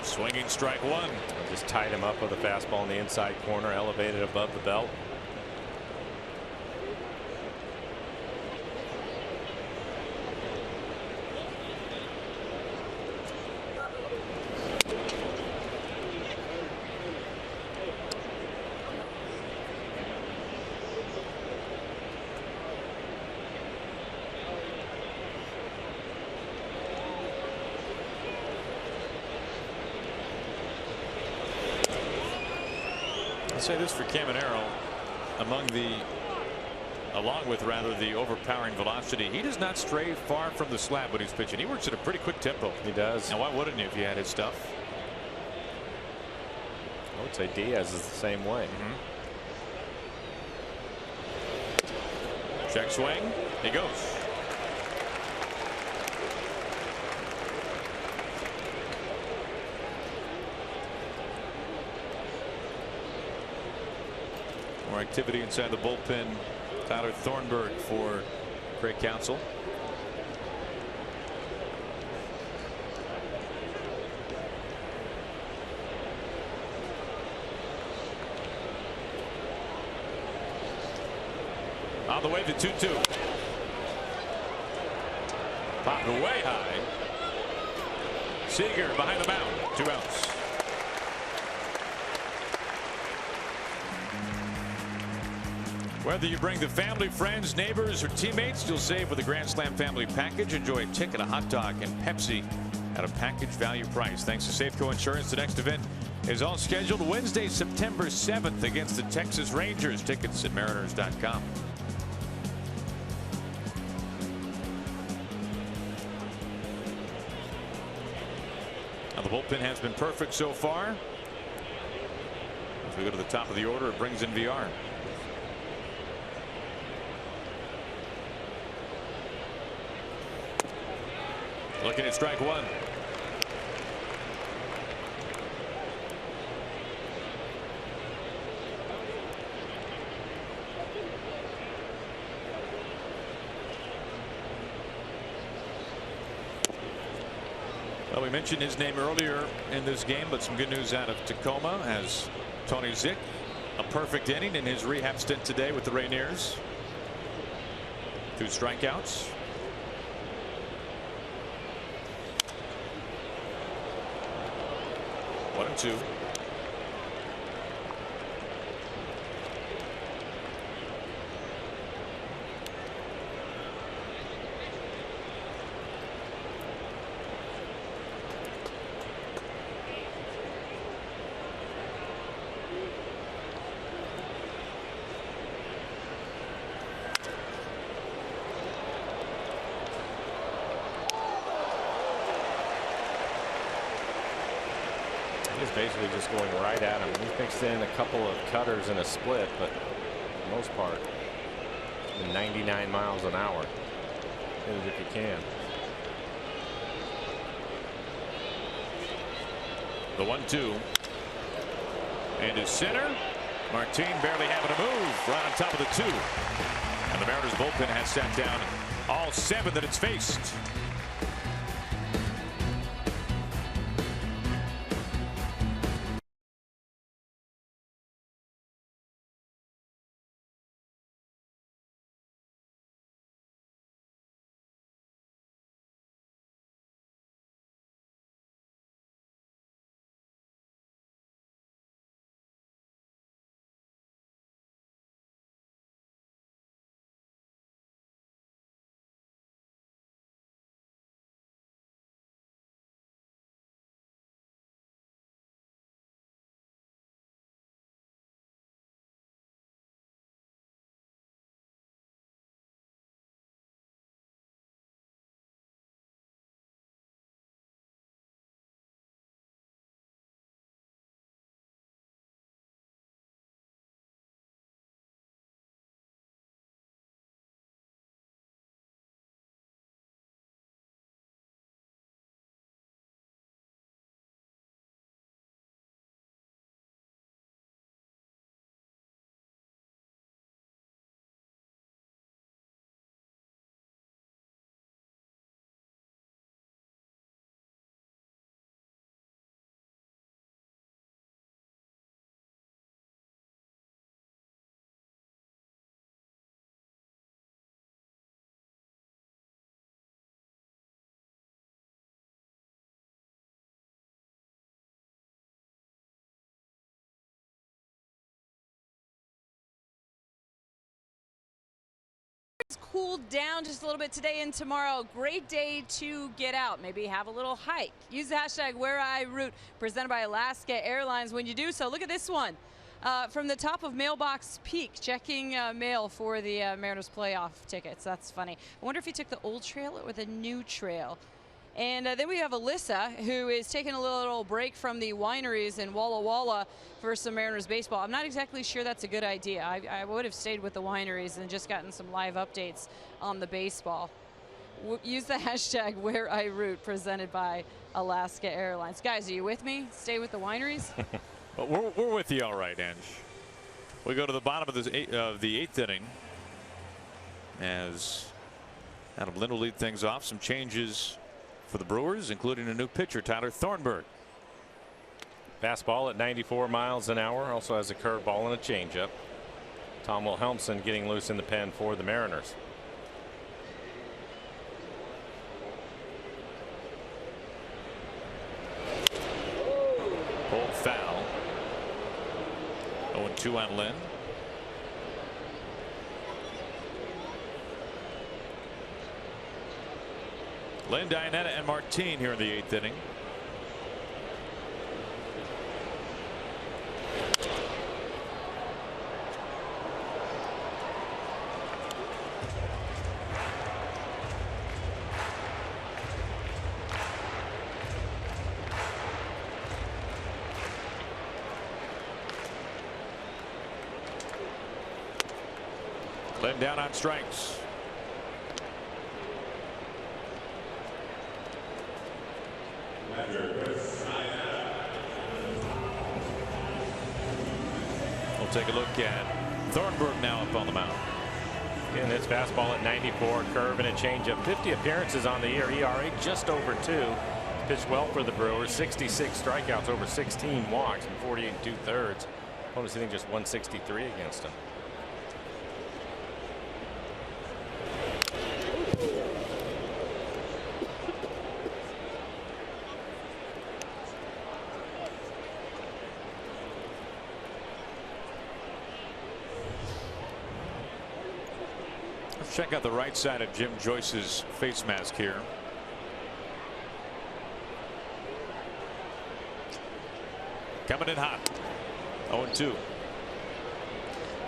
Swinging strike 1. Just tied him up with a fastball in the inside corner, elevated above the belt. I'll say this for Caminero, along with the overpowering velocity, he does not stray far from the slab when he's pitching. He works at a pretty quick tempo. He does. Now, why wouldn't you if you had his stuff? I would say Diaz is the same way. Check swing. He goes. More activity inside the bullpen. Tyler Thornburg for Craig Counsell. On the way to 2-2. Popped way high. Seager behind the mound. 2 outs. Whether you bring the family, friends, neighbors, or teammates, you'll save with the Grand Slam Family Package. Enjoy a ticket, a hot dog, and Pepsi at a package value price. Thanks to Safeco Insurance, the next event is all scheduled Wednesday, September 7th against the Texas Rangers. Tickets at Mariners.com. Now the bullpen has been perfect so far. As we go to the top of the order, it brings in VR. Looking at strike 1. Well, we mentioned his name earlier in this game, but some good news out of Tacoma as Tony Zych, a perfect inning in his rehab stint today with the Rainiers. 2 strikeouts. 1-2. He's basically just going right at him. He mixed in a couple of cutters and a split, but for the most part, 99 miles an hour. Hit it if you can. The 1-2. And his center. Martin barely having a move right on top of the 2. And the Mariners bullpen has sat down all 7 that it's faced. It's cooled down just a little bit today and tomorrow. Great day to get out. Maybe have a little hike. Use the hashtag #WhereIRoot, presented by Alaska Airlines. When you do so, look at this one. From the top of Mailbox Peak, checking mail for the Mariners playoff tickets. That's funny. I wonder if he took the old trail or the new trail. And then we have Alyssa, who is taking a little break from the wineries in Walla Walla for some Mariners baseball. I'm not exactly sure that's a good idea. I would have stayed with the wineries and just gotten some live updates on the baseball. Use the hashtag #WhereIRoot, presented by Alaska Airlines. Guys, are you with me? Stay with the wineries? Well, we're with you all right, Ange. We go to the bottom of the 8th inning as Adam Lind will lead things off. Some changes for the Brewers, including a new pitcher, Tyler Thornburg. Fastball at 94 miles an hour. Also has a curveball and a changeup. Tom Wilhelmsen getting loose in the pen for the Mariners. Pulled foul. 0-2 on Lind. Lind, Iannetta, and Martine here in the 8th inning. Lind down on strikes. We'll take a look at Thornburg now up on the mound. And it's fastball at 94, curve and a changeup. 50 appearances on the year. ERA just over 2. Pitched well for the Brewers. 66 strikeouts, over 16 walks, and 48 2/3. Opponents hitting just 163 against him. Check out the right side of Jim Joyce's face mask here. Coming in hot. 0-2.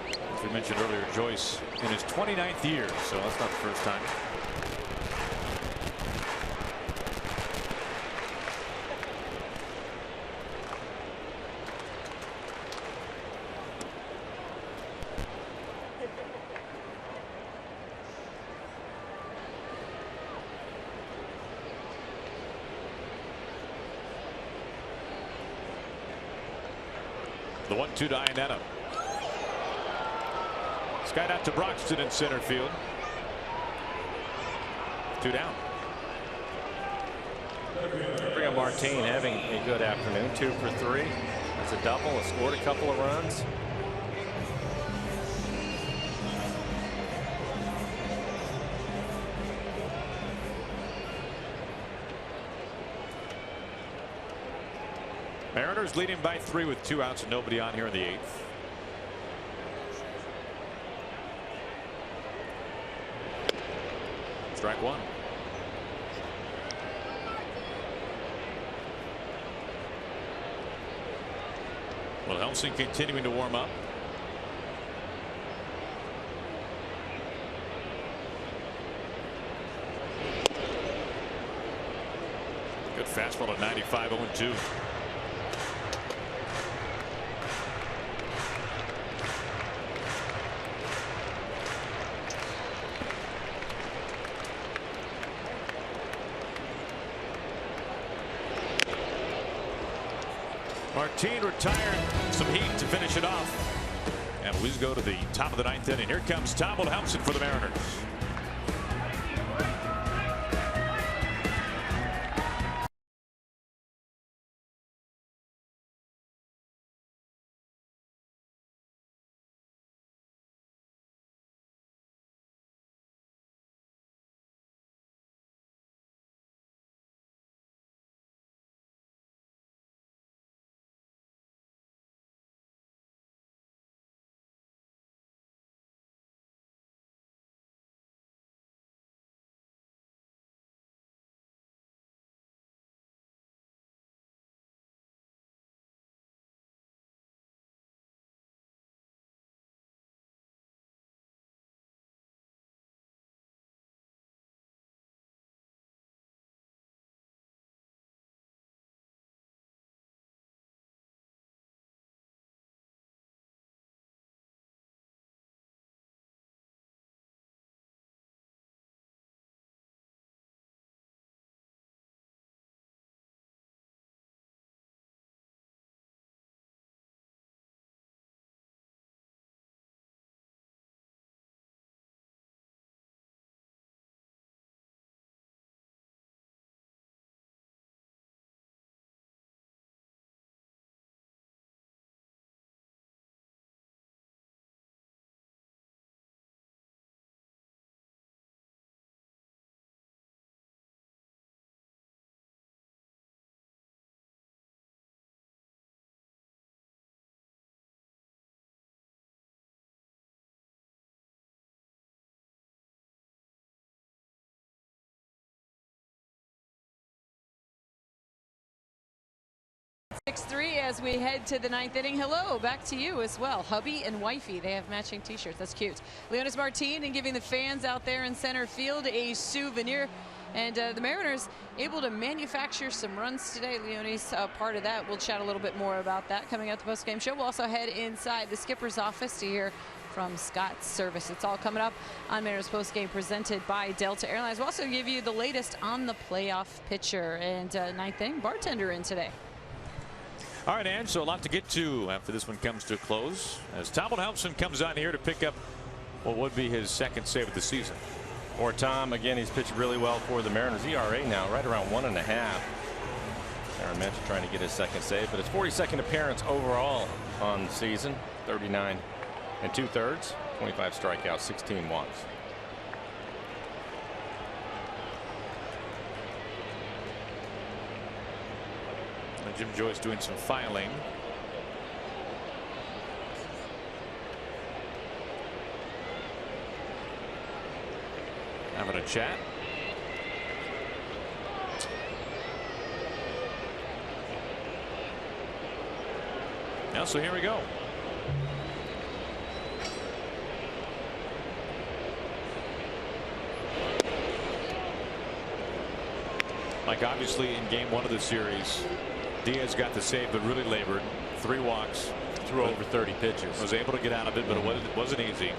As we mentioned earlier, Joyce in his 29th year, so that's not the first time. The 1-2 to Iannetta. Sky out to Broxton in center field. 2 down. Gabriel Martin having a good afternoon. 2 for 3. That's a double. Has scored a couple of runs. Mariners leading by 3 with 2 outs and nobody on here in the 8th. Strike 1. Wilhelmsen continuing to warm up. Good fastball at 95, 0-2. Martin retired some heat to finish it off. And we go to the top of the 9th inning. Here comes Tom Wilhelmsen for the Mariners. Six-3 as we head to the 9th inning. Hello, back to you as well. Hubby and wifey, they have matching t-shirts. That's cute. Leonys Martin and giving the fans out there in center field a souvenir. And the Mariners able to manufacture some runs today. Leonys, part of that. We'll chat a little bit more about that coming out the post-game show. We'll also head inside the skipper's office to hear from Scott Service. It's all coming up on Mariners Postgame presented by Delta Airlines. We'll also give you the latest on the playoff pitcher. And 9th inning bartender in today. All right, Ange, so a lot to get to after this one comes to a close as Tom Wilhelmsen comes on here to pick up what would be his 2nd save of the season. For Tom, again, he's pitched really well for the Mariners. ERA now right around 1.5. Aaron Mitchell trying to get his 2nd save, but his 42nd appearance overall on the season. 39 2/3, 25 strikeouts, 16 walks. Jim Joyce doing some filing. Having a chat. Now, so here we go. Like obviously in game 1 of the series, Diaz got the save, but really labored. 3 walks. Threw over 30 pitches. Was able to get out of it, but it wasn't easy.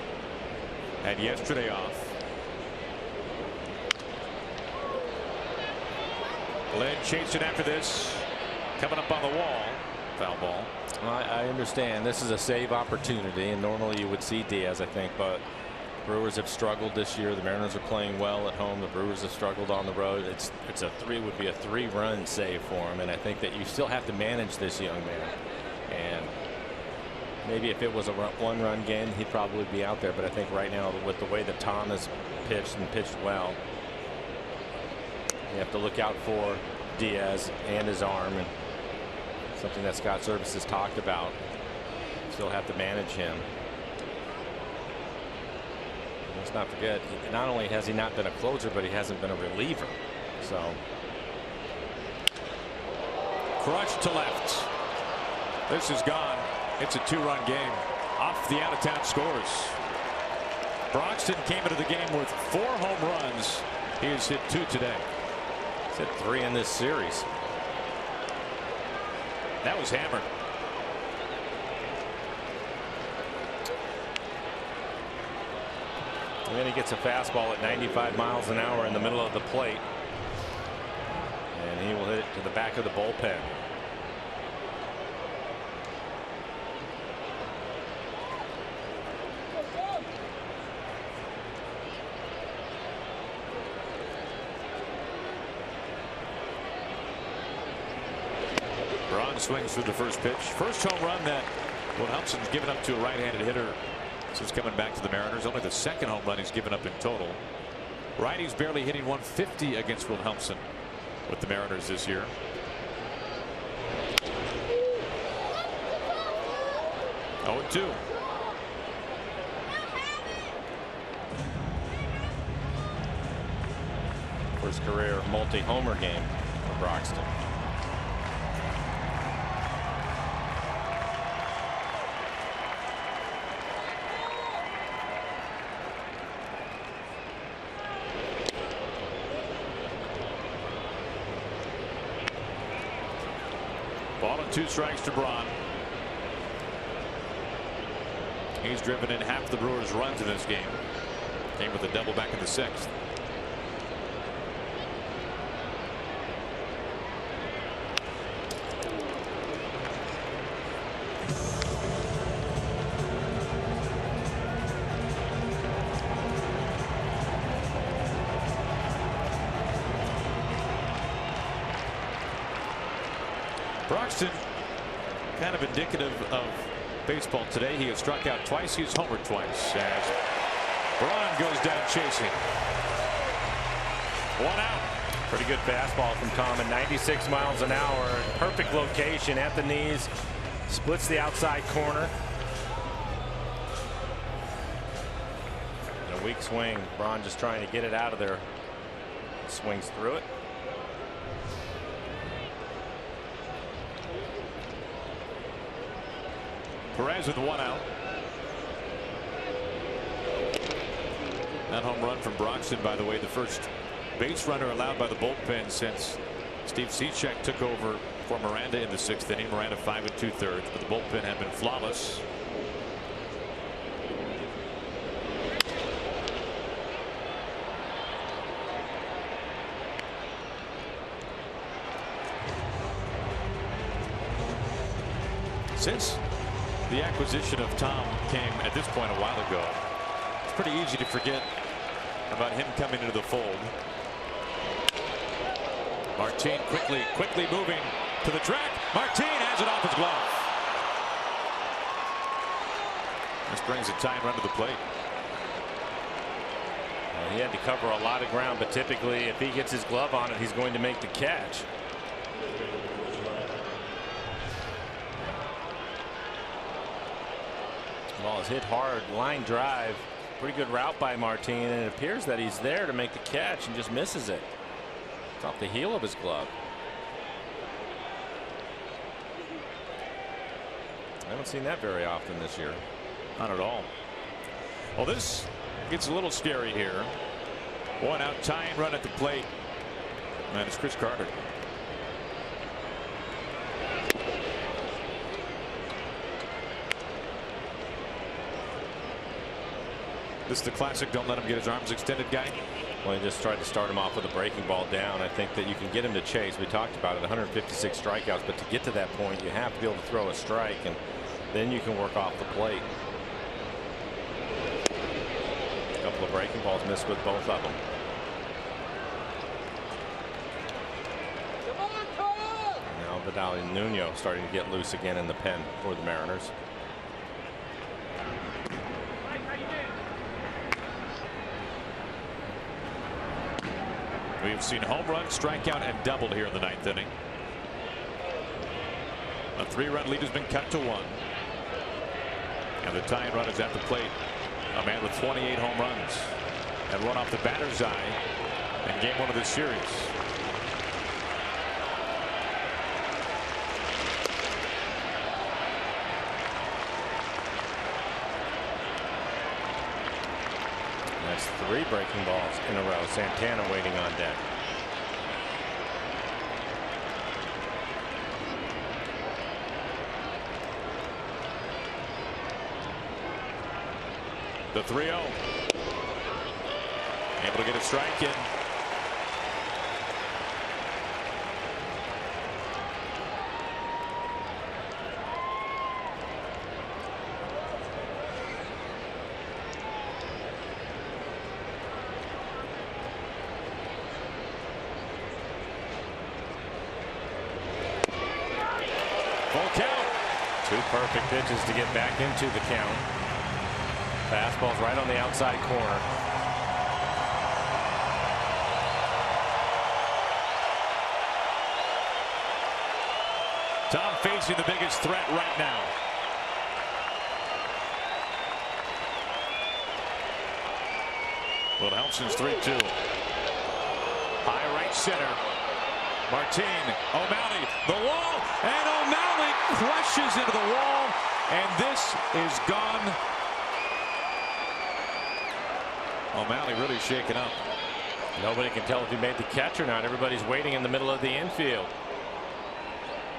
Had yesterday off. Lynn chasing after this. Coming up on the wall. Foul ball. I understand this is a save opportunity, and normally you would see Diaz, I think, but Brewers have struggled this year. The Mariners are playing well at home. The Brewers have struggled on the road. Would be a 3-run save for him, and I think that you still have to manage this young man. And maybe if it was a 1-run game, he'd probably be out there. But I think right now, with the way that Tom has pitched and pitched well, you have to look out for Diaz and his arm, and something that Scott Servais has talked about. Still have to manage him. Let's not forget, not only has he not been a closer, but he hasn't been a reliever. So Crushed to left. This is gone. It's a 2-run game. Off the out-of-town scores. Broxton came into the game with 4 home runs. He has hit 2 today. He's hit 3 in this series. That was hammered. And then he gets a fastball at 95 miles an hour in the middle of the plate. And he will hit it to the back of the bullpen. Braun swings through the first pitch. First home run that Wilhelmsen's given up to a right-handed hitter since coming back to the Mariners. Only the second home run he's given up in total. Righty's barely hitting 150 against Wilhelmsen with the Mariners this year. Oh, 2. First career multi-homer game for Broxton. Ball and 2 strikes to Braun. He's driven in half the Brewers' runs in this game. Came with a double back in the 6th. Broxton, kind of indicative of baseball today. He has struck out twice. He's homered twice as Braun goes down chasing. 1 out. Pretty good fastball from Tom at 96 miles an hour. Perfect location at the knees. Splits the outside corner. And a weak swing. Braun just trying to get it out of there. Swings through it. Perez with 1 out. That home run from Broxton, by the way, the first base runner allowed by the bullpen since Steve Cishek took over for Miranda in the 6th inning. Miranda 5 2/3, but the bullpen had been flawless. Since the acquisition of Tom came at this point a while ago, it's pretty easy to forget about him coming into the fold. Martin quickly moving to the track. Martin has it off his glove. This brings a tying run to the plate. Well, he had to cover a lot of ground, but typically if he gets his glove on it, he's going to make the catch. Ball is hit hard, line drive. Pretty good route by Martin, and it appears that he's there to make the catch and just misses it. It's off the heel of his glove. I haven't seen that very often this year. Not at all. Well, this gets a little scary here. 1 out, tying run at the plate. And it's Chris Carter. This is the classic don't let him get his arms extended guy. Well, he just tried to start him off with a breaking ball down. I think that you can get him to chase. We talked about it, 156 strikeouts, but to get to that point you have to be able to throw a strike, and then you can work off the plate. couple of breaking balls, missed with both of them. Now Vidal Nuno starting to get loose again in the pen for the Mariners. We've seen home run, strikeout, and doubled here in the 9th inning. A 3-run lead has been cut to 1. And the tying run is at the plate. A man with 28 home runs and run off the batter's eye in game 1 of this series. That's 3 breaking balls in a row. Santana waiting on deck. The 3-0. Able to get a strike in. Full count. 2 perfect pitches to get back into the count. Fastball's right on the outside corner. Tom facing the biggest threat right now. Well, Helson's 3-2. High right center. Martin, O'Malley, the wall, and O'Malley crushes into the wall, and this is gone. O'Malley really shaken up. Nobody can tell if he made the catch or not. Everybody's waiting in the middle of the infield.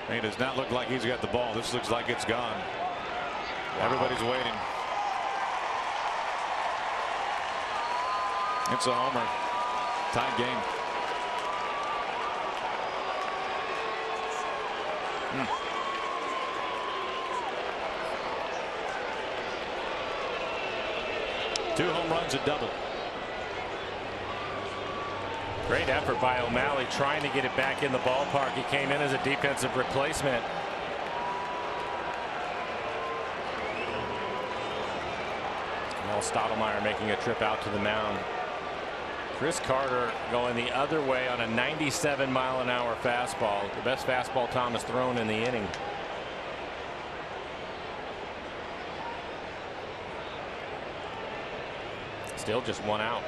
It does not look like he's got the ball. This looks like it's gone. Wow. Everybody's waiting. It's a homer. Tied game. Two home runs, a double. Great effort by O'Malley trying to get it back in the ballpark. He came in as a defensive replacement. Now Stottlemyre making a trip out to the mound. Chris Carter going the other way on a 97-mile-an-hour fastball. The best fastball Tom has thrown in the inning. Still just 1 out.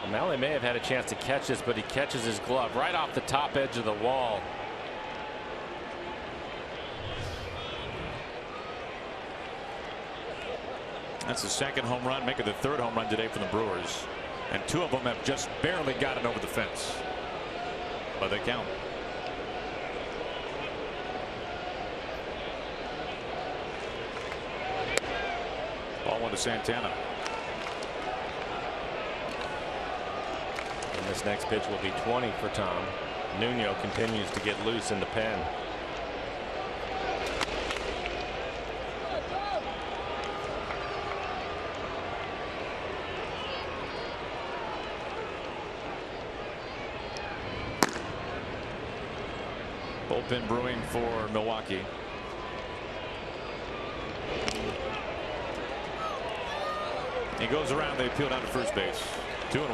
O'Malley may have had a chance to catch this, but he catches his glove right off the top edge of the wall. That's the second home run, making the third home run today for the Brewers. And 2 of them have just barely gotten over the fence. But they count. Ball 1 to Santana. And this next pitch will be 20 for Tom. Nuno continues to get loose in the pen. Bullpen brewing for Milwaukee. He goes around. They appeal down to first base. 2-1.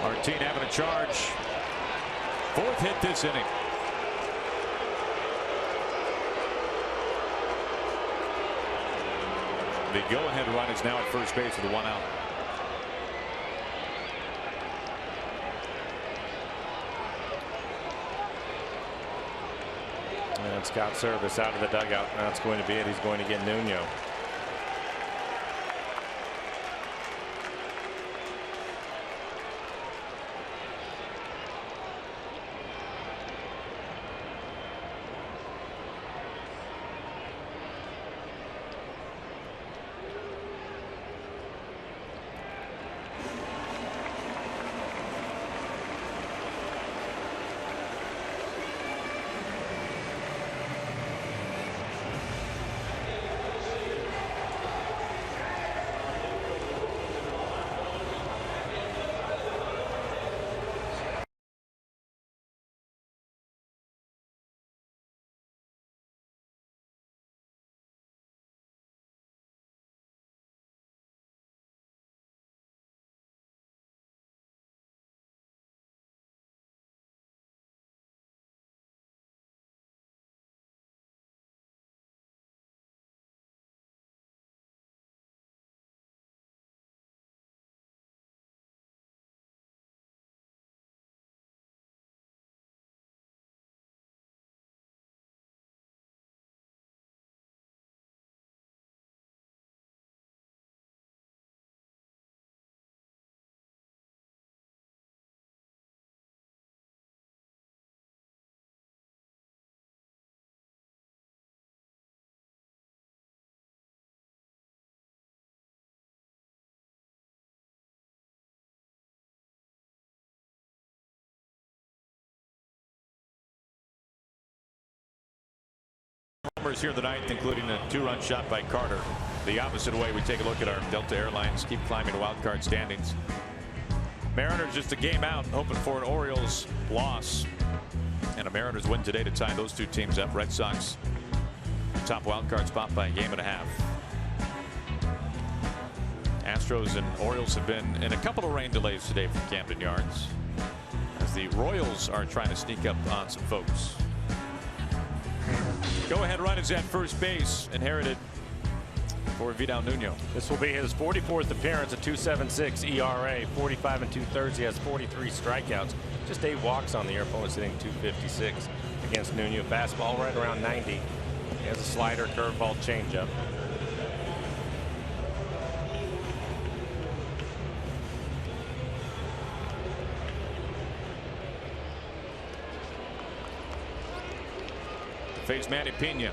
Martin having a charge. 4th hit this inning. The go-ahead run is now at first base with a 1 out. And Scott Service out of the dugout. That's going to be it. He's going to get Nuno. Homers here in the ninth, including a 2-run shot by Carter. The opposite way, we take a look at our Delta Airlines keep climbing wild card standings. Mariners just a game out, hoping for an Orioles loss. And a Mariners win today to tie those two teams up. Red Sox top wild card spot by a game and a half. Astros and Orioles have been in a couple of rain delays today from Camden Yards, as the Royals are trying to sneak up on some folks. Go-ahead run is at first base, inherited for Vidal Nuno. This will be his 44th appearance, a 2.76 ERA, 45 2/3. He has 43 strikeouts, just 8 walks on the year. Opponent's hitting .256 against Nuno. Fastball right around 90. He has a slider, curveball, changeup. Face Manny Pena.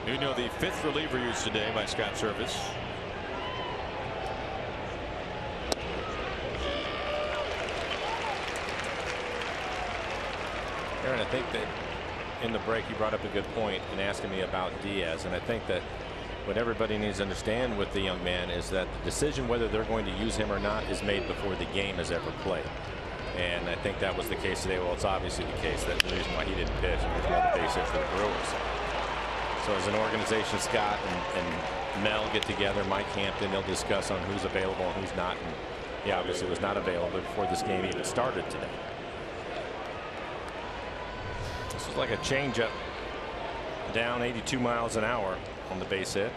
Nuno, the 5th reliever used today by Scott Service. Aaron, I think that in the break you brought up a good point in asking me about Diaz, and I think that what everybody needs to understand with the young man is that the decision whether they're going to use him or not is made before the game is ever played. And I think that was the case today. Well, it's obviously the case that the reason why he didn't pitch was one of the base hits for the Brewers. So as an organization, Scott and Mel get together, Mike Hampton, they'll discuss on who's available and who's not. And he obviously was not available before this game even started today. This was like a changeup, down 82 miles an hour on the base hit.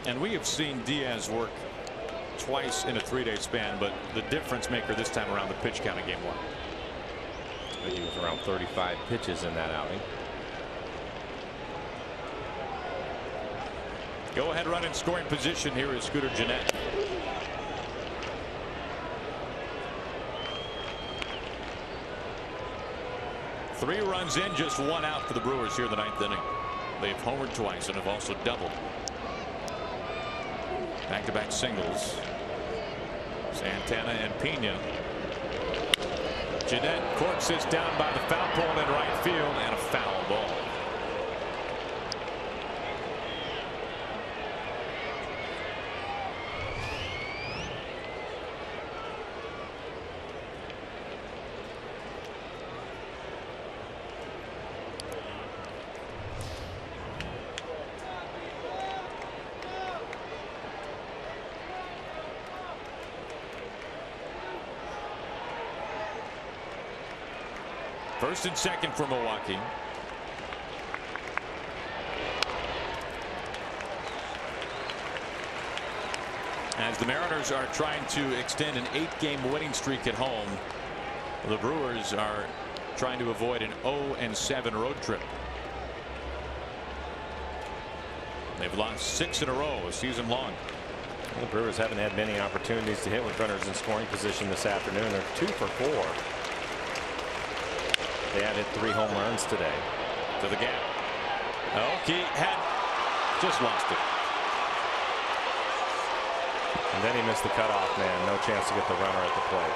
And we have seen Diaz work twice in a 3-day span, but the difference maker this time around, the pitch count in game 1. He was around 35 pitches in that outing. Go ahead run in scoring position. Here is Scooter Gennett. Three runs in, just 1 out for the Brewers here in the 9th inning. They've homered twice and have also doubled. Back-to-back singles. Santana and Pena. Gennett courts this down by the foul pole in right field, and a foul ball. First and second for Milwaukee. As the Mariners are trying to extend an 8-game winning streak at home, the Brewers are trying to avoid an 0-7 road trip. They've lost 6 in a row season long. Well, the Brewers haven't had many opportunities to hit with runners in scoring position this afternoon. They're 2 for 4. They added 3 home runs today. To the gap. Oh, he had just lost it. And then he missed the cutoff man. No chance to get the runner at the plate.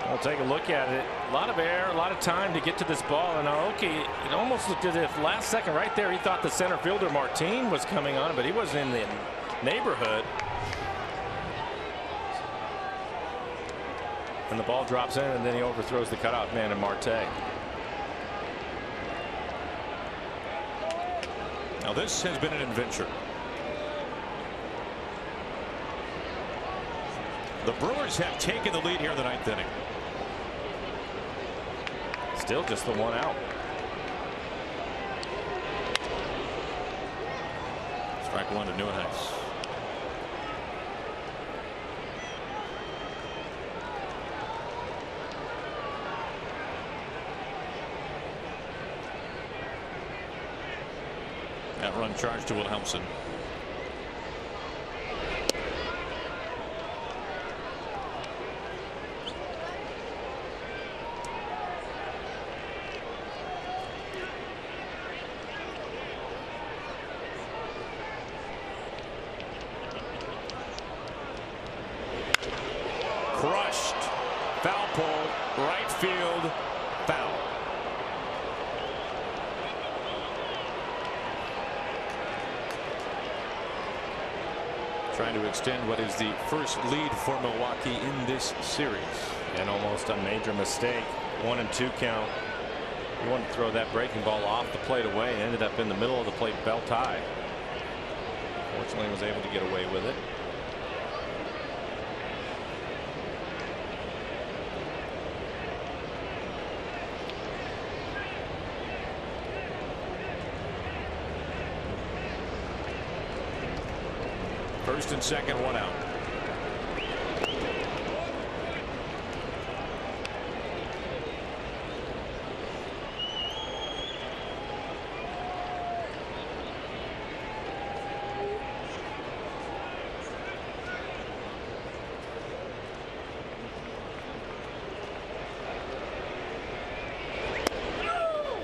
We'll take a look at it. A lot of air, a lot of time to get to this ball. And Aoki, it almost looked as if last second right there he thought the center fielder Martin was coming on, but he wasn't in the neighborhood. And the ball drops in, and then he overthrows the cutoff man in Marte. Now this has been an adventure. The Brewers have taken the lead here in the 9th inning. Still just the 1 out. Strike one to Nieuwenhuis. That run charge to Wilhelmsen. Crushed. Foul pole, right field, foul. Trying to extend what is the first lead for Milwaukee in this series. And almost a major mistake. 1-2 count. He wanted to throw that breaking ball off the plate away and ended up in the middle of the plate, belt high. Fortunately, was able to get away with it. First and second, one out.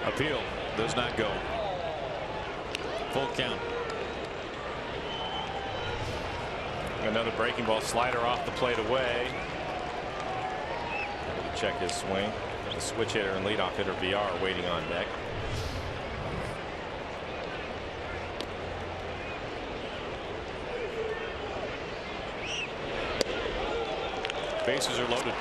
Appeal does not go. Full count. Another breaking ball slider off the plate away. Check his swing. The switch hitter and leadoff hitter VR waiting on deck. Bases are loaded.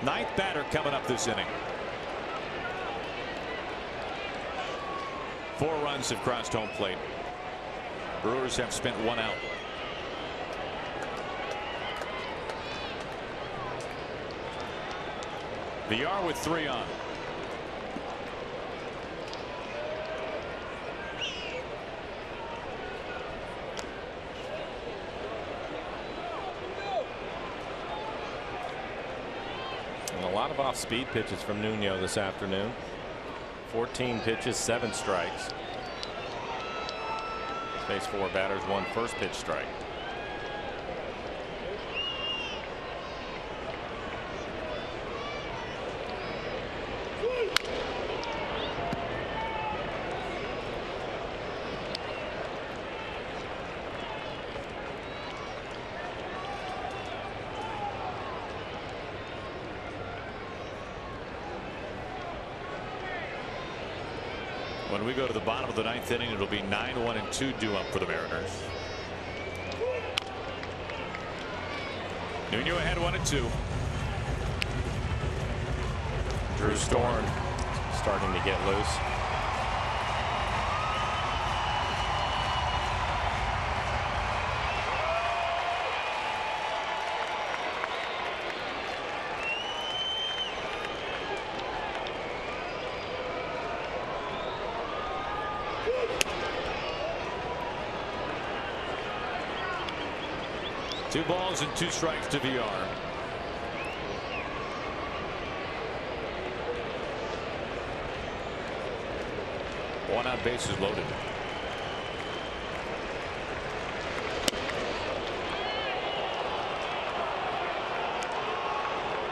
Ninth batter coming up this inning. 4 runs have crossed home plate. Brewers have spent 1 out. VR with 3 on. And a lot of off-speed pitches from Nuno this afternoon. 14 pitches, 7 strikes. Face 4 batters, 1 first pitch strike. When we go to the bottom of the 9th inning, it'll be 9-1 and 2 due up for the Mariners. Nuno ahead 1-2. Drew Storm starting to get loose. Two balls and 2 strikes to VR. One out, bases loaded.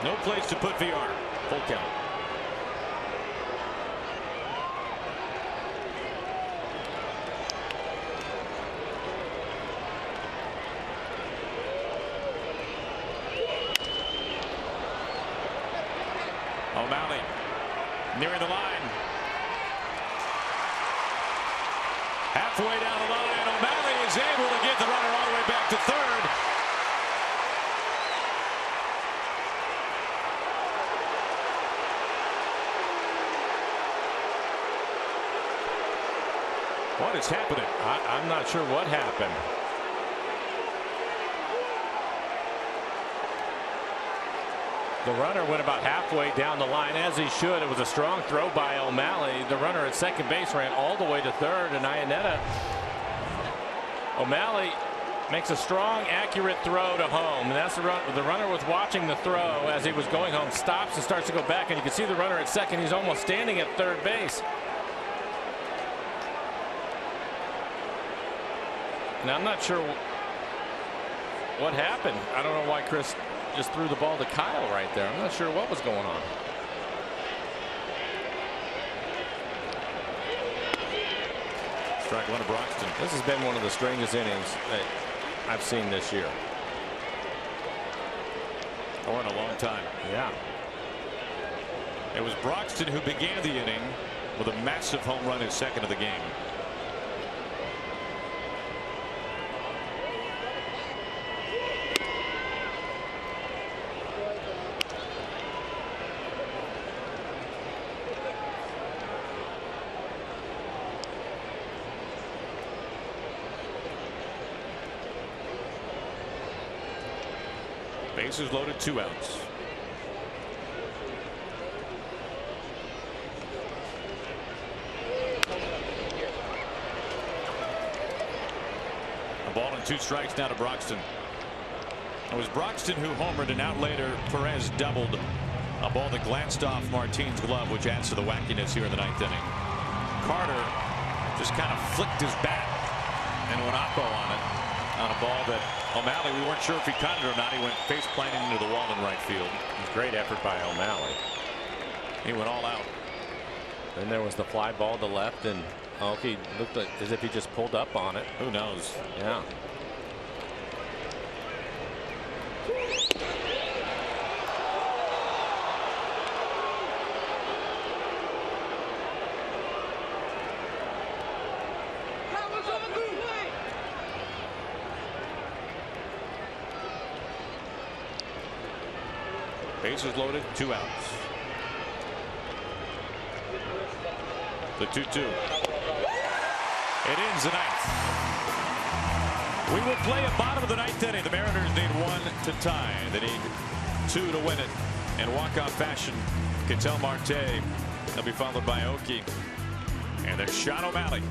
No place to put VR. Full count. O'Malley nearing the line. Halfway down the line, O'Malley is able to get the runner all the way back to third. What is happening? I'm not sure what happened. The runner went about halfway down the line, as he should. It was a strong throw by O'Malley. The runner at second base ran all the way to third, and Iannetta. O'Malley makes a strong, accurate throw to home, and that's the runner was watching the throw as he was going home, stops and starts to go back, and you can see the runner at second. He's almost standing at third base. Now, I'm not sure what happened. I don't know why Chris just threw the ball to Kyle right there. I'm not sure what was going on. Strike one to Broxton. This has been one of the strangest innings that I've seen this year. Or in a long time. Yeah. It was Broxton who began the inning with a massive home run, his second of the game. Bases loaded, 2 outs. A ball and 2 strikes now to Broxton. It was Broxton who homered, and out later Perez doubled a ball that glanced off Martine's glove, which adds to the wackiness here in the 9th inning. Carter just kind of flicked his bat and went oppo on it, on a ball that O'Malley, we weren't sure if he caught it or not. He went face planting into the wall in right field. Great effort by O'Malley. He went all out. Then there was the fly ball to left, and Aoki looked like as if he just pulled up on it. Who knows? Yeah. Bases loaded, 2 outs. The 2-2. It ends the 9th. We will play a bottom of the 9th inning. The Mariners need 1 to tie. They need 2 to win it in walk-off fashion. Ketel Marte. They'll be followed by Aoki. And there's Sean O'Malley.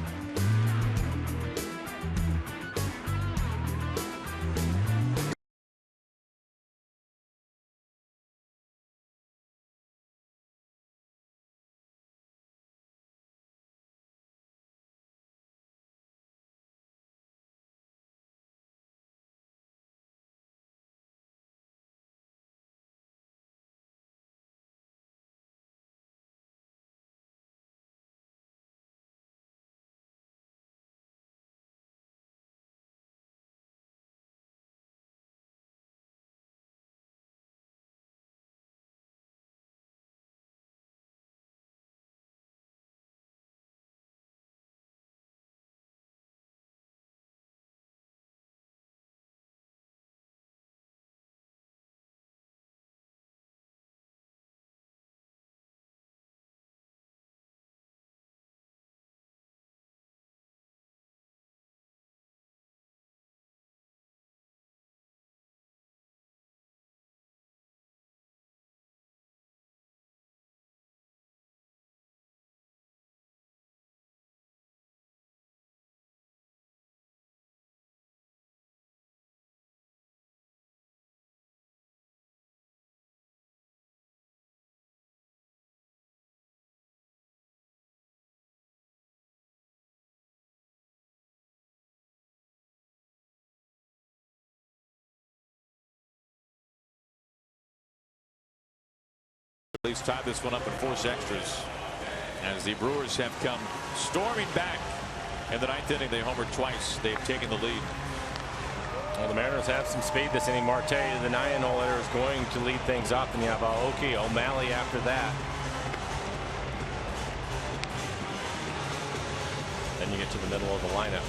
Least tie this one up and force extras as the Brewers have come storming back in the 9th inning. They homered twice. They've taken the lead. Well, the Mariners have some speed this inning. Marte, the 9-0 hitter, is going to lead things off, and you have Aoki, O'Malley after that. Then you get to the middle of the lineup.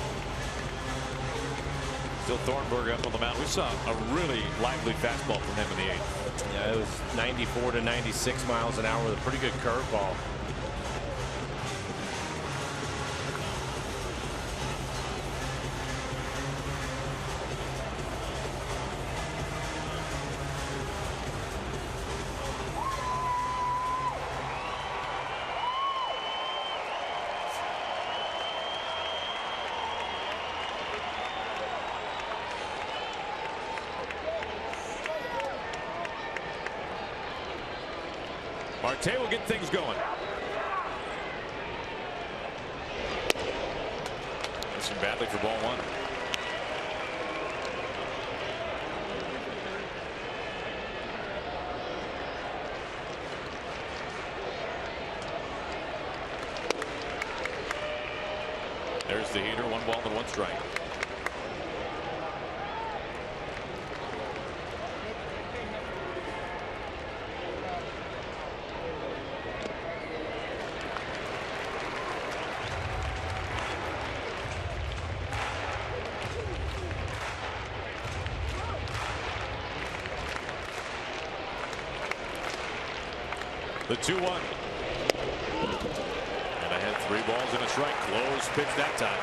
Still Thornburg up on the mound. We saw a really lively fastball from him in the 8th. Yeah, it was 94 to 96 miles an hour with a pretty good curveball. Marte will get things going. Missing badly for ball one. There's the heater. 1 ball and 1 strike. The 2-1. And ahead 3 balls and a strike. Close pitch that time.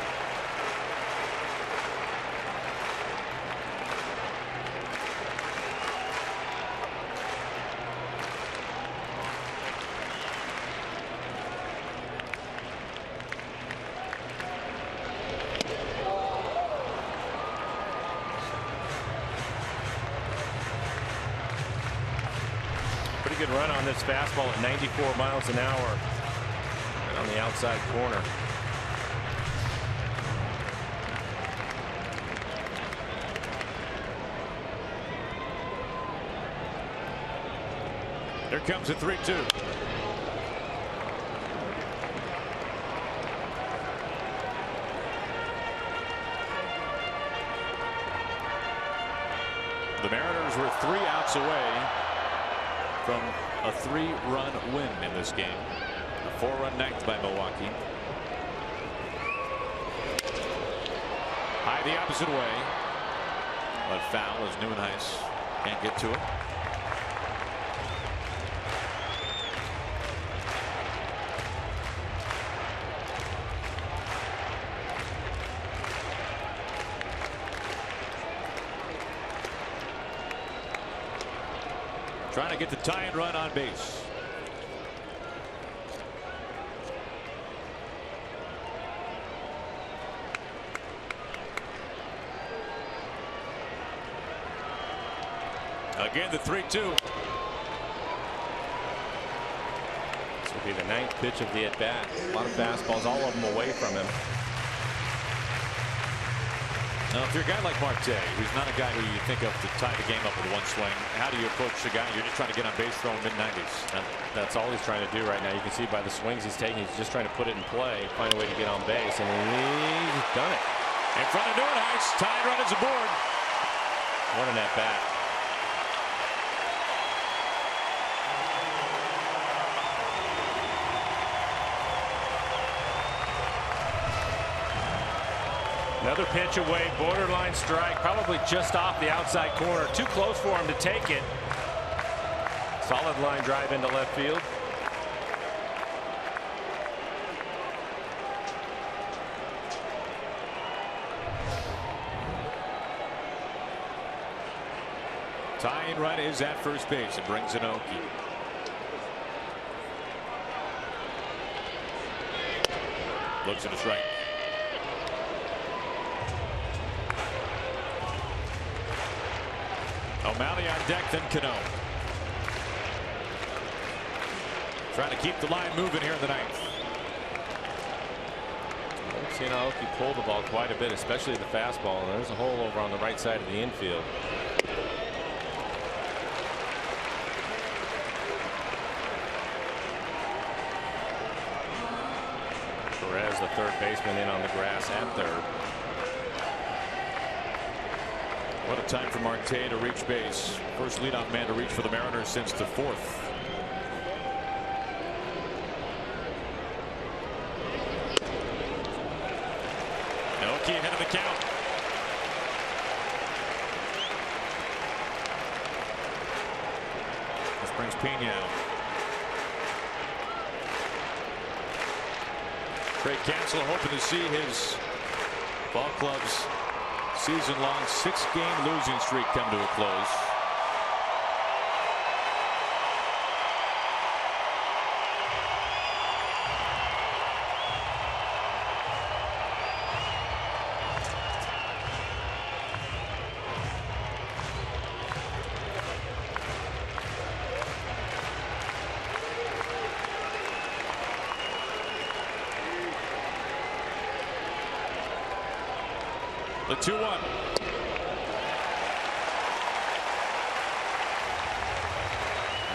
Pretty good run on this fastball at 94 miles an hour. And on the outside corner. There comes a 3-2. The Mariners were 3 outs away from a 3-run win in this game. A 4-run ninth by Milwaukee. High the opposite way, but foul as Nieuwenhuis can't get to it. Trying to get the tying run on base. Again, the 3-2. This will be the 9th pitch of the at-bat. A lot of fastballs, all of them away from him. Now, if you're a guy like Marte, who's not a guy who you think of to tie the game up with 1 swing, how do you approach the guy you're just trying to get on base throwing mid-90s? That's all he's trying to do right now. You can see by the swings he's taking, he's just trying to put it in play, find a way to get on base, and he's done it. In front of Nieuwenhuis, tying run is aboard. What an at-bat. Another pitch away, borderline strike, probably just off the outside corner. Too close for him to take it. Solid line drive into left field. Tying run is at first base. It brings in Aoki. Looks at a strike. O'Malley on deck, then Cano. Trying to keep the line moving here in the 9th. I've seen Aoki pull the ball quite a bit, especially the fastball. And there's a hole over on the right side of the infield. Perez, the third baseman, in on the grass at third. What a time for Marte to reach base. First leadoff man to reach for the Mariners since the 4th. Aoki ahead of the count. This brings Pena out. Trey Cancel hoping to see his ball club's season-long 6-game losing streak come to a close. The 2-1.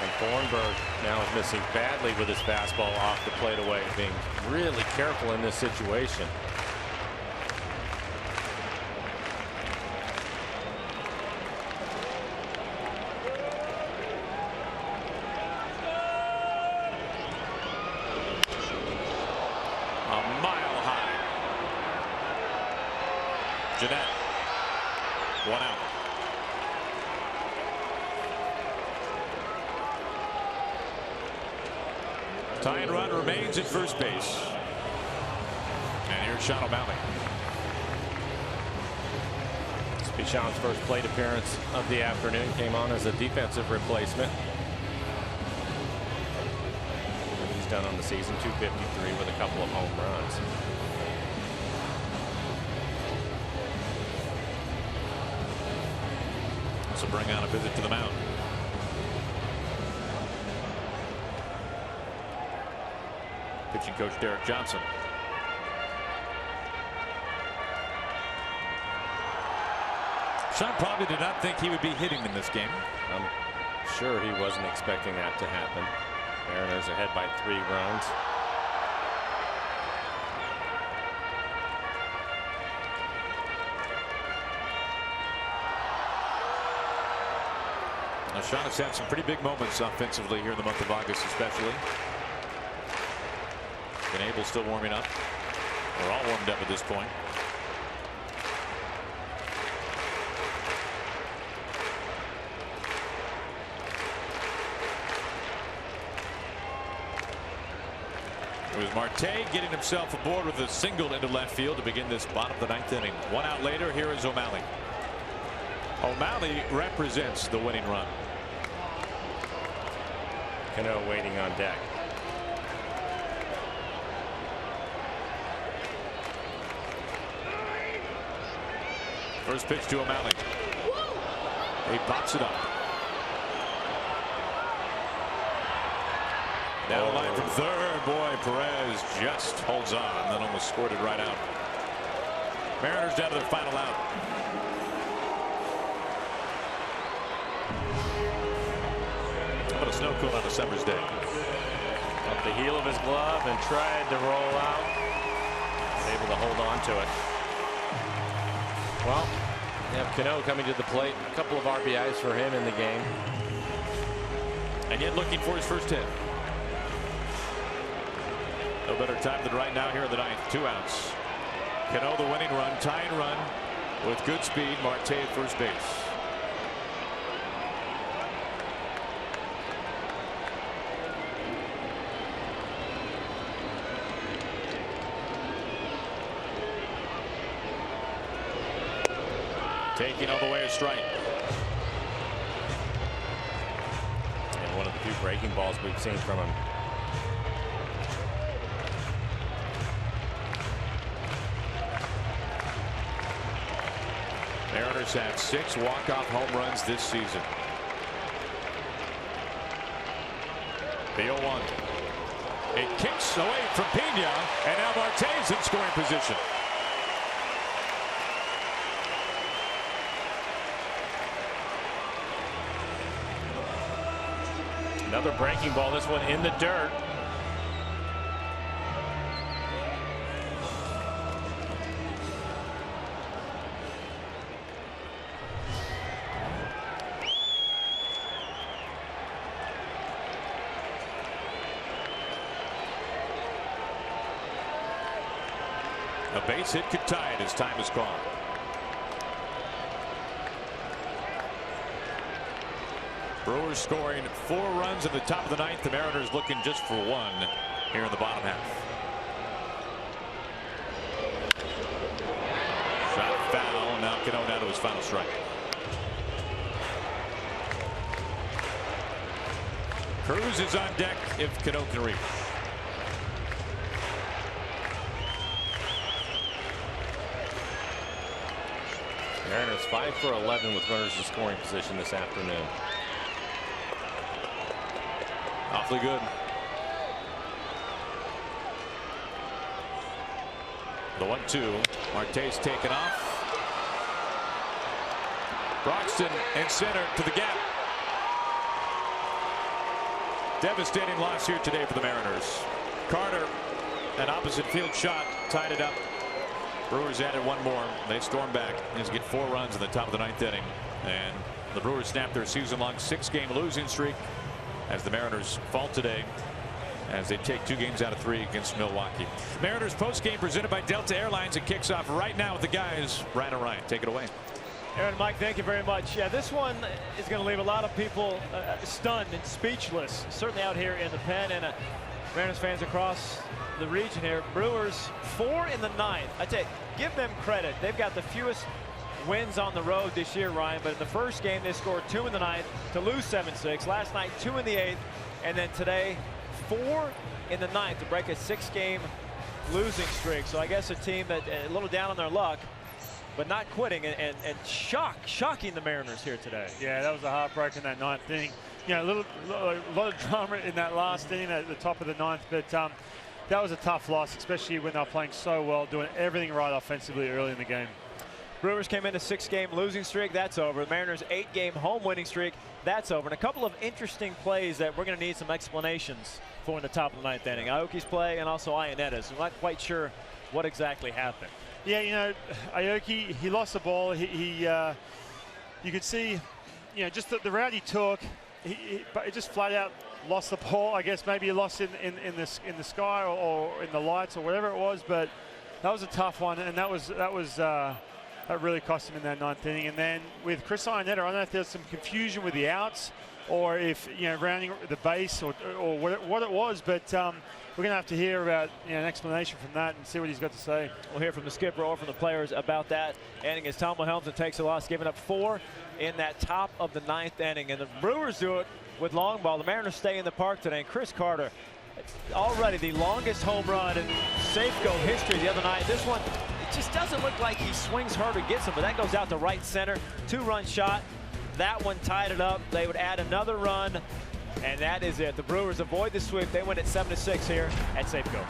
And Thornburg now is missing badly with his fastball off the plate away, being really careful in this situation. A mile high. Jeanette. 1 out. Tying run remains at first base. And here's Sean O'Malley. This will be Sean's first plate appearance of the afternoon. Came on as a defensive replacement. What he's done on the season, 253 with a couple of home runs. So bring on a visit to the mound. Pitching coach Derek Johnson. Sean probably did not think he would be hitting in this game. I'm sure he wasn't expecting that to happen. Mariners ahead by 3 runs. Now Sean has had some pretty big moments offensively here in the month of August, especially. Abel still warming up. They're all warmed up at this point. It was Marte getting himself aboard with a single into left field to begin this bottom of the 9th inning. 1 out later, here is O'Malley. O'Malley represents the winning run. Cano waiting on deck. First pitch to O'Malley. He pops it up. Down the line from third. Boy, Perez just holds on and then almost scored it right out. Mariners down to their final out. How about a snow cone on a summer's day? Up the heel of his glove and tried to roll out. Able to hold on to it. Well, you have Cano coming to the plate. A couple of RBIs for him in the game. And yet looking for his first hit. No better time than right now here in the 9th. 2 outs. Cano the winning run, tying run with good speed. Marte at first base. Taking all the way a strike. And one of the few breaking balls we've seen from him. Mariners have 6 walk-off home runs this season. The 0-1. It kicks away from Pena, and now Marte's in scoring position. Another breaking ball, this one in the dirt. A base hit could tie it as time is called. Brewers scoring 4 runs in the top of the 9th. The Mariners looking just for 1 here in the bottom half. Shot foul. Now Cano down to his final strike. Cruz is on deck if Cano can reach. Mariners 5 for 11 with runners in scoring position this afternoon. Awfully good. The 1-2. Marte's taken off. Broxton in center to the gap. Devastating loss here today for the Mariners. Carter, an opposite field shot, tied it up. Brewers added one more. They storm back. Just get 4 runs in the top of the 9th inning. And the Brewers snap their season-long 6-game losing streak as the Mariners fall today as they take 2 games out of 3 against Milwaukee. Mariners post-game presented by Delta Airlines. It kicks off right now with the guys. Brian and Ryan, take it away. Aaron, Mike, thank you very much. Yeah, this one is going to leave a lot of people stunned and speechless, certainly out here in the pen, and Mariners fans across the region here. Brewers 4 in the 9th. I tell you, give them credit. They've got the fewest wins on the road this year, Ryan, but in the first game they scored 2 in the 9th to lose 7-6. Last night 2 in the 8th, and then today 4 in the 9th to break a 6-game losing streak. So I guess a team that a little down on their luck, but not quitting, and shocking the Mariners here today. Yeah, that was a heartbreak in that 9th inning. You know, a lot of drama in that last inning at the top of the 9th, but that was a tough loss, especially when they were playing so well, doing everything right offensively early in the game. Brewers came in a 6-game losing streak. That's over. The Mariners' 8-game home winning streak. That's over. And a couple of interesting plays that we're going to need some explanations for in the top of the 9th inning. Aoki's play and also Ionetta's. I'm not quite sure what exactly happened. Yeah, you know, Aoki, he lost the ball. You could see, you know, just the route he took, but it just flat out lost the ball. I guess maybe he lost in the sky or in the lights or whatever it was. But that was a tough one, and that really cost him in that 9th inning. And then with Chris Ionetta, I don't know if there's some confusion with the outs or if, you know, rounding the base or what it was, but we're going to have to hear about, you know, an explanation from that and see what he's got to say. We'll hear from the skipper or from the players about that inning as Tom Wilhelmsen takes a loss, giving up 4 in that top of the 9th inning. And the Brewers do it with long ball. The Mariners stay in the park today, and Chris Carter, already the longest home run in Safeco history the other night. This one, it just doesn't look like he swings hard or gets him, but that goes out to right center. 2-run shot. That one tied it up. They would add another run, and that is it. The Brewers avoid the sweep. They win at 7-6 here at Safeco.